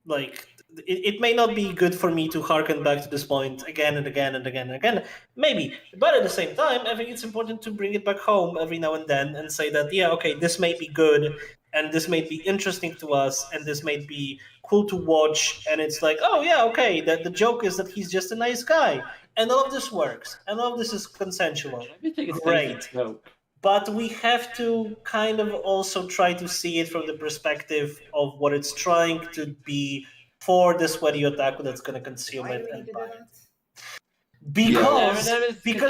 Speaker 3: like it may not be good for me to harken back to this point again and again and again and again. Maybe, but at the same time, I think it's important to bring it back home every now and then and say that yeah, okay, this may be good, and this may be interesting to us, and this may be cool to watch, and it's like oh yeah, okay, that the joke is that he's just a nice guy, and all of this works, and all of this is consensual.
Speaker 4: I think it's
Speaker 3: Great.
Speaker 4: a joke.
Speaker 3: But we have to kind of also try to see it from the perspective of what it's trying to be for the sweaty otaku that's going to consume
Speaker 6: Why
Speaker 3: it
Speaker 6: do we
Speaker 3: and
Speaker 6: need to
Speaker 3: buy
Speaker 6: do
Speaker 3: it.
Speaker 6: that?
Speaker 3: Because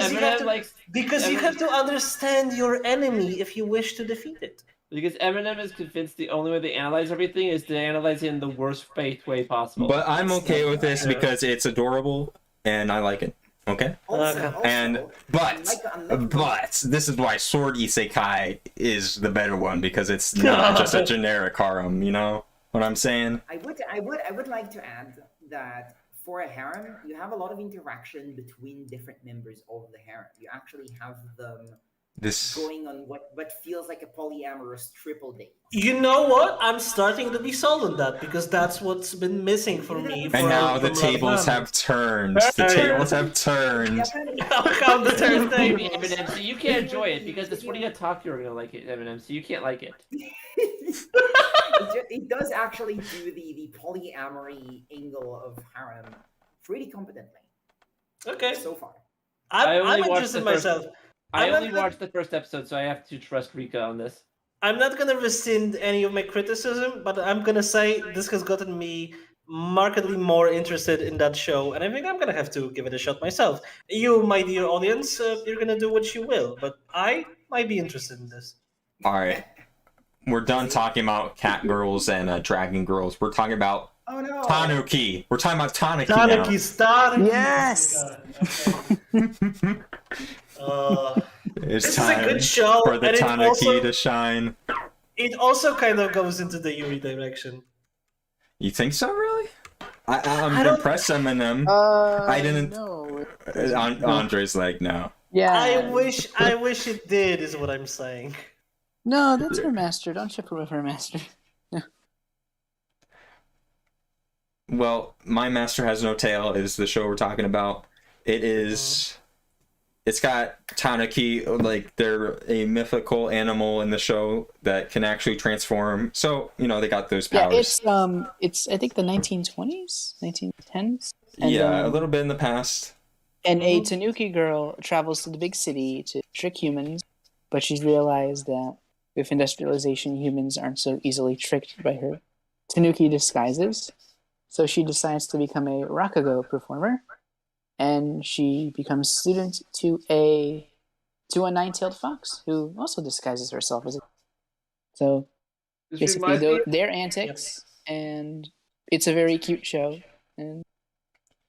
Speaker 4: Eminem
Speaker 3: you have to
Speaker 4: likes
Speaker 3: because you have to understand your enemy if you wish to defeat it.
Speaker 4: because Eminem is convinced the only way they analyze everything is to analyze it in the worst faith way possible.
Speaker 1: But I'm okay with this
Speaker 3: Yeah.
Speaker 1: because it's adorable and I like it. Okay.
Speaker 6: Also,
Speaker 1: And but
Speaker 6: unlike
Speaker 1: this is why Sword Isekai is the better one because it's not just a generic harem. You know what I'm saying?
Speaker 6: I would like to add that for a harem, you have a lot of interaction between different members of the harem. You actually have them going on what feels like a polyamorous triple date.
Speaker 3: You know what? I'm starting to be sold on that because that's what's been missing for me.
Speaker 1: And now the tables have turned. The tables have turned.
Speaker 3: How come the
Speaker 4: Maybe
Speaker 3: turntables?
Speaker 4: Eminence, so you can't enjoy it because it's when you talk you're gonna like it, Eminence, so you can't like it.
Speaker 6: It does actually do the polyamory angle of harem pretty competently.
Speaker 3: Okay.
Speaker 6: So far.
Speaker 3: I'm interested myself.
Speaker 4: I only watched the first episode, so I have to trust Rika on this.
Speaker 3: I'm not gonna rescind any of my criticism, but I'm gonna say this has gotten me markedly more interested in that show, and I think I'm gonna have to give it a shot myself. You, my dear audience, you're gonna do what you will, but I might be interested in this.
Speaker 1: All right, we're done talking about cat girls and dragon girls. We're talking about Tanuki. We're talking about Tanuki now.
Speaker 3: Tanuki.
Speaker 2: Yes.
Speaker 1: It's
Speaker 3: This
Speaker 1: time
Speaker 3: is a good show,
Speaker 1: for the
Speaker 3: and
Speaker 1: Tanuki to shine.
Speaker 3: It also kind of goes into the Yuri direction.
Speaker 1: You think so, really? I'm impressed, Eminem. I didn't.
Speaker 2: No.
Speaker 1: Andre's like, no.
Speaker 2: Yeah.
Speaker 3: I wish it did, is what I'm saying.
Speaker 2: No, that's her master. Don't ship her with her master. No.
Speaker 1: Well, My Master Has No Tail is the show we're talking about. It is. It's got Tanuki, like they're a mythical animal in the show that can actually transform. So, they got those powers.
Speaker 2: Yeah, it's I think the 1920s, 1910s. And,
Speaker 1: a little bit in the past.
Speaker 2: And a Tanuki girl travels to the big city to trick humans, but she's realized that with industrialization, humans aren't so easily tricked by her Tanuki disguises. So she decides to become a Rakugo performer. And she becomes student to a nine-tailed fox who also disguises herself as a. So basically, their antics, and it's a very cute show. And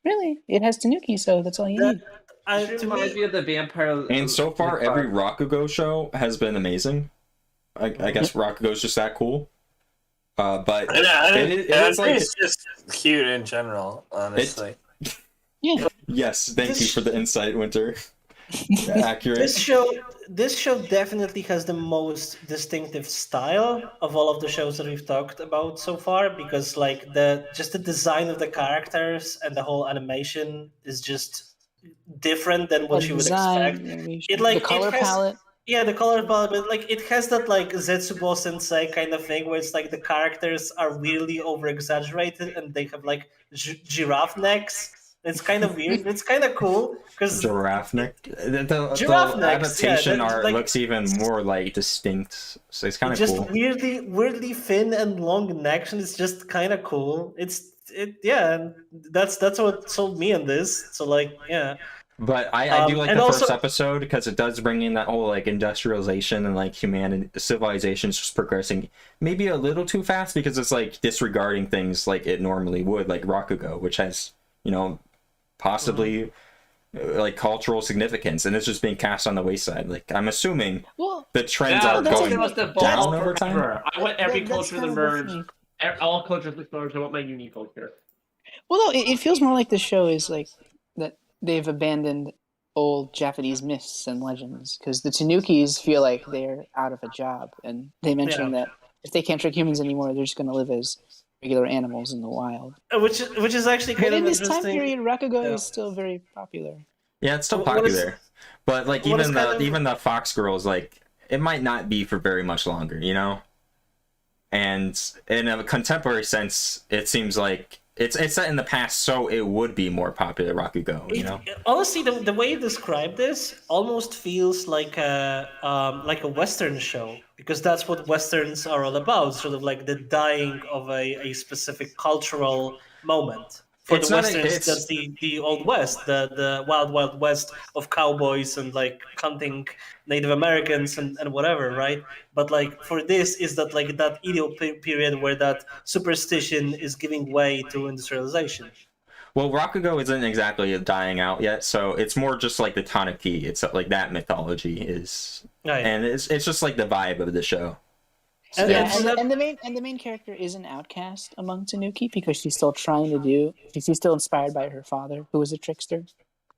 Speaker 2: really, it has Tanuki, so that's all you need.
Speaker 4: It reminds me of the vampire.
Speaker 1: And so far, every Rakugo show has been amazing. I guess Rakugo's just that cool. But
Speaker 5: it's just cute in general, honestly.
Speaker 2: Yeah.
Speaker 1: Yes, thank you for the insight, Winter. Accurate.
Speaker 3: This show definitely has the most distinctive style of all of the shows that we've talked about so far, because the design of the characters and the whole animation is just different than what you would expect.
Speaker 2: The color palette.
Speaker 3: Yeah, the color palette, but it has that Zetsubo Sensei kind of thing where it's the characters are weirdly over exaggerated and they have giraffe necks. It's kind of weird. It's kind of cool because
Speaker 1: giraffe neck. The adaptation art looks even more distinct. So it's kind of cool.
Speaker 3: Just weirdly thin and long necks, and it's just kind of cool. And that's what sold me on this. So yeah.
Speaker 1: But I do like the first episode because it does bring in that whole industrialization and humanity, civilization is just progressing maybe a little too fast because it's disregarding things like it normally would, like Rakugo, which has possibly cultural significance, and it's just being cast on the wayside. I'm assuming the trends are going down over time.
Speaker 4: I want every culture to merge. All cultures to merge. I want my unique culture.
Speaker 2: Well, no, it feels more like the show is that they've abandoned old Japanese myths and legends because the Tanukis feel like they're out of a job, and they mention that if they can't trick humans anymore, they're just going to live as regular animals in the wild.
Speaker 3: Which is actually kind of interesting.
Speaker 2: But in this time period, Rakugo is still very popular.
Speaker 1: Yeah, it's still popular. But even the fox girls, it might not be for very much longer, And in a contemporary sense, it seems like it's set in the past, so it would be more popular Rakugo,
Speaker 3: Honestly, the way you describe this almost feels like a Western show, because that's what Westerns are all about, sort of the dying of a specific cultural moment. For the Westerns, that's the Old West, the wild, wild West of cowboys and hunting Native Americans and whatever, right? But for this is that that ideal period where that superstition is giving way to industrialization.
Speaker 1: Well, Rakugo isn't exactly dying out yet, so it's more just the Tanuki. It's that mythology is, and it's just the vibe of the show.
Speaker 3: And,
Speaker 2: Yeah,
Speaker 3: and so that-
Speaker 2: and the main character is an outcast among Tanuki because she's still she's still inspired by her father, who was a trickster.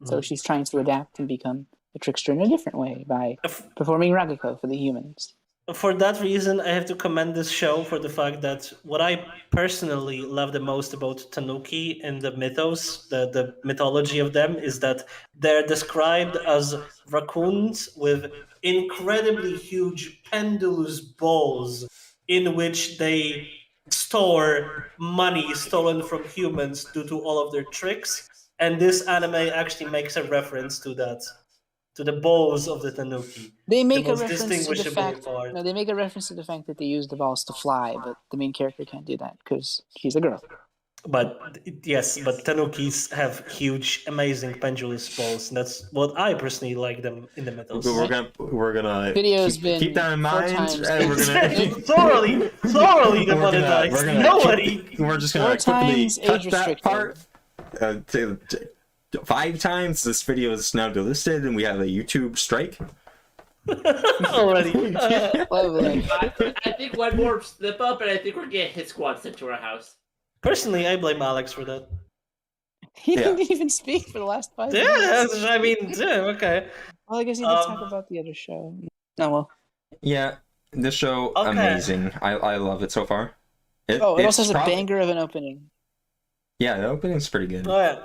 Speaker 2: So she's trying to adapt and become a trickster in a different way by performing Ragako for the humans.
Speaker 3: for that reason, I have to commend this show for the fact that what I personally love the most about Tanuki and the mythos, the mythology of them, is that they're described as raccoons with incredibly huge pendulous balls in which they store money stolen from humans due to all of their tricks. And this anime actually makes a reference to that, to the balls of the Tanuki.
Speaker 2: They make
Speaker 3: the
Speaker 2: a
Speaker 3: most
Speaker 2: reference to the
Speaker 3: distinguishable
Speaker 2: fact.
Speaker 3: part.
Speaker 2: No, they make a reference to the fact that they use the balls to fly, but the main character can't do that because she's a girl.
Speaker 3: But yes, but Tanukis have huge, amazing pendulous balls. And that's what I personally like them in the mythos.
Speaker 1: We're gonna
Speaker 2: Video's been
Speaker 1: keep that in
Speaker 2: 4
Speaker 1: mind,
Speaker 2: times.
Speaker 1: and we're gonna
Speaker 3: thoroughly demonetized. Nobody.
Speaker 1: we're just
Speaker 2: 4
Speaker 1: gonna quickly
Speaker 2: times
Speaker 1: cut
Speaker 2: age
Speaker 1: that
Speaker 2: restricted.
Speaker 1: part. 5 times this video is now delisted, and we have a YouTube strike.
Speaker 3: Already.
Speaker 2: Lovely.
Speaker 4: I think one more slip up, and I think we're getting hit squad sent to our house.
Speaker 3: Personally, I blame Alex for that.
Speaker 2: He
Speaker 1: Yeah.
Speaker 2: didn't even speak for the last 5
Speaker 3: Yeah,
Speaker 2: minutes.
Speaker 3: I mean, yeah, okay.
Speaker 2: Well, I guess he did talk about the other show. Oh, well.
Speaker 1: Yeah, this show
Speaker 3: Okay.
Speaker 1: amazing. I love it so far.
Speaker 2: It
Speaker 1: it's
Speaker 2: also has a
Speaker 1: probably-
Speaker 2: banger of an opening.
Speaker 1: Yeah, the opening's pretty good.
Speaker 3: Oh, yeah.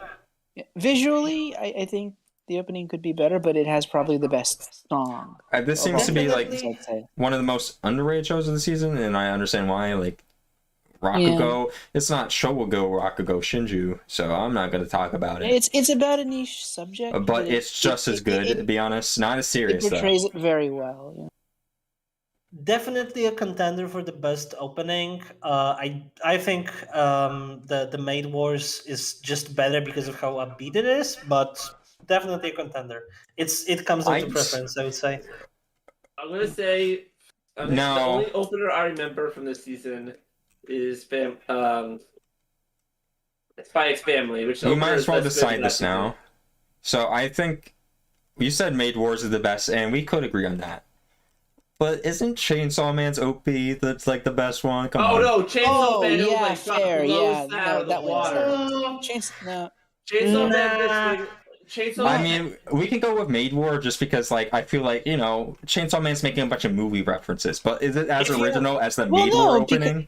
Speaker 2: Yeah. Visually, I think the opening could be better, but it has probably the best song.
Speaker 1: This seems to be like
Speaker 6: Definitely.
Speaker 2: I'd say.
Speaker 1: one of the most underrated shows of the season, and I understand why. Like Rakugo, it's not Showago Rakugo Shinju, so I'm not going to talk about it.
Speaker 2: It's about a niche subject,
Speaker 1: But it's just as good, to be honest. Not as
Speaker 2: It
Speaker 1: serious though.
Speaker 2: portrays it very well. Yeah.
Speaker 3: Definitely a contender for the best opening. I think the Maid Wars is just better because of how upbeat it is, but definitely a contender. It comes down to preference, I would say.
Speaker 4: I'm gonna say the
Speaker 1: No.
Speaker 4: only opener I remember from this season is Spy X Family, which
Speaker 1: We
Speaker 4: opener
Speaker 1: might
Speaker 4: is
Speaker 1: as well
Speaker 4: best
Speaker 1: decide
Speaker 4: good
Speaker 1: this
Speaker 4: last
Speaker 1: now. So I think you said Maid Wars is the best, and we could agree on that. But isn't Chainsaw Man's OP that's like the best one? Come
Speaker 4: season.
Speaker 1: on.
Speaker 4: Oh no, Chainsaw Man!
Speaker 2: yeah,
Speaker 4: like,
Speaker 2: fair,
Speaker 4: blows
Speaker 2: yeah,
Speaker 4: out
Speaker 2: no,
Speaker 4: of the
Speaker 2: that one's
Speaker 4: water.
Speaker 2: No.
Speaker 4: Chainsaw
Speaker 3: Nah.
Speaker 4: Man. Chainsaw
Speaker 1: I
Speaker 4: Man.
Speaker 1: mean, we can go with Maid War just because, like, I feel like, Chainsaw Man's making a bunch of movie references, but is it as
Speaker 3: If you-
Speaker 1: original as the
Speaker 2: Well,
Speaker 1: Maid
Speaker 2: no,
Speaker 1: War
Speaker 2: because-
Speaker 1: opening?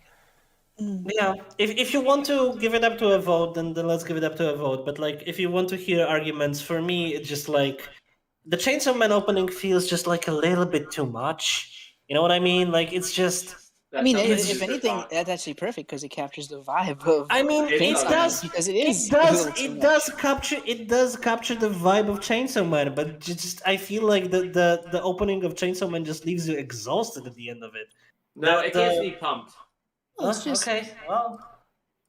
Speaker 3: Yeah, if you want to give it up to a vote, then let's give it up to a vote. But like, if you want to hear arguments, for me, it's just like the Chainsaw Man opening feels just like a little bit too much. You know what I mean? Like, it's just.
Speaker 2: I mean,
Speaker 4: That's
Speaker 2: if anything, that's actually perfect because it captures the vibe of.
Speaker 3: I mean,
Speaker 4: It
Speaker 3: it
Speaker 2: Chainsaw
Speaker 3: does.
Speaker 2: Man, because it is.
Speaker 3: It
Speaker 2: a
Speaker 3: does.
Speaker 2: little too
Speaker 3: It
Speaker 2: much.
Speaker 3: does capture the vibe of Chainsaw Man, but just I feel like the opening of Chainsaw Man just leaves you exhausted at the end of it.
Speaker 4: No,
Speaker 3: the-
Speaker 4: it gets
Speaker 3: the-
Speaker 4: me pumped.
Speaker 2: Well, it's just-
Speaker 3: Okay, well,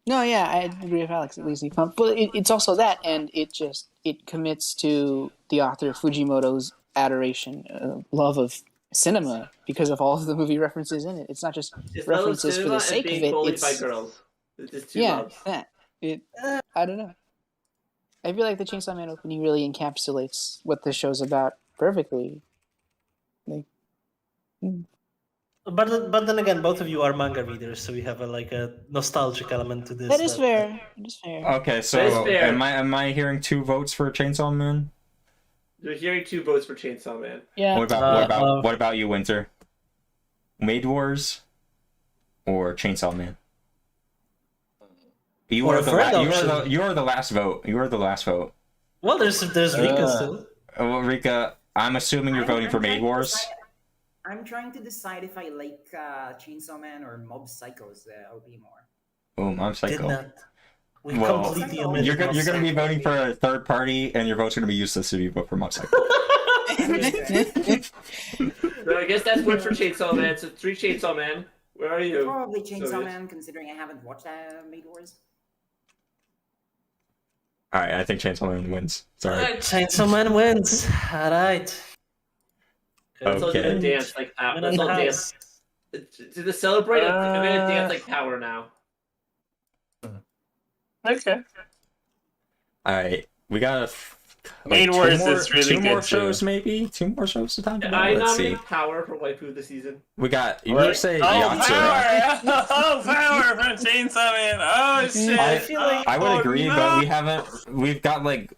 Speaker 2: No, yeah, I agree with Alex. At least he pumped, but it's also that, and it commits to the author Fujimoto's adoration, love of cinema because of all of the movie references in it. It's not just
Speaker 4: It's love of
Speaker 2: references for
Speaker 4: cinema
Speaker 2: the sake
Speaker 4: and
Speaker 2: of
Speaker 4: being
Speaker 2: it.
Speaker 4: bullied by
Speaker 2: It's
Speaker 4: girls. It's just two
Speaker 2: yeah,
Speaker 4: loves.
Speaker 2: that I don't know. I feel like the Chainsaw Man opening really encapsulates what the show's about perfectly. Like,
Speaker 3: but then again, both of you are manga readers, so we have a nostalgic element to this.
Speaker 2: that is fair. That is fair.
Speaker 1: Okay, so
Speaker 4: That is fair.
Speaker 1: am I hearing 2 votes for Chainsaw Man?
Speaker 4: You're hearing 2 votes for Chainsaw Man.
Speaker 2: Yeah.
Speaker 1: What about you, Winter? Maid Wars or Chainsaw Man? You
Speaker 3: Or
Speaker 1: are
Speaker 3: a
Speaker 1: the
Speaker 3: third
Speaker 1: you
Speaker 3: option.
Speaker 1: you are the last vote. You are the last vote.
Speaker 3: Well, there's Rika still.
Speaker 1: Well, Rika, I'm assuming you're voting for
Speaker 6: trying
Speaker 1: Maid
Speaker 6: to
Speaker 1: Wars.
Speaker 6: decide- I'm trying to decide if I like Chainsaw Man or Mob Psycho's OP more.
Speaker 1: Boom, I'm
Speaker 3: Did
Speaker 1: Psycho.
Speaker 3: not. We
Speaker 1: Well,
Speaker 3: completely
Speaker 6: You're
Speaker 3: omitted
Speaker 1: You're
Speaker 3: Mob
Speaker 1: going to be
Speaker 3: Psycho.
Speaker 1: voting for a third party, and your vote's going to be useless if you vote for Mob Psycho.
Speaker 4: So I guess that's one for Chainsaw Man. So 3 Chainsaw Man. Where are you?
Speaker 6: Probably Chainsaw
Speaker 4: Soviet.
Speaker 6: Man, considering I haven't watched Maid Wars.
Speaker 1: All right, I think Chainsaw Man wins. Sorry.
Speaker 3: Chainsaw Man wins. All right.
Speaker 4: Let's all do
Speaker 1: Okay.
Speaker 4: the dance like power. Let's all
Speaker 3: House.
Speaker 4: dance. To the celebrate, I'm gonna dance like power now.
Speaker 3: Okay.
Speaker 1: All right, we got
Speaker 5: Maid War is really
Speaker 1: two more
Speaker 5: good,
Speaker 1: shows,
Speaker 5: too.
Speaker 1: maybe 2 more shows to talk about.
Speaker 4: I
Speaker 1: Let's see.
Speaker 4: nominate Power for Waifu of the season.
Speaker 1: We got
Speaker 5: What?
Speaker 1: Yurusei
Speaker 5: Oh,
Speaker 1: Yatsura.
Speaker 5: power! Oh, power from Chainsaw Man! Oh shit!
Speaker 3: I feel like
Speaker 1: I would agree,
Speaker 5: no!
Speaker 1: but we haven't. We've got like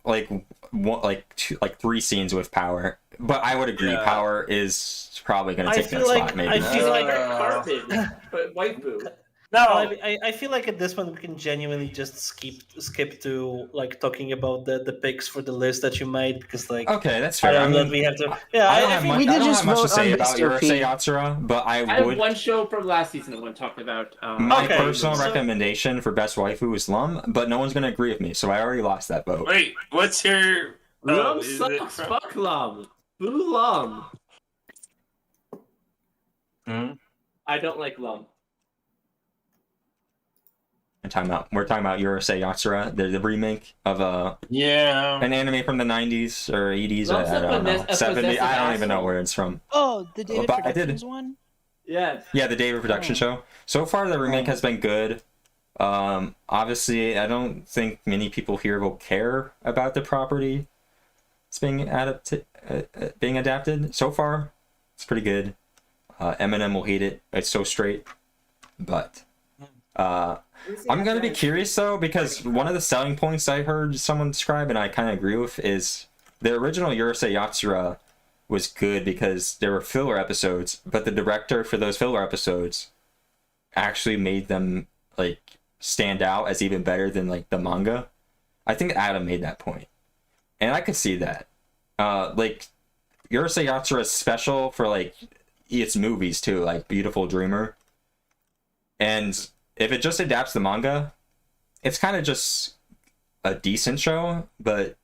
Speaker 1: 3 scenes with Power, but I would agree.
Speaker 5: Yeah.
Speaker 1: Power is probably going to
Speaker 3: I
Speaker 1: take that
Speaker 3: feel like-
Speaker 1: spot. Maybe.
Speaker 3: I feel like-
Speaker 4: Carpet, but Waifu.
Speaker 5: No,
Speaker 3: I feel like at this point we can genuinely just skip to like talking about the picks for the list that you made, because like
Speaker 1: Okay, that's
Speaker 3: I
Speaker 1: fair. I
Speaker 3: don't know
Speaker 1: mean,
Speaker 3: that we have to. Yeah,
Speaker 1: I don't
Speaker 3: I
Speaker 1: have
Speaker 3: think
Speaker 1: much,
Speaker 2: we
Speaker 1: I
Speaker 2: did
Speaker 1: don't
Speaker 2: just
Speaker 1: have much to
Speaker 2: vote
Speaker 1: say
Speaker 2: on
Speaker 1: about
Speaker 2: Mr. P.
Speaker 1: Yurusei Yatsura, but
Speaker 4: I have
Speaker 1: would.
Speaker 4: one show from last season I want to talk about.
Speaker 1: My
Speaker 3: Okay,
Speaker 1: personal
Speaker 3: so-
Speaker 1: recommendation for best waifu is Lum, but no one's going to agree with me, so I already lost that vote.
Speaker 5: wait. What's your?
Speaker 4: Lum
Speaker 5: is it
Speaker 4: sucks.
Speaker 5: from-
Speaker 4: Fuck Lum. Boo Lum.
Speaker 5: Hmm?
Speaker 4: I don't like Lum.
Speaker 1: We're talking about Yurusei Yatsura, the remake of
Speaker 5: Yeah.
Speaker 1: an anime from the 90s or 80s.
Speaker 4: Lum's
Speaker 1: I
Speaker 4: a
Speaker 1: don't know.
Speaker 4: possessive
Speaker 1: 70s. I don't even know
Speaker 4: asshole.
Speaker 1: where it's from.
Speaker 2: Oh, the David
Speaker 1: But I did.
Speaker 2: Productions one.
Speaker 4: Yeah.
Speaker 1: Yeah, the David production show. So far, the remake has been good. Obviously, I don't think many people here will care about the property. It's being adapted. So far, it's pretty good. Eminem will hate it. It's so straight. But I'm gonna be curious though, because one of the selling points I heard someone describe, and I kind of agree with, is the original Yurusei Yatsura was good because there were filler episodes, but the director for those filler episodes actually made them like stand out as even better than like the manga. I think Adam made that point, and I could see that. Like Yurusei Yatsura is special for like its movies too, like Beautiful Dreamer, and if it just adapts the manga, it's kind of just a decent show, but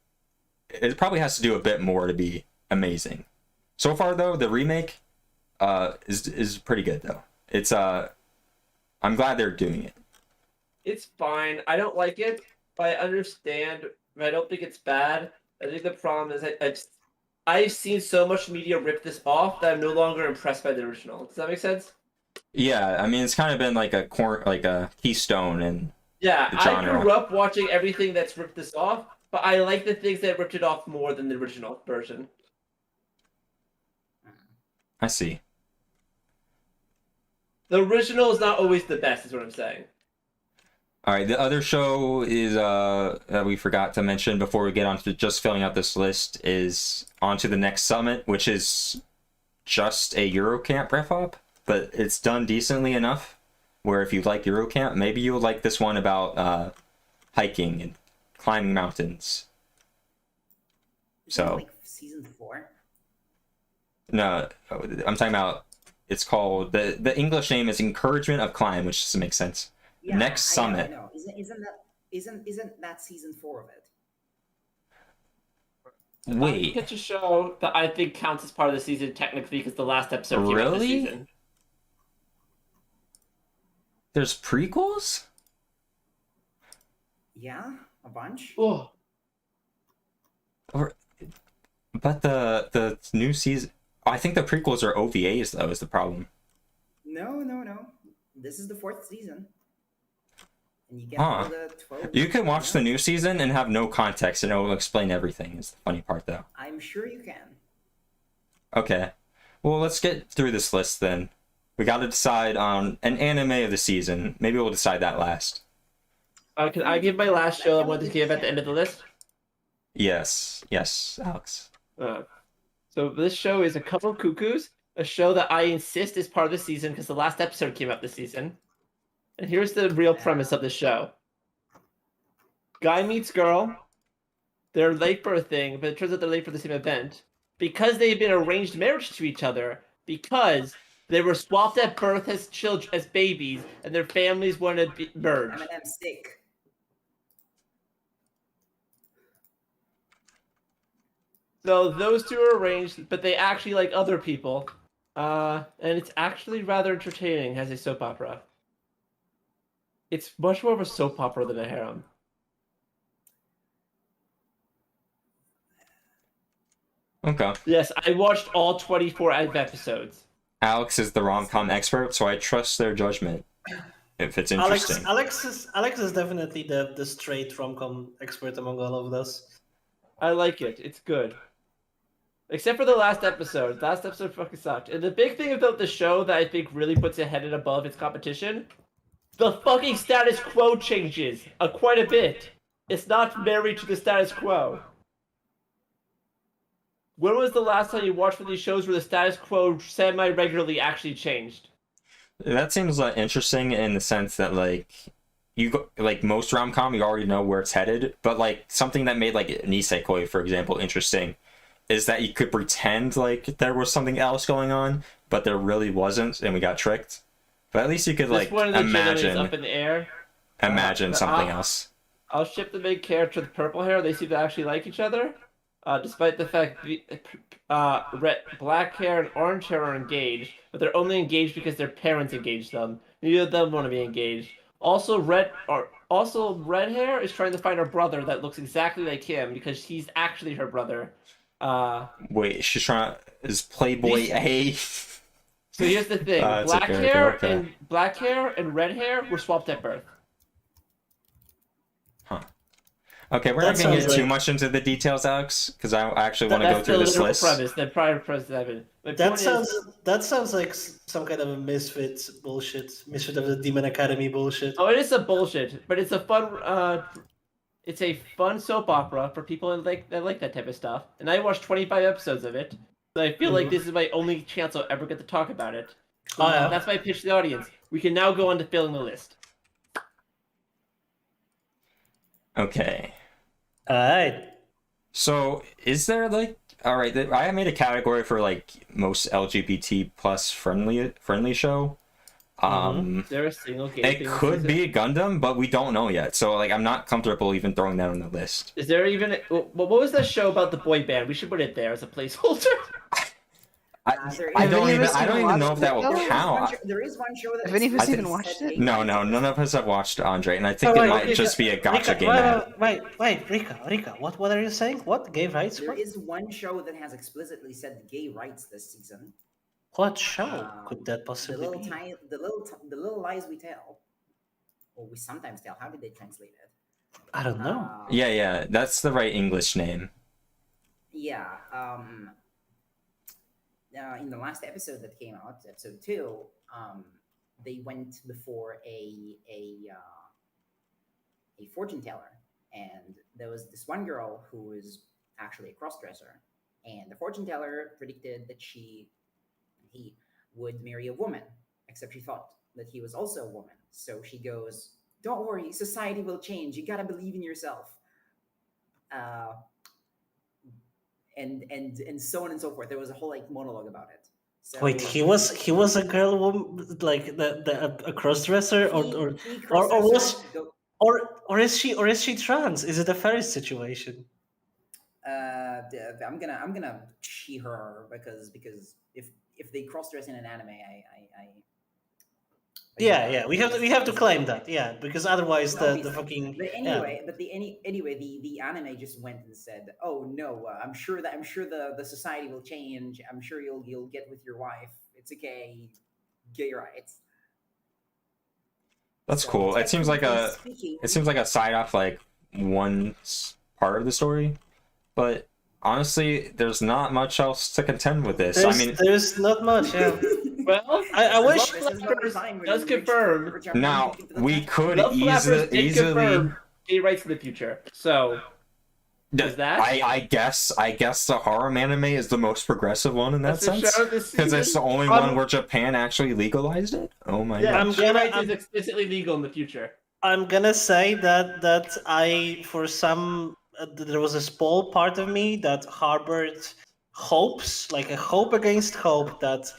Speaker 1: it probably has to do a bit more to be amazing. So far, though, the remake is pretty good, though. It's I'm glad they're doing it.
Speaker 4: It's fine. I don't like it, but I understand. But I don't think it's bad. I think the problem is I've seen so much media rip this off that I'm no longer impressed by the original. Does that make sense?
Speaker 1: Yeah, I mean, it's kind of been like a keystone, and
Speaker 4: Yeah,
Speaker 1: the
Speaker 4: I
Speaker 1: genre.
Speaker 4: grew up watching everything that's ripped this off, but I like the things that ripped it off more than the original version.
Speaker 1: I see.
Speaker 4: The original is not always the best, is what I'm saying.
Speaker 1: All right, the other show is that we forgot to mention before we get on to just filling out this list is On to the Next Summit, which is just a Eurocamp riff-up, but it's done decently enough where if you like Eurocamp, maybe you'll like this one about hiking and climbing mountains.
Speaker 6: Isn't it,
Speaker 1: So,
Speaker 6: like season 4?
Speaker 1: no, I'm talking about, it's called, the English name is Encouragement of Climb, which doesn't make sense.
Speaker 6: Yeah,
Speaker 1: Next
Speaker 6: I know,
Speaker 1: Summit.
Speaker 6: I know. Isn't that season 4 of it?
Speaker 1: Wait,
Speaker 4: It's a show that I think counts as part of the season technically because the last episode came out this
Speaker 1: Really?
Speaker 4: season.
Speaker 1: there's prequels?
Speaker 6: Yeah, a bunch.
Speaker 4: Oh,
Speaker 1: But the new season, I think the prequels are OVAs though, is the problem.
Speaker 6: No. This is the 4th season, and you get
Speaker 1: Huh.
Speaker 6: all the 12.
Speaker 1: You can watch the new season and have no context, and it will explain everything. Is the funny part, though.
Speaker 6: I'm sure you can.
Speaker 1: Okay, well, let's get through this list then. We got to decide on an anime of the season. Maybe we'll decide that last.
Speaker 4: can I give my last show I wanted to give at the end of the list?
Speaker 1: Yes, Alex.
Speaker 4: So this show is A Couple of Cuckoos, a show that I insist is part of the season because the last episode came out this season. And here's the real premise of the show. Guy meets girl. They're late for a thing, but it turns out they're late for the same event. Because they've been arranged marriage to each other, because they were swapped at birth as children, as babies, and their families want to merge.
Speaker 6: M&M stick.
Speaker 4: So those two are arranged, but they actually like other people. And it's actually rather entertaining as a soap opera. It's much more of a soap opera than a harem.
Speaker 1: Okay.
Speaker 4: Yes, I watched all 24 episodes.
Speaker 1: Alex is the rom-com expert, so I trust their judgment. If it's interesting.
Speaker 3: Alex is definitely the straight rom-com expert among all of us.
Speaker 4: I like it. It's good. Except for the last episode. The last episode fucking sucked. And the big thing about the show that I think really puts it head and above its competition, the fucking status quo changes quite a bit. It's not married to the status quo. When was the last time you watched one of these shows where the status quo semi-regularly actually changed?
Speaker 1: That seems interesting in the sense that like most rom-com, you already know where it's headed, but like something that made like an isekai, for example, interesting is that you could pretend like there was something else going on, but there really wasn't, and we got tricked. But at least you could like imagine
Speaker 4: up in the air.
Speaker 1: Imagine something else.
Speaker 4: I'll ship the main character with purple hair. They seem to actually like each other, despite the fact black hair and orange hair are engaged, but they're only engaged because their parents engaged them. Neither of them want to be engaged. Also, red hair is trying to find her brother that looks exactly like him because he's actually her brother.
Speaker 1: Wait, she's trying. Is Playboy A?
Speaker 4: So here's the thing: black hair and red hair were swapped at birth.
Speaker 1: Okay, we're not going to get too much into the details, Alex, because I actually want to go through this list.
Speaker 4: Premise, the prior premise.
Speaker 3: That sounds like some kind of a misfit of the Demon Academy bullshit.
Speaker 4: Oh, it is a bullshit, but it's a fun soap opera for people that like that type of stuff. And I watched 25 episodes of it, so I feel like this is my only chance I'll ever get to talk about it. That's my pitch to the audience. We can now go on to filling the list.
Speaker 1: Okay.
Speaker 3: Alright.
Speaker 1: So, is there alright, I made a category for most LGBT plus friendly show.
Speaker 4: There a single game?
Speaker 1: It could be a Gundam, but we don't know yet. So I'm not comfortable even throwing that on the list.
Speaker 4: Is there even what was that show about the boy band? We should put it there as a placeholder.
Speaker 1: I don't even know if that will count.
Speaker 6: There is one show that.
Speaker 2: Have any of us even watched it?
Speaker 1: No, none of us have watched Andre, and I think it might just be a gotcha game.
Speaker 3: Wait, Rika, what are you saying? What gay rights?
Speaker 6: There is one show that has explicitly said gay rights this season.
Speaker 3: What show could that possibly be?
Speaker 6: The little lies we tell, or we sometimes tell. How did they translate it?
Speaker 3: I don't know.
Speaker 1: Yeah, that's the right English name.
Speaker 6: Yeah. In the last episode that came out, episode 2, they went before a fortune teller, and there was this one girl who was actually a crossdresser, and the fortune teller predicted that he would marry a woman, except she thought that he was also a woman. So she goes, "Don't worry, society will change. You gotta believe in yourself." And so on and so forth. There was a whole monologue about it. So,
Speaker 3: wait, he was a girl, woman, like a crossdresser, or is she trans? Is it a Ferris situation?
Speaker 6: I'm gonna she her because if they crossdress in an anime,
Speaker 3: Yeah, we have to claim that, yeah, because otherwise the fucking.
Speaker 6: But anyway, the anime just went and said, "Oh no, I'm sure the society will change. I'm sure you'll get with your wife. It's okay, gay rights."
Speaker 1: That's cool. It seems like a side off one part of the story, but honestly, there's not much else to contend with this.
Speaker 3: There's not much. Yeah. Well, I wish
Speaker 4: does confirm.
Speaker 1: Now we could easily
Speaker 4: gay rights in the future. So does that?
Speaker 1: I guess the harem anime is the most progressive one in that sense because it's the only one where Japan actually legalized it. Oh my god!
Speaker 4: Gay rights is explicitly legal in the future.
Speaker 3: I'm gonna say that there was a small part of me that harbored hopes, like a hope against hope, that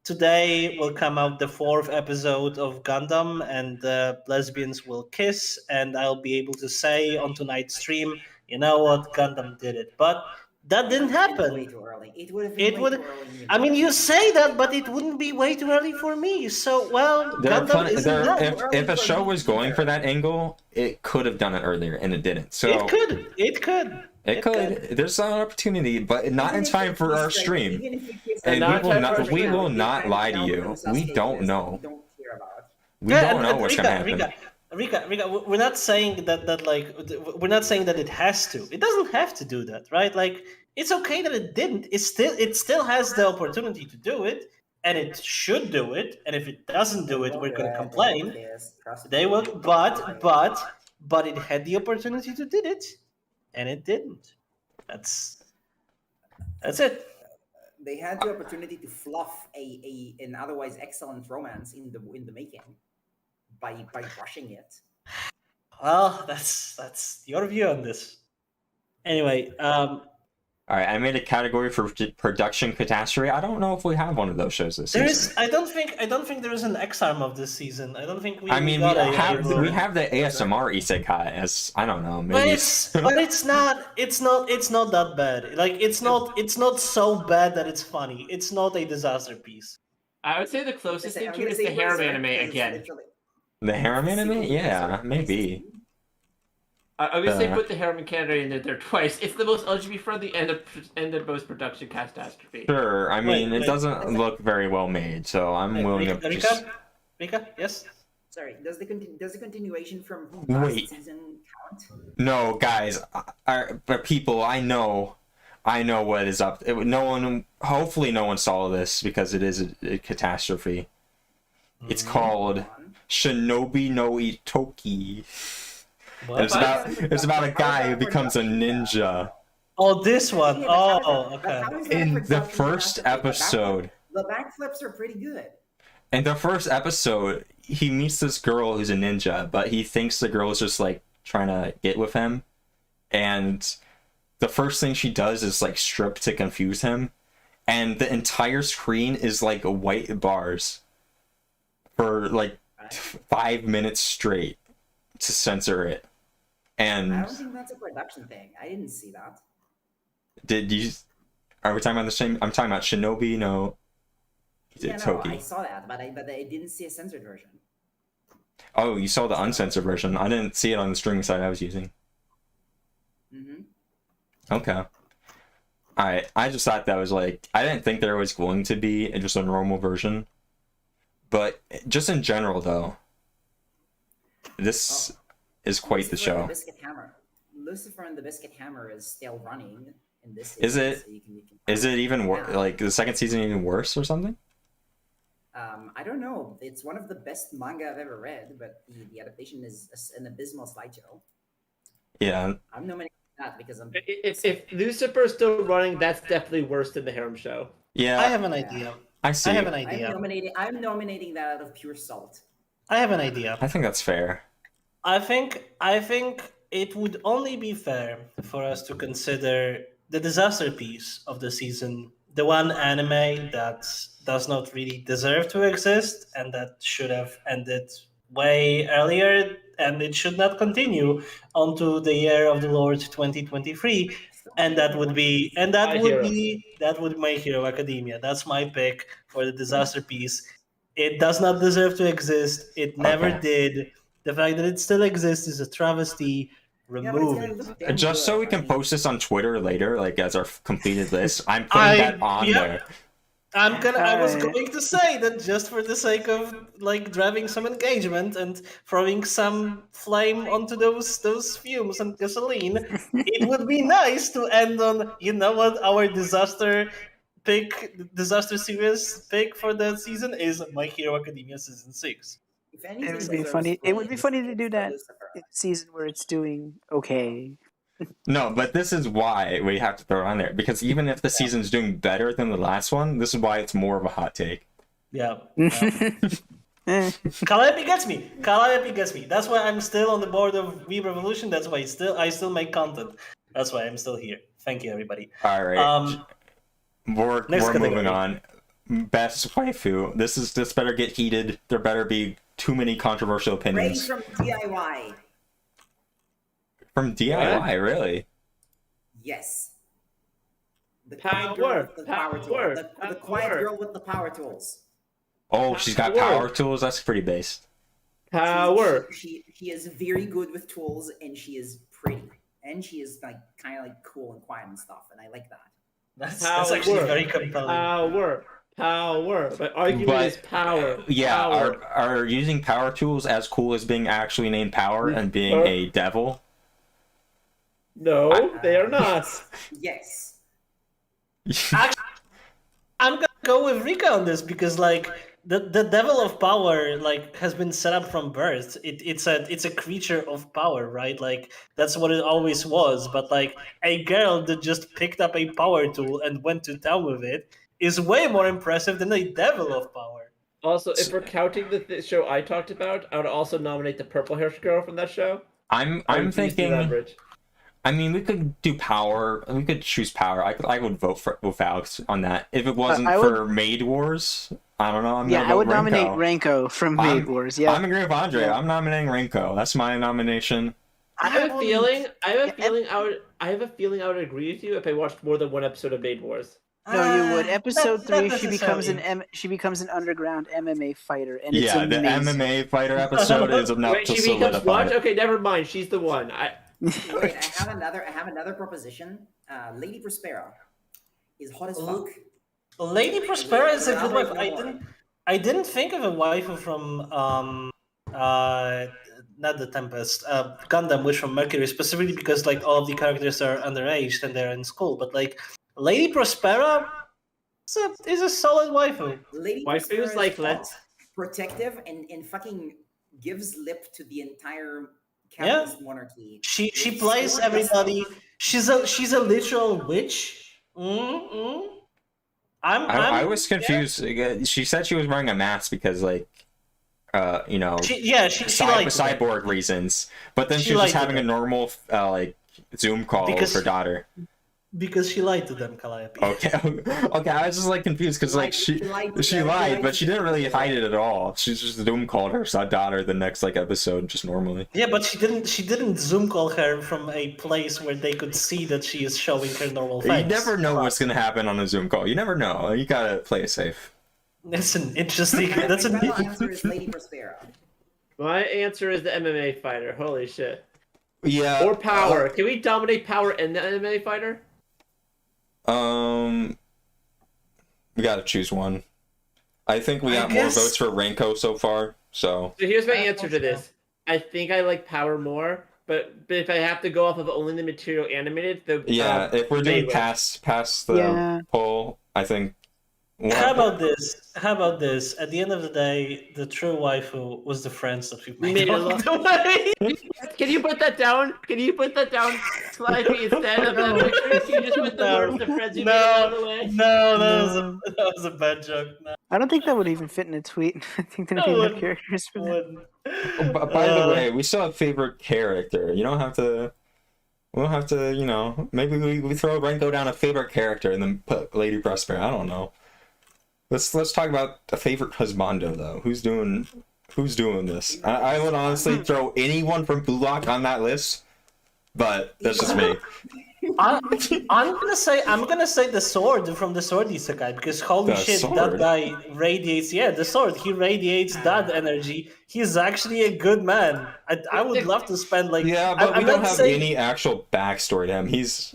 Speaker 3: today will come out the 4th episode of Gundam and the lesbians will kiss, and I'll be able to say on tonight's stream, you know what, Gundam did it. But that didn't happen.
Speaker 6: Way too early. It would have been way too early.
Speaker 3: I mean, you say that, but it wouldn't be way too early for me. So,
Speaker 1: if a show was going for that angle, it could have done it earlier, and it didn't. So
Speaker 3: it could.
Speaker 1: There's an opportunity, but not in time for our stream. And we will not lie to you. We don't know. We don't know what's gonna happen.
Speaker 3: Rika, we're not saying that like we're not saying that it has to. It doesn't have to do that, right? Like it's okay that it didn't. It still has the opportunity to do it, and it should do it. And if it doesn't do it, we're gonna complain. They will, but it had the opportunity to did it, and it didn't. That's it.
Speaker 6: They had the opportunity to fluff an otherwise excellent romance in the making by rushing it.
Speaker 3: Well, that's your view on this. Anyway,
Speaker 1: All right, I made a category for production catastrophe. I don't know if we have one of those shows this season.
Speaker 3: I don't think there is an X arm of this season. I don't think we.
Speaker 1: I mean,
Speaker 3: got
Speaker 1: we have the ASMR Isekai as I don't know, maybe.
Speaker 3: But it's not that bad. Like it's not so bad that it's funny. It's not a disaster piece.
Speaker 4: I would say the closest thing to it is the harem anime again.
Speaker 1: The harem anime? Yeah, maybe.
Speaker 4: I would say put the harem candidate in there twice. It's the most LGBT friendly and the most production catastrophe.
Speaker 1: Sure, I mean it doesn't look very well made, so I'm willing to just...
Speaker 3: Rika, yes.
Speaker 6: Sorry, does the continuation from
Speaker 1: Wait.
Speaker 6: last season count?
Speaker 1: No, guys, but people, I know what is up. Hopefully, no one saw this because it is a catastrophe. It's called Shinobi no Itoki. It's about a guy who becomes a ninja.
Speaker 3: Oh, this one. Oh, okay.
Speaker 1: In the first episode.
Speaker 6: The backflips are pretty good.
Speaker 1: In the first episode, he meets this girl who's a ninja, but he thinks the girl is just like trying to get with him. And the first thing she does is like strip to confuse him. And the entire screen is like white bars for like 5 minutes straight to censor it. And
Speaker 6: I don't think that's a production thing. I didn't see that.
Speaker 1: Did you? Are we talking about the same? I'm talking about Shinobi no Toki.
Speaker 6: I saw that, but I didn't see a censored version.
Speaker 1: Oh, you saw the uncensored version. I didn't see it on the streaming site I was using. Okay. Alright, I just thought that was like... I didn't think there was going to be just a normal version. But just in general, though, this is quite the show.
Speaker 6: Lucifer and the Biscuit Hammer is still running in this
Speaker 1: season.
Speaker 6: Is it?
Speaker 1: So is it even worse? Like, the second season even worse or something?
Speaker 6: I don't know. It's one of the best manga I've ever read, but the adaptation is an abysmal slideshow.
Speaker 1: Yeah.
Speaker 6: I'm nominating that because I'm...
Speaker 4: If Lucifer's still running, that's definitely worse than the harem show.
Speaker 1: Yeah.
Speaker 3: I have an idea.
Speaker 1: I see.
Speaker 3: I have an idea.
Speaker 6: I'm nominating that out of pure salt.
Speaker 3: I have an idea.
Speaker 1: I think that's fair.
Speaker 3: I think it would only be fair for us to consider the disaster piece of the season, the one anime that does not really deserve to exist and that should have ended way earlier, and it should not continue onto the year of the Lord 2023. And that would be My Hero Academia. That's my pick for the disaster piece. It does not deserve to exist. It never did. The fact that it still exists is a travesty. Remove it.
Speaker 1: Just so we can post this on Twitter later, like as our completed list, I'm putting that on there.
Speaker 3: I was going to say that just for the sake of like driving some engagement and throwing some flame onto those fumes and gasoline, it would be nice to end on, you know what, our disaster series pick for the season is My Hero Academia Season 6.
Speaker 2: It would be funny. It would be funny to do that in a season where it's doing okay.
Speaker 1: No, but this is why we have to throw it on there, because even if the season's doing better than the last one, this is why it's more of a hot take.
Speaker 3: Yeah. Calliope gets me. That's why I'm still on the board of Weeb Revolution. That's why I still make content. That's why I'm still here. Thank you, everybody.
Speaker 1: All right. We're moving on. Best waifu. This better get heated. There better be too many controversial opinions.
Speaker 6: Ray from DIY.
Speaker 1: From DIY,
Speaker 4: what?
Speaker 1: Really?
Speaker 6: Yes. The
Speaker 4: Power.
Speaker 6: The quiet girl with the power tools.
Speaker 1: Oh, she's got power tools? That's pretty based.
Speaker 4: Power.
Speaker 6: She is very good with tools, and she is pretty. And she is like kind of like cool and quiet and stuff, and I like that.
Speaker 3: That's actually very compelling.
Speaker 4: Power. Power. My argument
Speaker 1: But,
Speaker 4: is power.
Speaker 1: Yeah,
Speaker 4: Power.
Speaker 1: are using power tools as cool as being actually named Power and being a devil?
Speaker 4: No, they are not.
Speaker 6: Yes.
Speaker 3: I'm gonna go with Rika on this because like the devil of power like has been set up from birth. It's a creature of power, right? Like that's what it always was. But like a girl that just picked up a power tool and went to town with it is way more impressive than a devil of power.
Speaker 4: Also, if we're counting the show I talked about, I would also nominate the purple haired girl from that show.
Speaker 1: I'm thinking. I mean, we could do Power. We could choose Power. I would vote with Alex on that. If it wasn't for Maid Wars, I don't know.
Speaker 2: I would nominate Renko from Maid Wars. Yeah,
Speaker 1: I'm agreeing with Andre. Yeah. I'm nominating Renko. That's my nomination.
Speaker 4: I have a feeling I would agree with you if I watched more than one episode of Maid Wars.
Speaker 2: No, you would. Episode 3, she becomes an underground MMA fighter, and it's amazing.
Speaker 1: The MMA fighter episode is enough
Speaker 4: Wait,
Speaker 1: to
Speaker 4: she becomes
Speaker 1: solidify
Speaker 4: what?
Speaker 1: it.
Speaker 4: Okay, never mind. She's the one.
Speaker 6: Wait, I have another proposition. Lady Prospera is hot as fuck.
Speaker 3: Lady Prospera is a good wife. I didn't think of a waifu from not the Tempest, Gundam, which from Mercury, specifically because like all of the characters are underage and they're in school. But like Lady Prospera is a solid waifu.
Speaker 6: Lady
Speaker 4: Waifu is like
Speaker 6: protective and fucking gives lip to the entire capitalist monarchy.
Speaker 3: She plays everybody. She's a literal witch.
Speaker 1: I was confused. Yeah. She said she was wearing a mask because like she cyborg reasons. But then she was just having a normal like Zoom call with her daughter.
Speaker 3: Because she lied to them, Calliope.
Speaker 1: Okay. I was just like confused because like she lied, but she didn't really hide it at all. She just Zoom called her daughter the next like episode just normally.
Speaker 3: Yeah, but she didn't Zoom call her from a place where they could see that she is showing her normal face.
Speaker 1: You never know what's gonna happen on a Zoom call. You never know. You gotta play it safe.
Speaker 3: That's an interesting. That's an
Speaker 6: answer is Lady Prospera.
Speaker 4: My answer is the MMA fighter. Holy shit.
Speaker 1: Yeah.
Speaker 4: Or Power. Can we dominate Power and the MMA fighter?
Speaker 1: We gotta choose one. I think we got more votes for Renko so far. So
Speaker 4: here's my answer to this. I think I like Power more, but if I have to go off of only the material animated,
Speaker 1: if we're doing past the poll, I think.
Speaker 3: How about this? At the end of the day, the true waifu was the friends that we made along the way.
Speaker 4: Can you put that down? Slightly instead of that picture? Can you just put the words the friends you made along the way?
Speaker 3: No, that was a bad joke. No.
Speaker 2: I don't think that would even fit in a tweet. I think there'd be no characters for that.
Speaker 1: By the way, we still have favorite character. You don't have to. We don't have to. Maybe we throw Renko down a favorite character and then put Lady Prospera. I don't know. Let's talk about a favorite husbando though. Who's doing this? I would honestly throw anyone from Blue Lock on that list, but that's just me.
Speaker 3: I'm gonna say the sword from the sword Isekai because holy shit,
Speaker 1: sword.
Speaker 3: that guy radiates. Yeah, the sword. He radiates that energy. He's actually a good man. I would love to spend like.
Speaker 1: Yeah, but we don't have any actual backstory to him. He's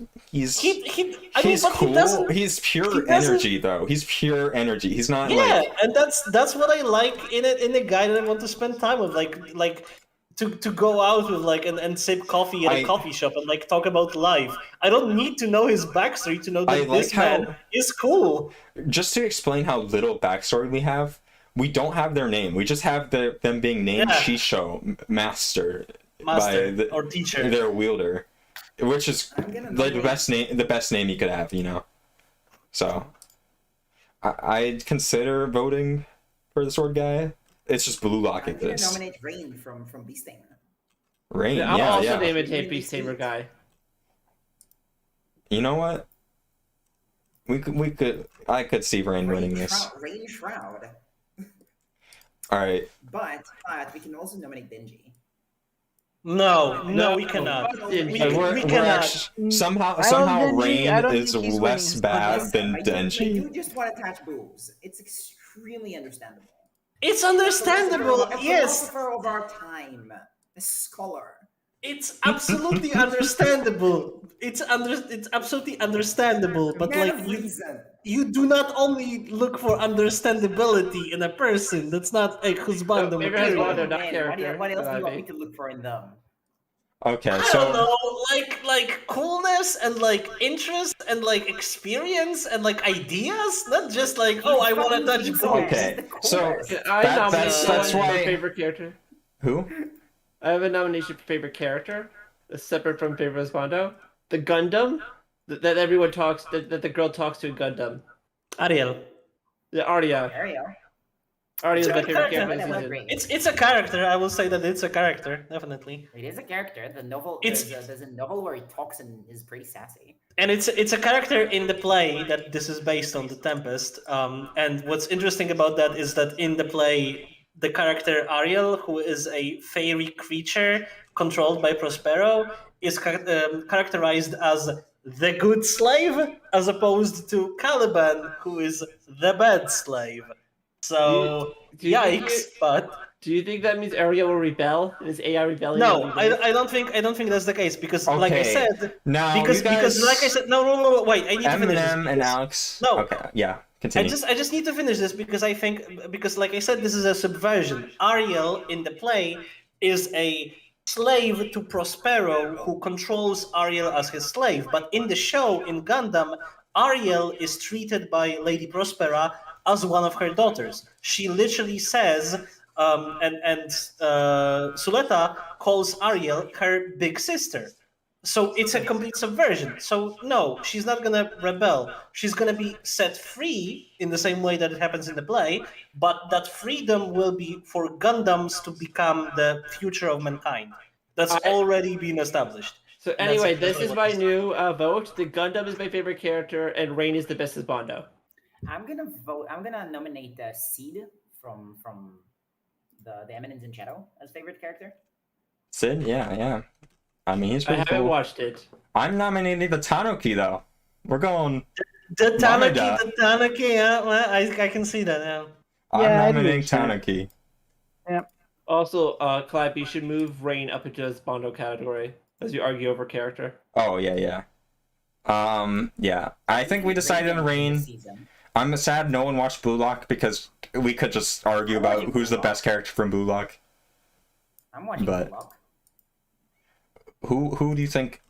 Speaker 1: cool. He's pure energy though. He's pure energy. He's not
Speaker 3: and that's what I like in a guy that I want to spend time with. Like. To go out with and sip coffee at a coffee shop and like talk about life. I don't need to know his backstory to know that this man is cool.
Speaker 1: Just to explain how little backstory we have, we don't have their name. We just have them being named Shisho Master by
Speaker 3: or teacher,
Speaker 1: their wielder, which is like the best name you could have, So I'd consider voting for the sword guy. It's just Blue Lock at this.
Speaker 6: I'm gonna nominate Rain from Beast Tamer.
Speaker 1: Rain,
Speaker 4: I'll also imitate Beast Tamer guy.
Speaker 1: You know what? I could see Rain winning this.
Speaker 6: Rain Shroud.
Speaker 1: All right.
Speaker 6: But we can also nominate Denji.
Speaker 3: No, we cannot. We cannot.
Speaker 1: Somehow Rain is less bad than Denji.
Speaker 6: You just want to touch boobs. It's extremely understandable.
Speaker 3: It's understandable, yes.
Speaker 6: A philosopher of our time, a scholar.
Speaker 3: It's absolutely understandable. It's absolutely understandable, but
Speaker 6: Man
Speaker 3: like
Speaker 6: of reason.
Speaker 3: you do not only look for understandability in a person. That's not a husbando
Speaker 4: Maybe
Speaker 3: material.
Speaker 4: husbando, not
Speaker 6: Man,
Speaker 4: character.
Speaker 6: what else do you want
Speaker 4: Maybe.
Speaker 6: me to look for in them?
Speaker 1: Okay,
Speaker 3: I don't
Speaker 1: so
Speaker 3: know, like coolness and like interest and like experience and like ideas, not just like I want to touch
Speaker 6: He's the
Speaker 3: boobs.
Speaker 1: Okay, so-
Speaker 6: coolest.
Speaker 4: Can I
Speaker 1: That-
Speaker 4: nominate
Speaker 1: that's
Speaker 4: someone
Speaker 1: why-
Speaker 4: for favorite character?
Speaker 1: who?
Speaker 4: I have a nomination for favorite character, separate from favorite husbando. The Gundam that everyone talks that the girl talks to in Gundam.
Speaker 3: Ariel.
Speaker 4: The Arya.
Speaker 6: There you go.
Speaker 4: Arya is my
Speaker 3: It's
Speaker 4: favorite
Speaker 3: okay.
Speaker 4: character in the
Speaker 6: Whatever,
Speaker 4: season.
Speaker 6: great.
Speaker 3: It's a character. I will say that it's a character, definitely.
Speaker 6: It is a character. The novel.
Speaker 3: It's-
Speaker 6: There's a novel where he talks and is pretty sassy.
Speaker 3: And it's a character in the play that this is based on, The Tempest. And what's interesting about that is that in the play, the character Ariel, who is a fairy creature controlled by Prospero, is characterized as the good slave, as opposed to Caliban, who is the bad slave. So
Speaker 4: Do you think
Speaker 3: yikes! But
Speaker 4: Do you think that means Arya will rebel? Is AI rebellion?
Speaker 3: no,
Speaker 4: will be based?
Speaker 3: I don't think that's the case because, like I
Speaker 1: Okay.
Speaker 3: said,
Speaker 1: Now
Speaker 3: because
Speaker 1: you guys,
Speaker 3: because like I said, no, wait, I need to finish this.
Speaker 1: Eminem and
Speaker 3: because-
Speaker 1: Alex.
Speaker 3: No.
Speaker 1: Okay, yeah,
Speaker 3: I
Speaker 1: continue.
Speaker 3: just need to finish this because I think like I said, this is a subversion. Ariel in the play is a slave to Prospero who controls Ariel as his slave. But in the show, in Gundam, Ariel is treated by Lady Prospera as one of her daughters. She literally says, and Suleta calls Ariel her big sister. So it's a complete subversion. So no, she's not gonna rebel. She's gonna be set free in the same way that it happens in the play, but that freedom will be for Gundams to become the future of mankind. That's already been established.
Speaker 4: So
Speaker 3: That's
Speaker 4: anyway,
Speaker 3: exactly
Speaker 4: this is
Speaker 3: what
Speaker 4: my
Speaker 3: it is.
Speaker 4: new vote. The Gundam is my favorite character, and Rain is the best as Bondo.
Speaker 6: I'm gonna nominate Seed from the Eminence in Shadow as favorite character.
Speaker 1: Sid, yeah. I mean, he's
Speaker 4: I
Speaker 1: pretty
Speaker 4: haven't
Speaker 1: cool.
Speaker 4: watched it.
Speaker 1: I'm nominating the Tanuki though. We're going.
Speaker 3: The
Speaker 1: Mamada.
Speaker 3: Tanuki, yeah, well, I can see that, yeah.
Speaker 1: I'm
Speaker 2: Yeah, I'd
Speaker 1: nominating
Speaker 2: reach that.
Speaker 1: Tanuki.
Speaker 4: Also, Clive, you should move Rain up into this Bondo category as you argue over character.
Speaker 1: Oh yeah. Yeah. I think we decided on Rain. I'm sad no one watched Blue Lock because we could just argue
Speaker 6: I'm
Speaker 1: about
Speaker 6: watching
Speaker 1: who's the
Speaker 6: Blue
Speaker 1: best character from Blue Lock.
Speaker 6: I'm watching
Speaker 1: But-
Speaker 6: Blue Lock.
Speaker 1: Who do you think?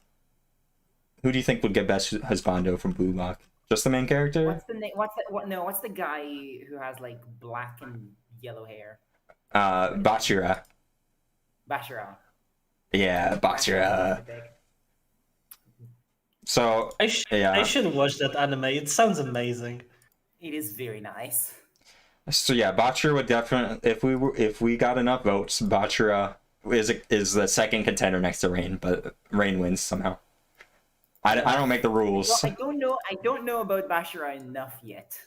Speaker 1: Who do you think would get best husbando from Blue Lock? Just the main character?
Speaker 6: What's the name? What's the guy who has like black and yellow hair?
Speaker 1: Bachira.
Speaker 6: Bashira.
Speaker 1: Yeah, Bachira. So
Speaker 3: I
Speaker 1: yeah.
Speaker 3: should watch that anime. It sounds amazing.
Speaker 6: It is very nice.
Speaker 1: So yeah, Bachira would definitely if we got enough votes, Bachira is the second contender next to Rain, but Rain wins somehow. I don't make the rules.
Speaker 6: Well, I don't know about Bashira enough yet.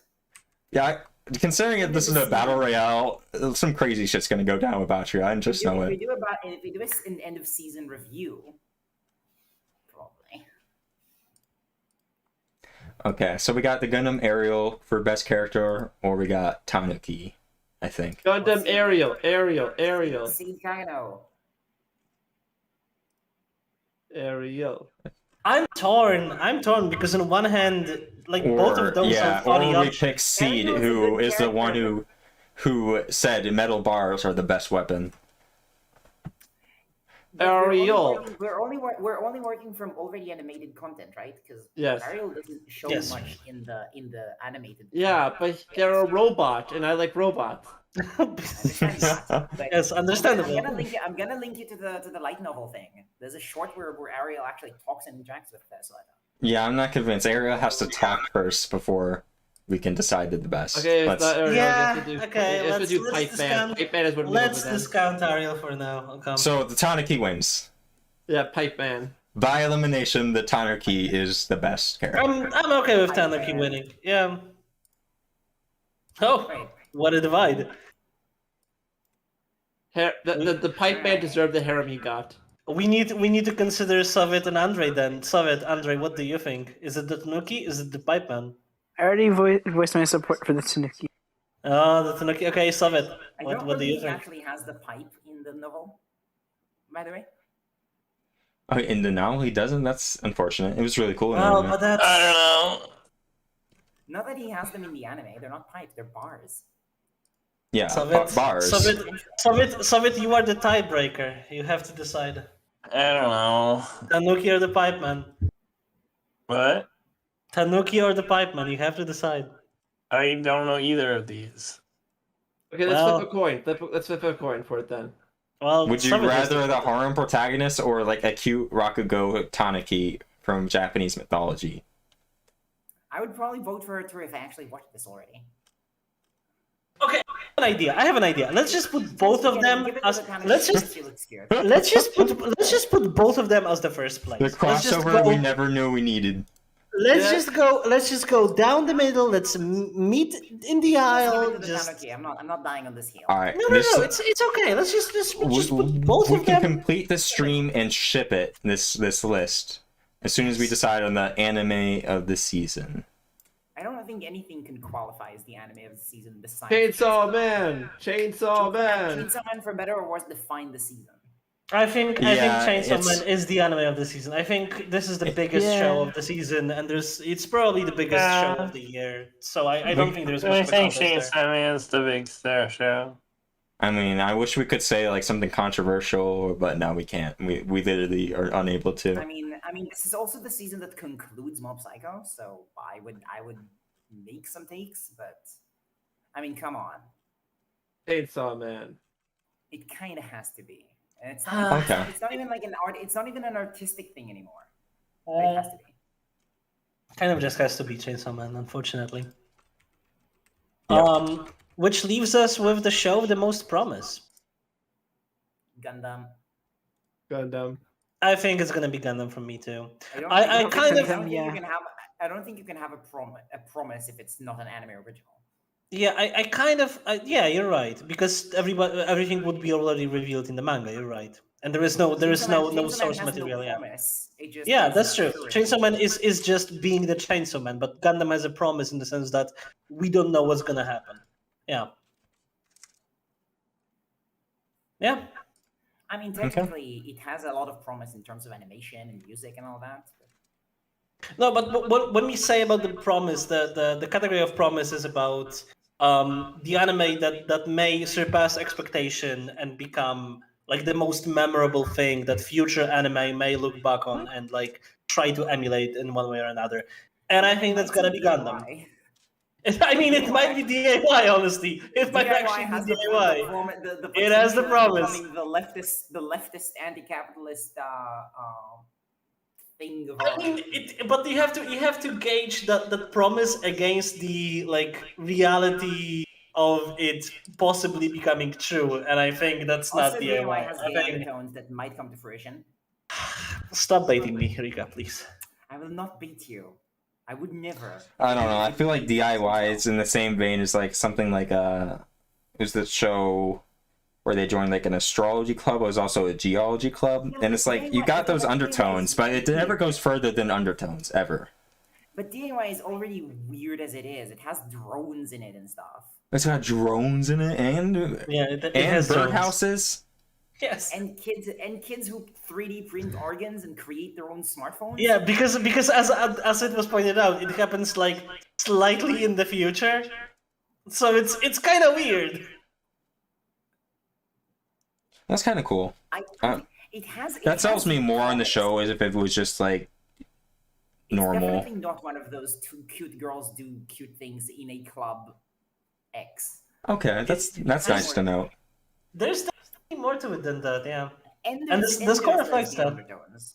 Speaker 1: Yeah, considering it, this is a battle royale, some crazy shit's gonna go down with Bachira. I just know it.
Speaker 6: If we do an end of season review, probably.
Speaker 1: Okay, so we got the Gundam Ariel for best character, or we got Tanuki, I think.
Speaker 4: Gundam Ariel.
Speaker 6: See, Kagano.
Speaker 4: Ariel.
Speaker 3: I'm torn because on one hand, like both of those are
Speaker 1: or
Speaker 3: funny
Speaker 1: we
Speaker 3: options.
Speaker 1: pick Seed,
Speaker 6: Ariel's a
Speaker 1: who
Speaker 6: good
Speaker 1: is the one
Speaker 6: character.
Speaker 1: who said metal bars are the best weapon.
Speaker 6: But
Speaker 4: Ariel.
Speaker 6: We're only working from already animated content, right? Because
Speaker 4: Yes.
Speaker 6: Ariel doesn't show
Speaker 3: Yes.
Speaker 6: much in the animated.
Speaker 4: Yeah, but they're a robot, and I like robots.
Speaker 6: I understand that, but
Speaker 3: Yes, understandable.
Speaker 6: I'm gonna link you to the light novel thing. There's a short where Ariel actually talks and interacts with Soleta.
Speaker 1: Yeah, I'm not convinced. Ariel has to talk first before we can decide the best.
Speaker 4: Okay,
Speaker 1: Let's-
Speaker 4: it's not Ariel.
Speaker 3: Yeah,
Speaker 4: Let's do,
Speaker 3: okay,
Speaker 4: let's
Speaker 3: let's
Speaker 4: do Pipe Man.
Speaker 3: discount-
Speaker 4: Pipe Man is what we
Speaker 3: Let's
Speaker 4: over then.
Speaker 3: discount Ariel for now. Okay.
Speaker 1: So the Tanuki wins.
Speaker 4: Yeah, Pipe Man.
Speaker 1: By elimination, the Tanuki is the best character.
Speaker 3: I'm okay with Tanuki winning. Yeah. Oh,
Speaker 6: Right.
Speaker 3: what a divide.
Speaker 4: The Pipe Man deserved the harem he got.
Speaker 3: We need to consider Soviet and Andre then. Soviet, Andre, what do you think? Is it the Tanuki? Is it the Pipe Man?
Speaker 2: I already voiced my support for the Tanuki.
Speaker 3: Oh, the Tanuki. Okay, Soviet.
Speaker 6: I
Speaker 3: What
Speaker 6: don't
Speaker 3: do you
Speaker 6: believe he
Speaker 3: think?
Speaker 6: actually has the pipe in the novel. By the way,
Speaker 1: Oh, in the novel, he doesn't. That's unfortunate. It was really cool. in the
Speaker 3: Oh,
Speaker 1: anime.
Speaker 3: but that's
Speaker 5: I don't know.
Speaker 6: Not that he has them in the anime. They're not pipes. They're bars.
Speaker 1: Yeah,
Speaker 3: Soviet,
Speaker 1: bars.
Speaker 3: Soviet, you are the tiebreaker. You have to decide.
Speaker 5: I don't know.
Speaker 3: Tanuki or the pipeman?
Speaker 5: What?
Speaker 3: Tanuki or the pipeman? You have to decide.
Speaker 5: I don't know either of these.
Speaker 4: Okay, let's
Speaker 3: Well-
Speaker 4: flip a coin. Let's flip a coin for it then.
Speaker 3: Well,
Speaker 1: Would you
Speaker 3: Soviet is
Speaker 1: rather the
Speaker 3: the
Speaker 1: harem protagonist or like a cute Rakugo Tanuki from Japanese mythology?
Speaker 6: I would probably vote for her too if I actually watched this already.
Speaker 3: Okay, I have an idea. Let's just put both of them
Speaker 6: Give it to
Speaker 3: as.
Speaker 6: the Tanuki
Speaker 3: Let's
Speaker 6: because
Speaker 3: just
Speaker 6: she looks scared.
Speaker 3: let's just put both of them as the first place.
Speaker 1: The
Speaker 3: Let's just
Speaker 1: crossover
Speaker 3: go-
Speaker 1: we never knew we needed.
Speaker 3: Let's
Speaker 4: Yeah.
Speaker 3: just go down the middle. Let's meet in the
Speaker 6: Give
Speaker 3: aisle.
Speaker 6: it to the
Speaker 3: Just
Speaker 6: Tanuki. I'm not dying on this hill.
Speaker 1: All right,
Speaker 3: no, it's okay. Let's just put both
Speaker 1: we
Speaker 3: of
Speaker 1: can
Speaker 3: them.
Speaker 1: complete the stream and ship it. This list as soon as we decide on the anime of the season.
Speaker 6: I don't think anything can qualify as the anime of the season besides
Speaker 4: Chainsaw Man. Chainsaw Man.
Speaker 6: Chainsaw Man, for better or worse, defined the season.
Speaker 3: I think
Speaker 1: Yeah,
Speaker 3: Chainsaw
Speaker 1: it's-
Speaker 3: Man is the anime of the season. I think this is the biggest
Speaker 2: Yeah.
Speaker 3: show of the season, and it's probably the biggest show of the year. So I don't think there's much
Speaker 5: I
Speaker 3: of a
Speaker 5: think
Speaker 3: contest there.
Speaker 5: Chainsaw Man's the big star show.
Speaker 1: I mean, I wish we could say like something controversial, but no, we can't. We literally are unable to.
Speaker 6: I mean, this is also the season that concludes Mob Psycho, so I would make some takes, but I mean, come on,
Speaker 4: Chainsaw Man.
Speaker 6: it kind of has to be. And it's not.
Speaker 1: Okay.
Speaker 6: It's not even like an art. It's not even an artistic thing anymore. It has to be.
Speaker 3: Kind of just has to be Chainsaw Man, unfortunately.
Speaker 1: Yep.
Speaker 3: Which leaves us with the show with the most promise.
Speaker 6: Gundam.
Speaker 4: Gundam.
Speaker 3: I think it's gonna be Gundam from me too.
Speaker 6: I don't think
Speaker 2: yeah.
Speaker 6: you can have. I don't think you can have a promise if it's not an anime original.
Speaker 3: Yeah, I kind of yeah, you're right, because everything would be already revealed in the manga. You're right, and there is no
Speaker 6: Chainsaw Man
Speaker 3: source
Speaker 6: has
Speaker 3: material.
Speaker 6: No
Speaker 3: Yeah,
Speaker 6: promise. It just
Speaker 3: yeah,
Speaker 6: is
Speaker 3: that's true.
Speaker 6: current.
Speaker 3: Chainsaw Man is just being the Chainsaw Man, but Gundam has a promise in the sense that we don't know what's gonna happen. Yeah. Yeah.
Speaker 6: I mean, technically, it has a lot of promise in terms of animation and music and all that.
Speaker 3: No, but when we say about the promise, the category of promise is about the anime that may surpass expectation and become like the most memorable thing that future anime may look back on and like try to emulate in one way or another. And I think that's gonna be Gundam.
Speaker 6: DIY.
Speaker 3: I mean, it might be DIY. Honestly, it might
Speaker 6: DIY
Speaker 3: actually
Speaker 6: has
Speaker 3: be
Speaker 6: the
Speaker 3: DIY.
Speaker 6: the
Speaker 3: It has the
Speaker 6: potential of
Speaker 3: promise.
Speaker 6: becoming the leftist anti-capitalist thing of
Speaker 3: I mean, but you have to gauge that promise against the like reality of it possibly becoming true, and I think that's
Speaker 6: also,
Speaker 3: not
Speaker 6: DIY
Speaker 3: DIY.
Speaker 6: has
Speaker 3: I
Speaker 6: gay
Speaker 3: think,
Speaker 6: undertones that might come to fruition.
Speaker 3: stop baiting me, Rika, please.
Speaker 6: I will not beat you. I would never.
Speaker 1: I don't know. I feel like DIY is in the same vein as like something like it was the show where they joined like an astrology club. It was also a geology club, and it's like you got those undertones, but it never goes further than undertones ever.
Speaker 6: But DIY is already weird as it is. It has drones in it and stuff.
Speaker 1: It's got drones in it and
Speaker 3: Yeah, it
Speaker 1: and
Speaker 3: has drones.
Speaker 1: birdhouses.
Speaker 3: Yes.
Speaker 6: And kids who 3D print organs and create their own smartphones.
Speaker 3: Yeah, because as it was pointed out, it happens like slightly in the future, so it's kind of weird.
Speaker 1: That's kind of cool.
Speaker 6: It has.
Speaker 1: That sells me more on the show as if it was just like normal.
Speaker 6: It's definitely not one of those two cute girls do cute things in a club X.
Speaker 1: Okay, that's nice to know.
Speaker 3: There's definitely more to it than that, yeah.
Speaker 6: And
Speaker 3: the score reflects that.
Speaker 6: undertones,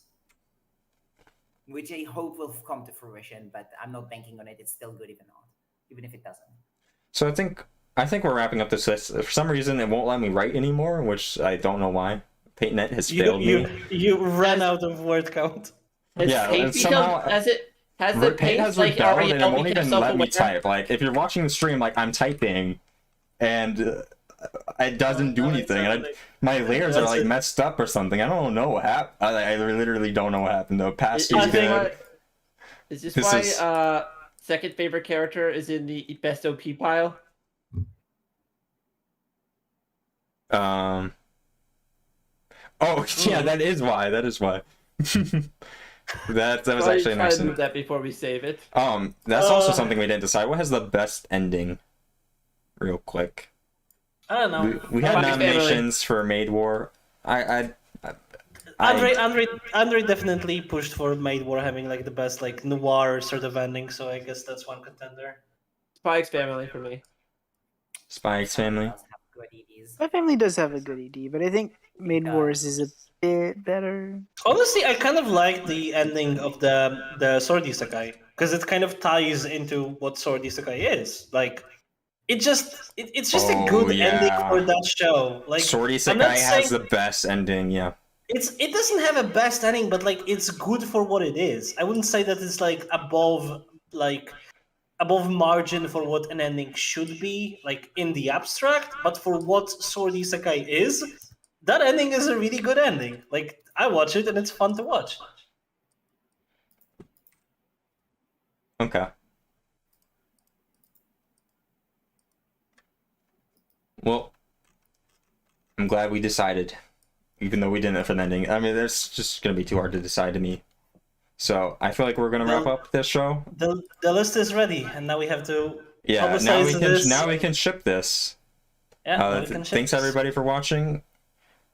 Speaker 6: which I hope will come to fruition, but I'm not banking on it. It's still good even if it doesn't.
Speaker 1: So I think we're wrapping up this list. For some reason, it won't let me write anymore, which I don't know why. PaintNet has failed me.
Speaker 3: You ran out of word count.
Speaker 4: Has
Speaker 1: Yeah,
Speaker 4: Paint
Speaker 1: and
Speaker 4: become,
Speaker 1: somehow-
Speaker 4: has the
Speaker 1: Paint has
Speaker 4: like
Speaker 1: rebelled
Speaker 4: already
Speaker 1: and it won't
Speaker 4: become
Speaker 1: even let me
Speaker 4: self-aware?
Speaker 1: type. Like if you're watching the stream, like I'm typing, and it doesn't do anything. And my layers are like messed up or something. I don't know what happened. I literally don't know what happened. The past
Speaker 4: Is
Speaker 1: is
Speaker 4: this
Speaker 1: good.
Speaker 4: why- Is this
Speaker 1: This
Speaker 4: why
Speaker 1: is-
Speaker 4: second favorite character is in the best OP pile?
Speaker 1: Oh yeah, that is why. That was
Speaker 4: Probably
Speaker 1: actually a
Speaker 4: try
Speaker 1: nice
Speaker 4: to move
Speaker 1: one.
Speaker 4: that before we save it.
Speaker 1: That's also something we didn't decide. What has the best ending? Real quick.
Speaker 3: I don't know.
Speaker 1: We had
Speaker 4: Spy
Speaker 1: nominations for Maid War.
Speaker 3: Andre definitely pushed for Maid War having like the best like noir sort of ending, so I guess that's one contender.
Speaker 4: Spy X Family for me.
Speaker 1: Spy X Family.
Speaker 6: Does have good EDs.
Speaker 2: My family does have a good ED, but I think Maid Wars is a bit better.
Speaker 3: Honestly, I kind of like the ending of the Sword Isekai because it kind of ties into what Sword Isekai is. Like, it's just a good ending for that show. Like,
Speaker 1: Sword
Speaker 3: I'm not
Speaker 1: Isekai
Speaker 3: saying
Speaker 1: has the best ending. Yeah.
Speaker 3: it doesn't have a best ending, but like it's good for what it is. I wouldn't say that it's like above margin for what an ending should be, like in the abstract, but for what Sword Isekai is, that ending is a really good ending. Like, I watch it and it's fun to watch.
Speaker 1: Okay. Well, I'm glad we decided, even though we didn't have an ending. I mean, that's just gonna be too hard to decide to me. So I feel like we're gonna wrap up this show.
Speaker 3: The list is ready, and now we have to
Speaker 1: Yeah,
Speaker 3: publicize this.
Speaker 1: now we can ship this.
Speaker 3: Yeah, now we can ship
Speaker 1: Thanks
Speaker 3: this.
Speaker 1: everybody for watching.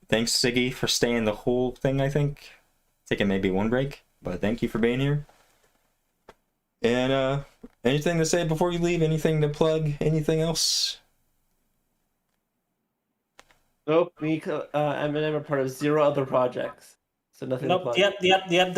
Speaker 1: Thanks Siggy for staying the whole thing. I think taking maybe one break, but thank you for being here. And anything to say before you leave? Anything to plug? Anything else?
Speaker 4: Nope, me, Eminem are part of 0 other projects, so nothing to
Speaker 3: Nope.
Speaker 4: plug.
Speaker 3: Yep.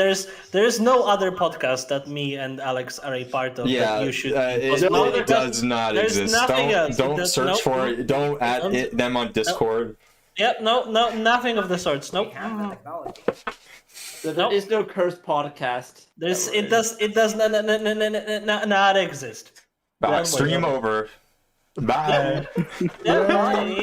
Speaker 3: There's no other podcast that me and Alex are a part of that you should.
Speaker 1: It does not
Speaker 3: There's
Speaker 1: exist.
Speaker 3: nothing else.
Speaker 1: Don't search for it. Don't add them on Discord.
Speaker 3: Yep. No. Nothing of the sorts. Nope.
Speaker 6: They have the technology.
Speaker 4: There is no cursed podcast.
Speaker 3: It does not exist.
Speaker 1: Stream over. Bye.
Speaker 3: Yep. Bye.